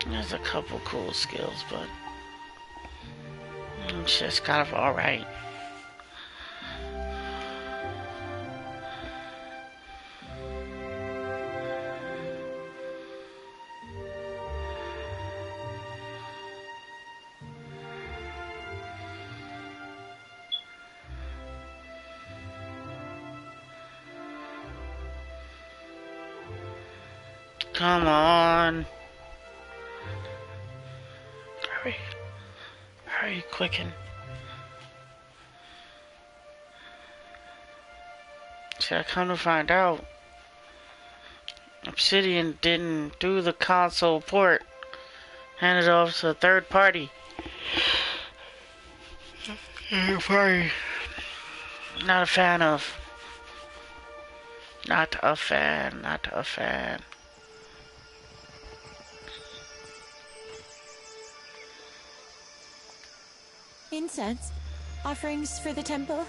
He has a couple cool skills, but it's just kind of alright. Come on. Hurry. Hurry, quicken. See, I come to find out, Obsidian didn't do the console port. Handed it off to a third party. Sorry. Not a fan of. Not a fan. Not a fan. incense? Offerings for the temple?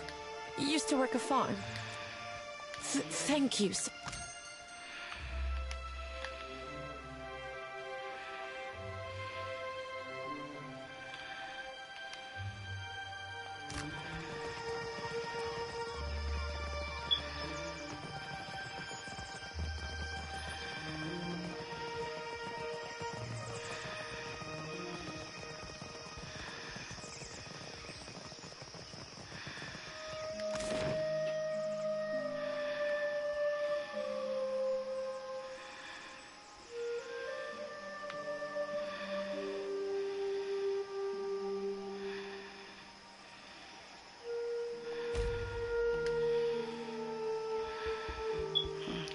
Used to work a farm. Thank you.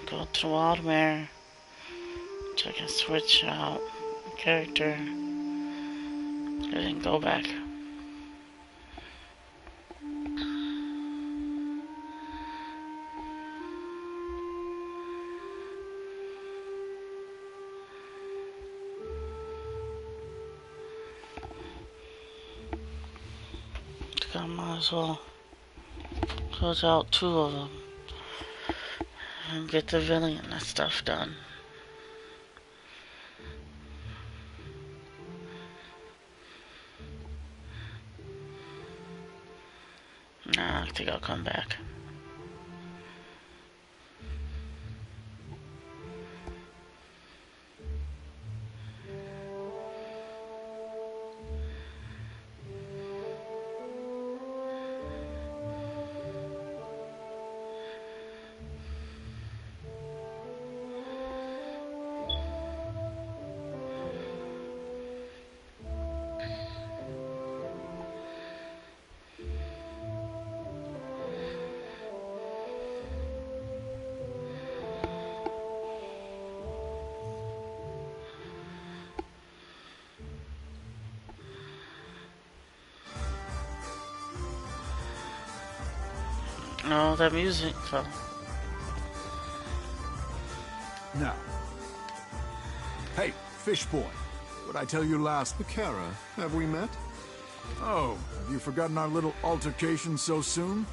Go to Waldmere. So I can switch out character. And then go back. I might as well close out 2 of them and get the villain and stuff done. Nah, I think I'll come back. Oh, that music, though. Now. Hey, fish boy. What'd I tell you last? Kara, have we met? Oh, have you forgotten our little altercation so soon?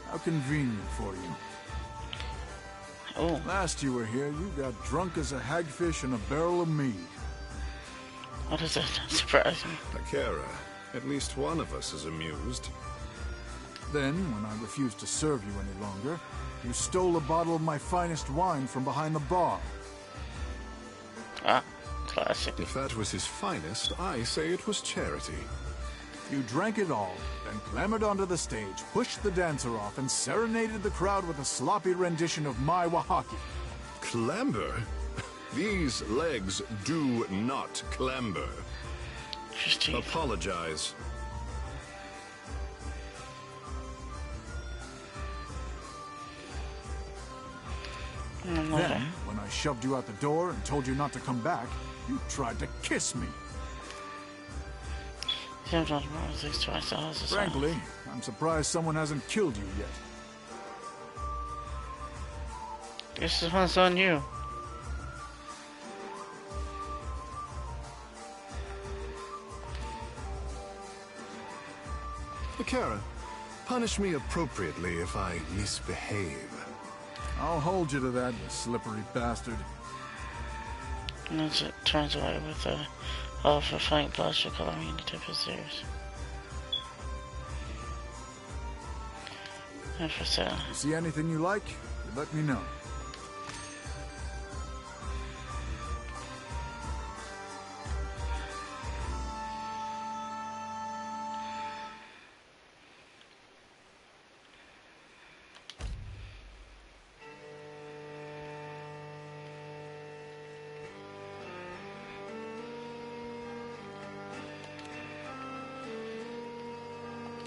How convenient for you. Oh. Last you were here, you got drunk as a hagfish in a barrel of mead. What is that? Surprising. Kara, at least one of us is amused. Then, when I refused to serve you any longer, you stole a bottle of my finest wine from behind the bar. Ah, classic. If that was his finest, I say it was charity. You drank it all, then clambered onto the stage, pushed the dancer off, and serenaded the crowd with a sloppy rendition of my Wahaki. Clamber? These legs do not clamber. Apologize. Then, when I shoved you out the door and told you not to come back, you tried to kiss me. Frankly, I'm surprised someone hasn't killed you yet. This one's on you. Kara, punish me appropriately if I misbehave. I'll hold you to that, you slippery bastard. And then it turns away with a for fight blush coloring in the tip of his ears. And for sale. You see anything you like, you let me know.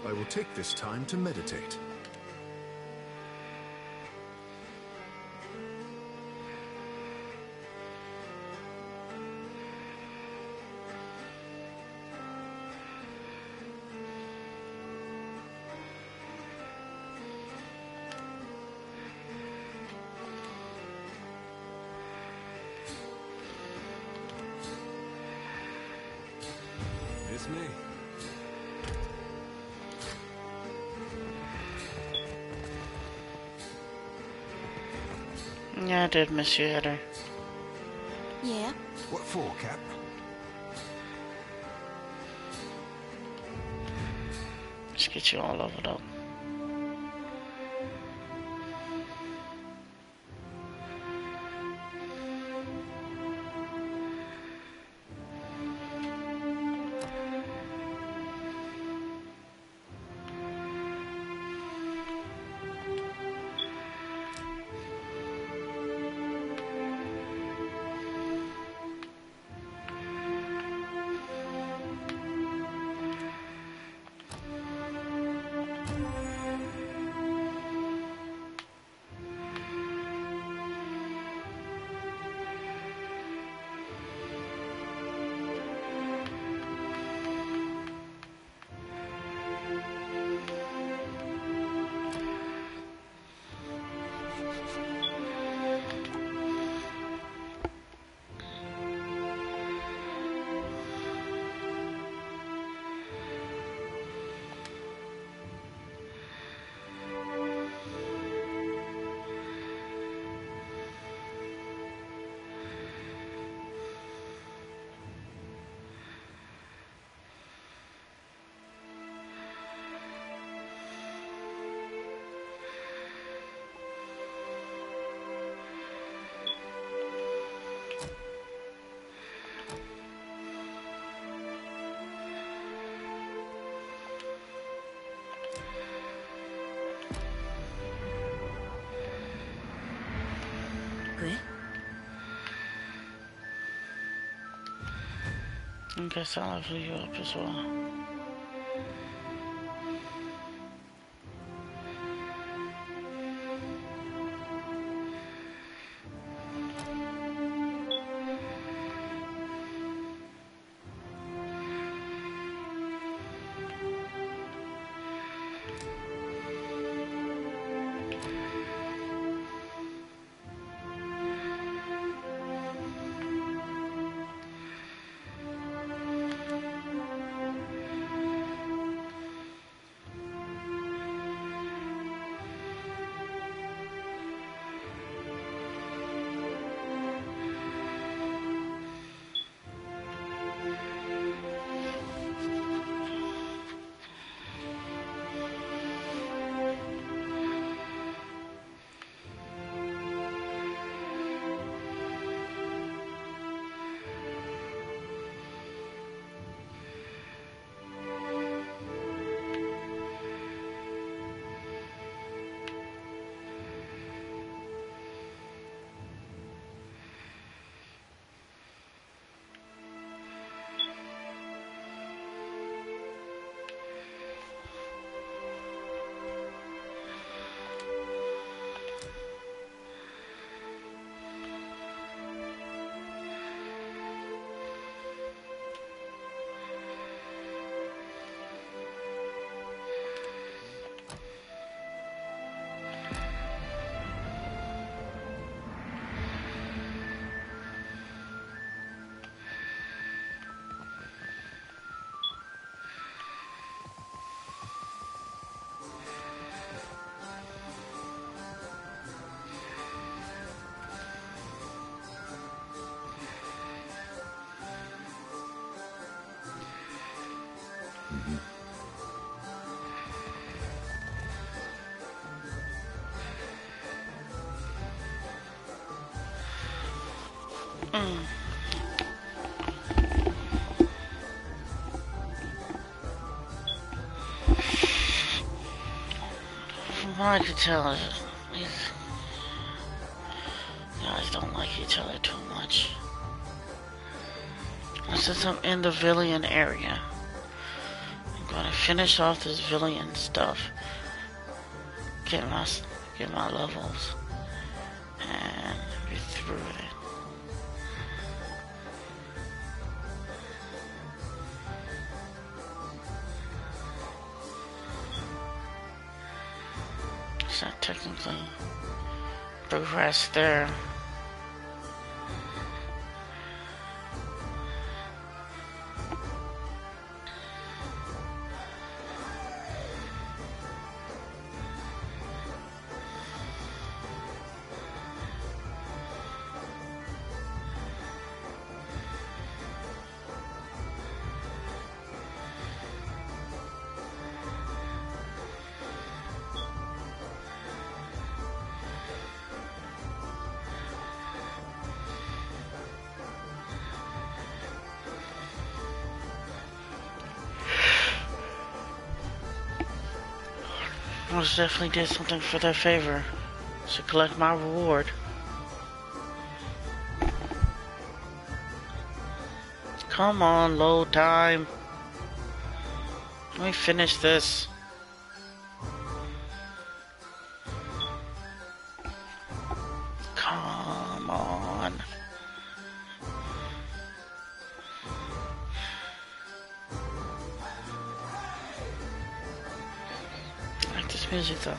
I will take this time to meditate. It's me. Yeah, I did miss you, Heather. Yeah? What for, Cap? Just get you all leveled up. I guess I'll level you up as well. From what I could tell, these guys don't like each other too much. Since I'm in the villain area, I'm gonna finish off this villain stuff, get my levels, and be through with it. It's not technically progress there. Most definitely did something for their favor. Should collect my reward. Come on, load time. Let me finish this. Come on. I like this music though.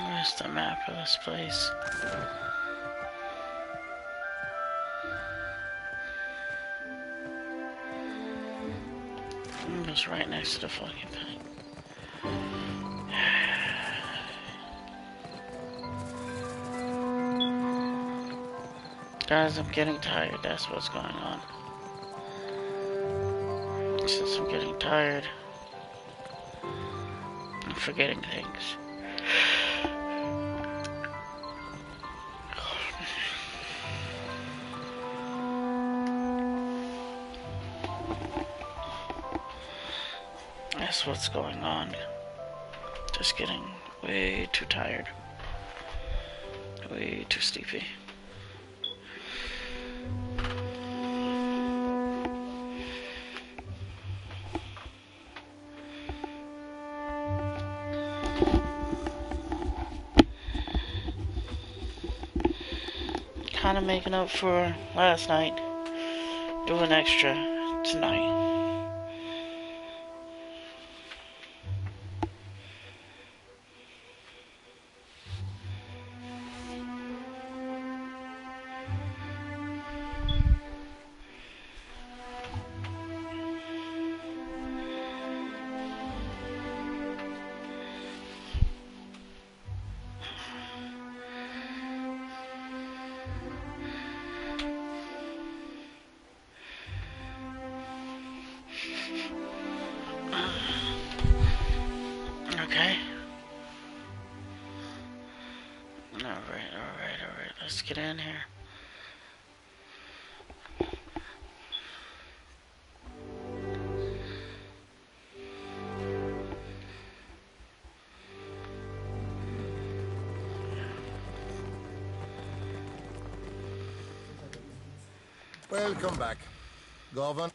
Where's the map of this place? It was right next to the fucking thing. Guys, I'm getting tired. That's what's going on. Since I'm getting tired, I'm forgetting things. That's what's going on. Just getting way too tired. Way too sleepy. Kind of making up for last night. Doing extra tonight. Okay. Alright. Let's get in here. Welcome back, Governor.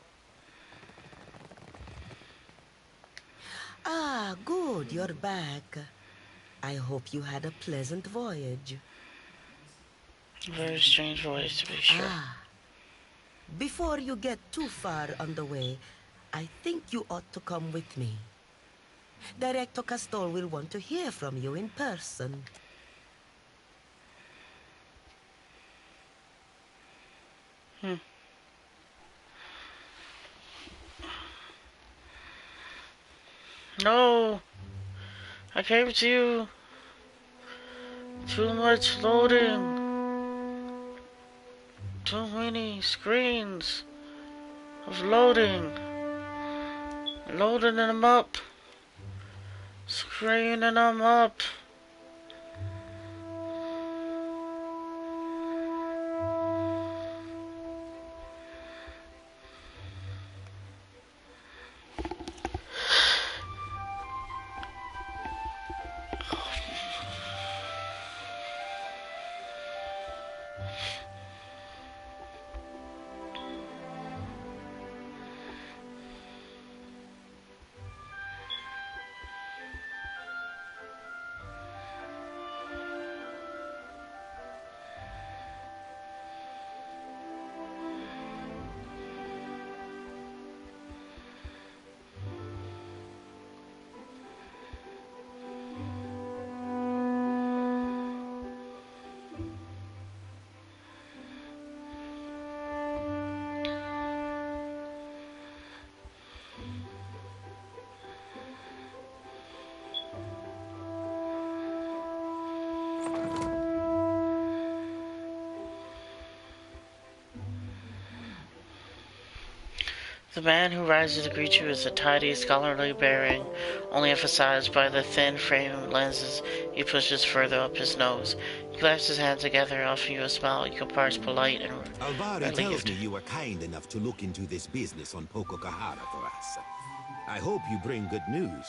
Ah, good, you're back. I hope you had a pleasant voyage. Very strange voice, to be sure. Ah, Before you get too far on the way, I think you ought to come with me. Director Castol will want to hear from you in person. No, I came to you. Too much loading. Too many screens of loading. Loading them up. Screening them up. The man who rises to greet you is a tidy, scholarly bearing, only emphasized by the thin frame lenses he pushes further up his nose. He clasps his hands together, offering you a smile he compares polite and Alvari tells me you were kind enough to look into this business on Pococahara for us. I hope you bring good news.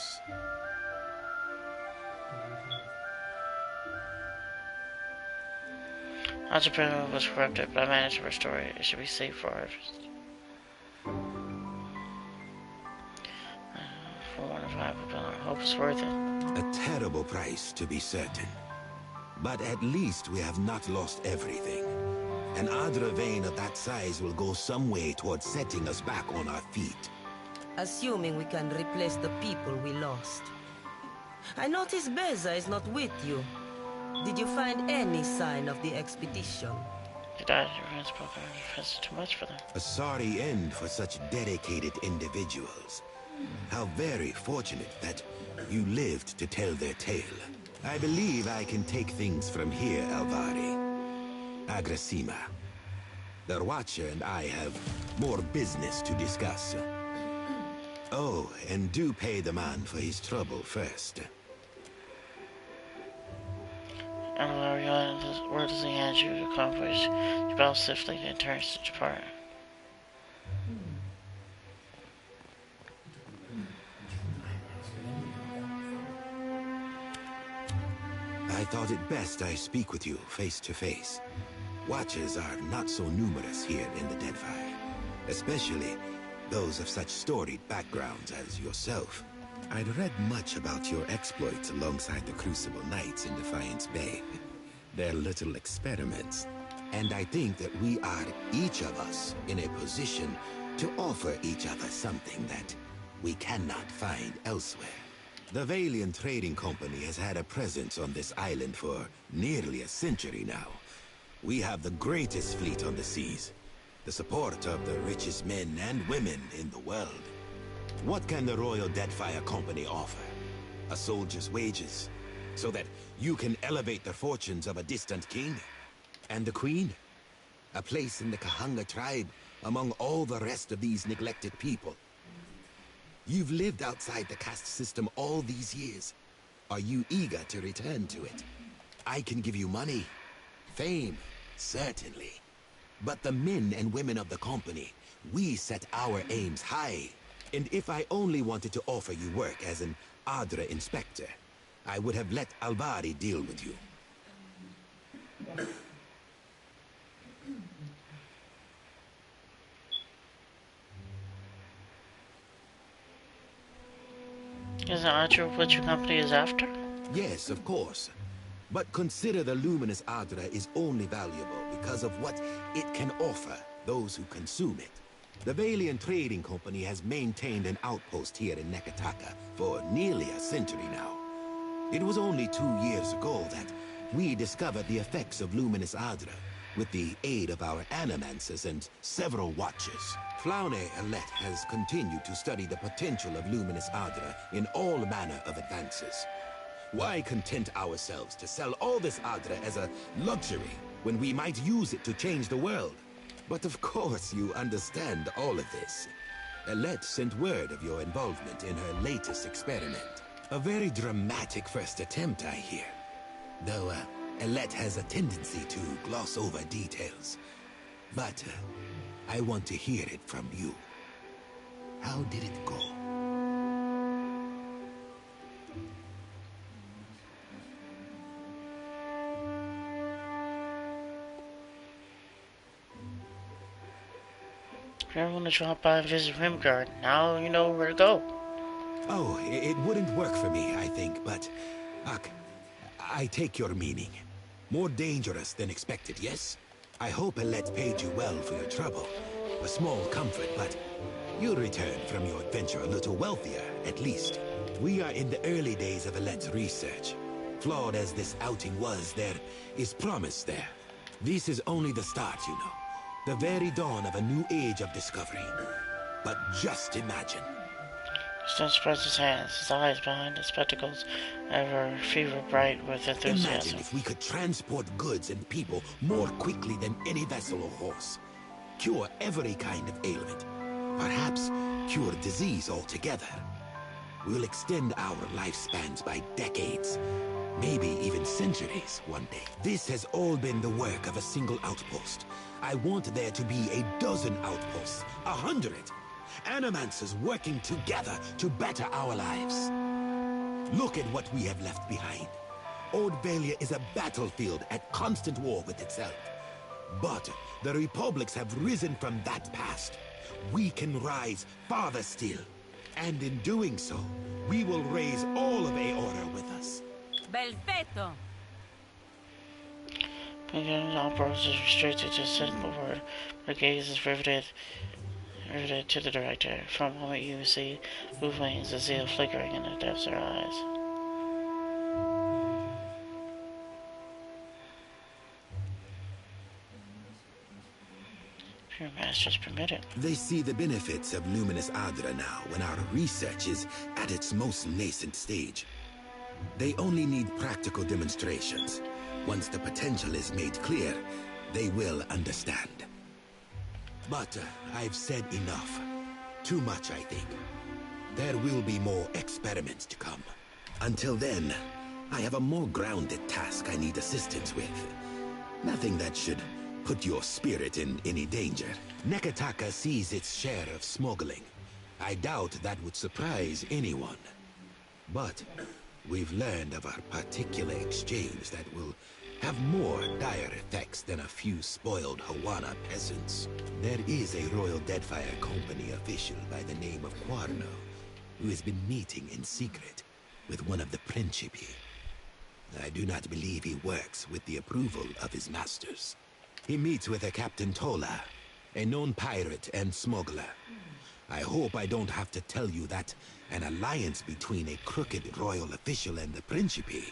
Entrepreneur was corrupted, but I managed to restore it. It should be safe for us. For one of I hope it's worth it. A terrible price, to be certain. But at least we have not lost everything. An Adra vein of that size will go some way towards setting us back on our feet. Assuming we can replace the people we lost. I notice Beza is not with you. Did you find any sign of the expedition? They died in your hands, Poker. It's too much for them. A sorry end for such dedicated individuals. How very fortunate that you lived to tell their tale. I believe I can take things from here, Alvari. Agrasima. The Watcher and I have more business to discuss. Oh, and do pay the man for his trouble first. And where does he hand you the convoys? You bow stiffly and turns to depart. I thought it best I speak with you face to face. Watchers are not so numerous here in the Deadfire, especially those of such storied backgrounds as yourself. I'd read much about your exploits alongside the Crucible Knights in Defiance Bay. Their little experiments. And I think that we are, each of us, in a position to offer each other something that we cannot find elsewhere. The Valiant Trading Company has had a presence on this island for nearly a century now. We have the greatest fleet on the seas, the support of the richest men and women in the world. What can the Royal Deadfire Company offer? A soldier's wages, so that you can elevate the fortunes of a distant king? And the Queen? A place in the Kahanga tribe among all the rest of these neglected people. You've lived outside the caste system all these years. Are you eager to return to it? I can give you money, fame, certainly. But the men and women of the company, we set our aims high. And if I only wanted to offer you work as an Adra inspector, I would have let Alvari deal with you. Isn't that true of what your company is after? Yes, of course. But consider the luminous Adra is only valuable because of what it can offer, those who consume it. The Valiant Trading Company has maintained an outpost here in Nekataka for nearly a century now. It was only 2 years ago that we discovered the effects of Luminous Adra with the aid of our animancers and several watchers. Flaune Alette has continued to study the potential of Luminous Adra in all manner of advances. Why content ourselves to sell all this Adra as a luxury when we might use it to change the world? But of course you understand all of this. Alette sent word of your involvement in her latest experiment. A very dramatic first attempt, I hear. Though, Alette has a tendency to gloss over details. But, I want to hear it from you. How did it go? If you ever want to drop by and visit Rimgard, now you know where to go. Oh, it wouldn't work for me, I think, but... Ugh, I take your meaning. More dangerous than expected, yes? I hope Alette paid you well for your trouble. A small comfort, but you'll return from your adventure a little wealthier, at least. We are in the early days of Alette's research. Flawed as this outing was, there is promise there. This is only the start, you know. The very dawn of a new age of discovery. But just imagine. Sten spreads his hands, his eyes behind his spectacles, ever fever bright with enthusiasm. Imagine if we could transport goods and people more quickly than any vessel or horse. Cure every kind of ailment. Perhaps cure disease altogether. We'll extend our lifespans by decades. Maybe even centuries one day. This has all been the work of a single outpost. I want there to be a dozen outposts, 100. Animancers working together to better our lives. Look at what we have left behind. Old Valia is a battlefield at constant war with itself. But the republics have risen from that past. We can rise farther still. And in doing so, we will raise all of Aorta with us. Belfetto! Again, all purpose is restricted to a simple word. The gaze is riveted to the director. From the moment you see blue flames, a zeal flickering in the depths of her eyes. Pure masters permitted. They see the benefits of Luminous Adra now when our research is at its most nascent stage. They only need practical demonstrations. Once the potential is made clear, they will understand. But I've said enough. Too much, I think. There will be more experiments to come. Until then, I have a more grounded task I need assistance with. Nothing that should put your spirit in any danger. Nekataka sees its share of smuggling. I doubt that would surprise anyone. But we've learned of a particular exchange that will have more dire effects than a few spoiled Hawana peasants. There is a Royal Deadfire Company official by the name of Quarno, who has been meeting in secret with one of the Principi. I do not believe he works with the approval of his masters. He meets with a Captain Tola, a known pirate and smuggler. I hope I don't have to tell you that an alliance between a crooked royal official and the Principi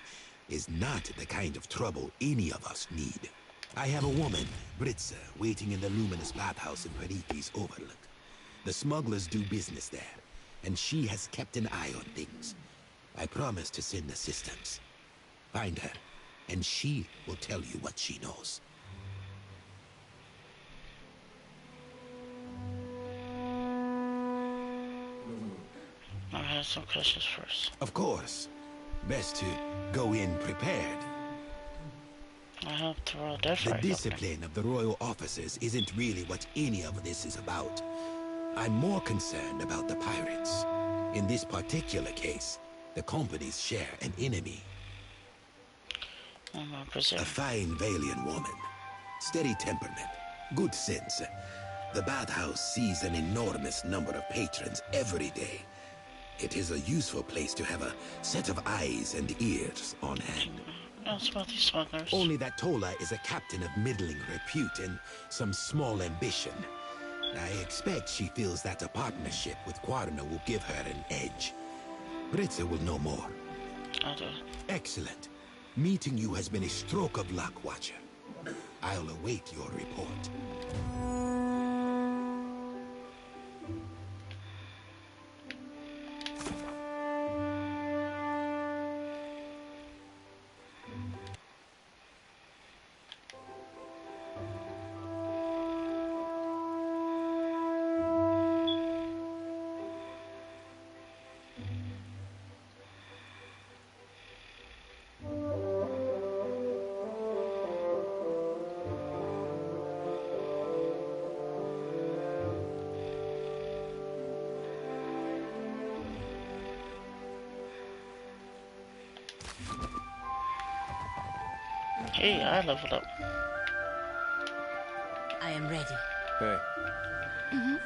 is not the kind of trouble any of us need. I have a woman, Britza, waiting in the luminous bathhouse in Pariti's Overlook. The smugglers do business there, and she has kept an eye on things. I promise to send assistance. Find her, and she will tell you what she knows. I have some questions first. Of course. Best to go in prepared. I hope the Royal Deadfire. The discipline of the royal officers isn't really what any of this is about. I'm more concerned about the pirates. In this particular case, the companies share an enemy. A fine Valian woman. Steady temperament. Good sense. The bathhouse sees an enormous number of patrons every day. It is a useful place to have a set of eyes and ears on hand. That's about these smugglers. Only that Tola is a captain of middling repute and some small ambition. I expect she feels that a partnership with Quarna will give her an edge. Britza will know more. I do. Excellent. Meeting you has been a stroke of luck, Watcher. I'll await your report. Hey, I leveled up. I am ready. Hey. Mm-hmm.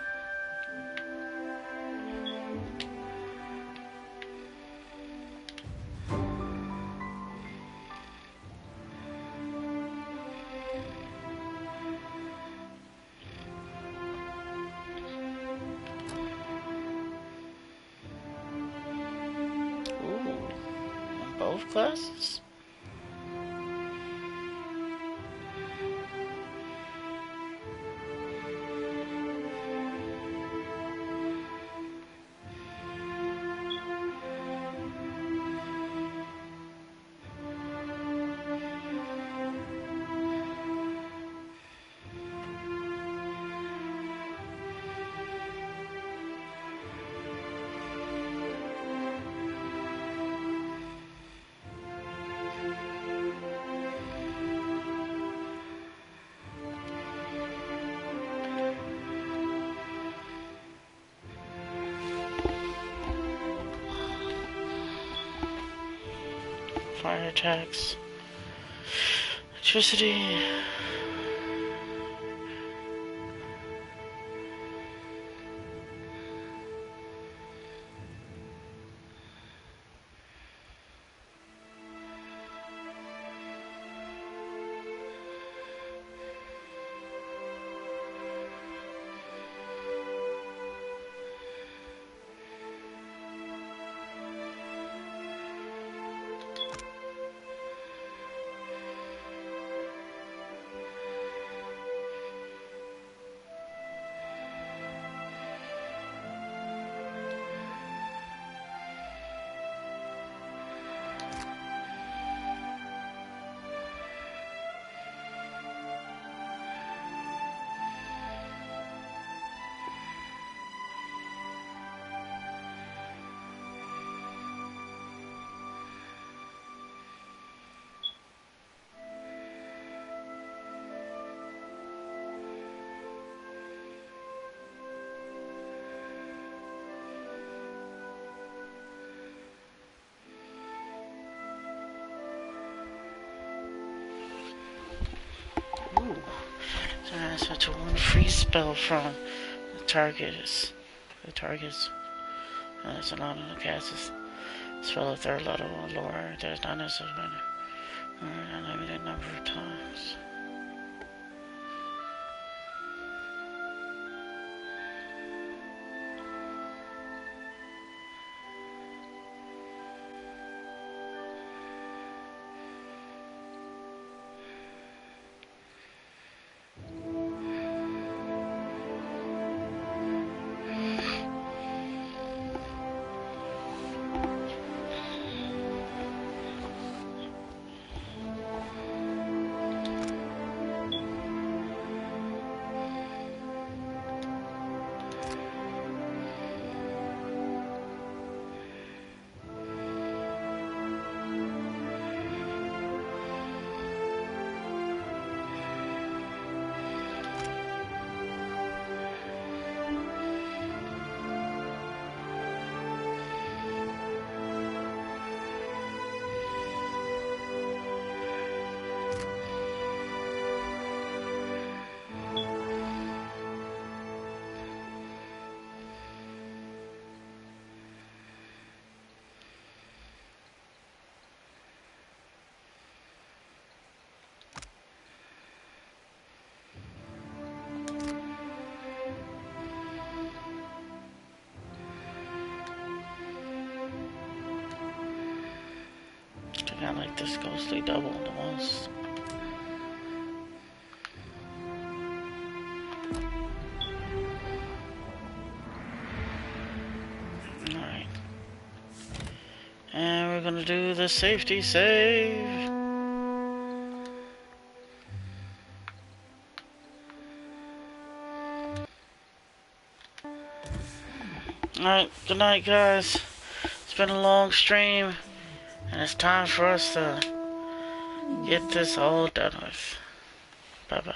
Ooh. Both classes? Fire attacks. Electricity. Ooh. So answer to one free spell from the targets. That's an honor to cast this spell at third level or lower. There's not necessarily an unlimited number of times. They got like this ghostly double on the walls. Alright. And we're gonna do the safety save. Alright, good night guys. It's been a long stream. And it's time for us to get this all done with. Bye bye.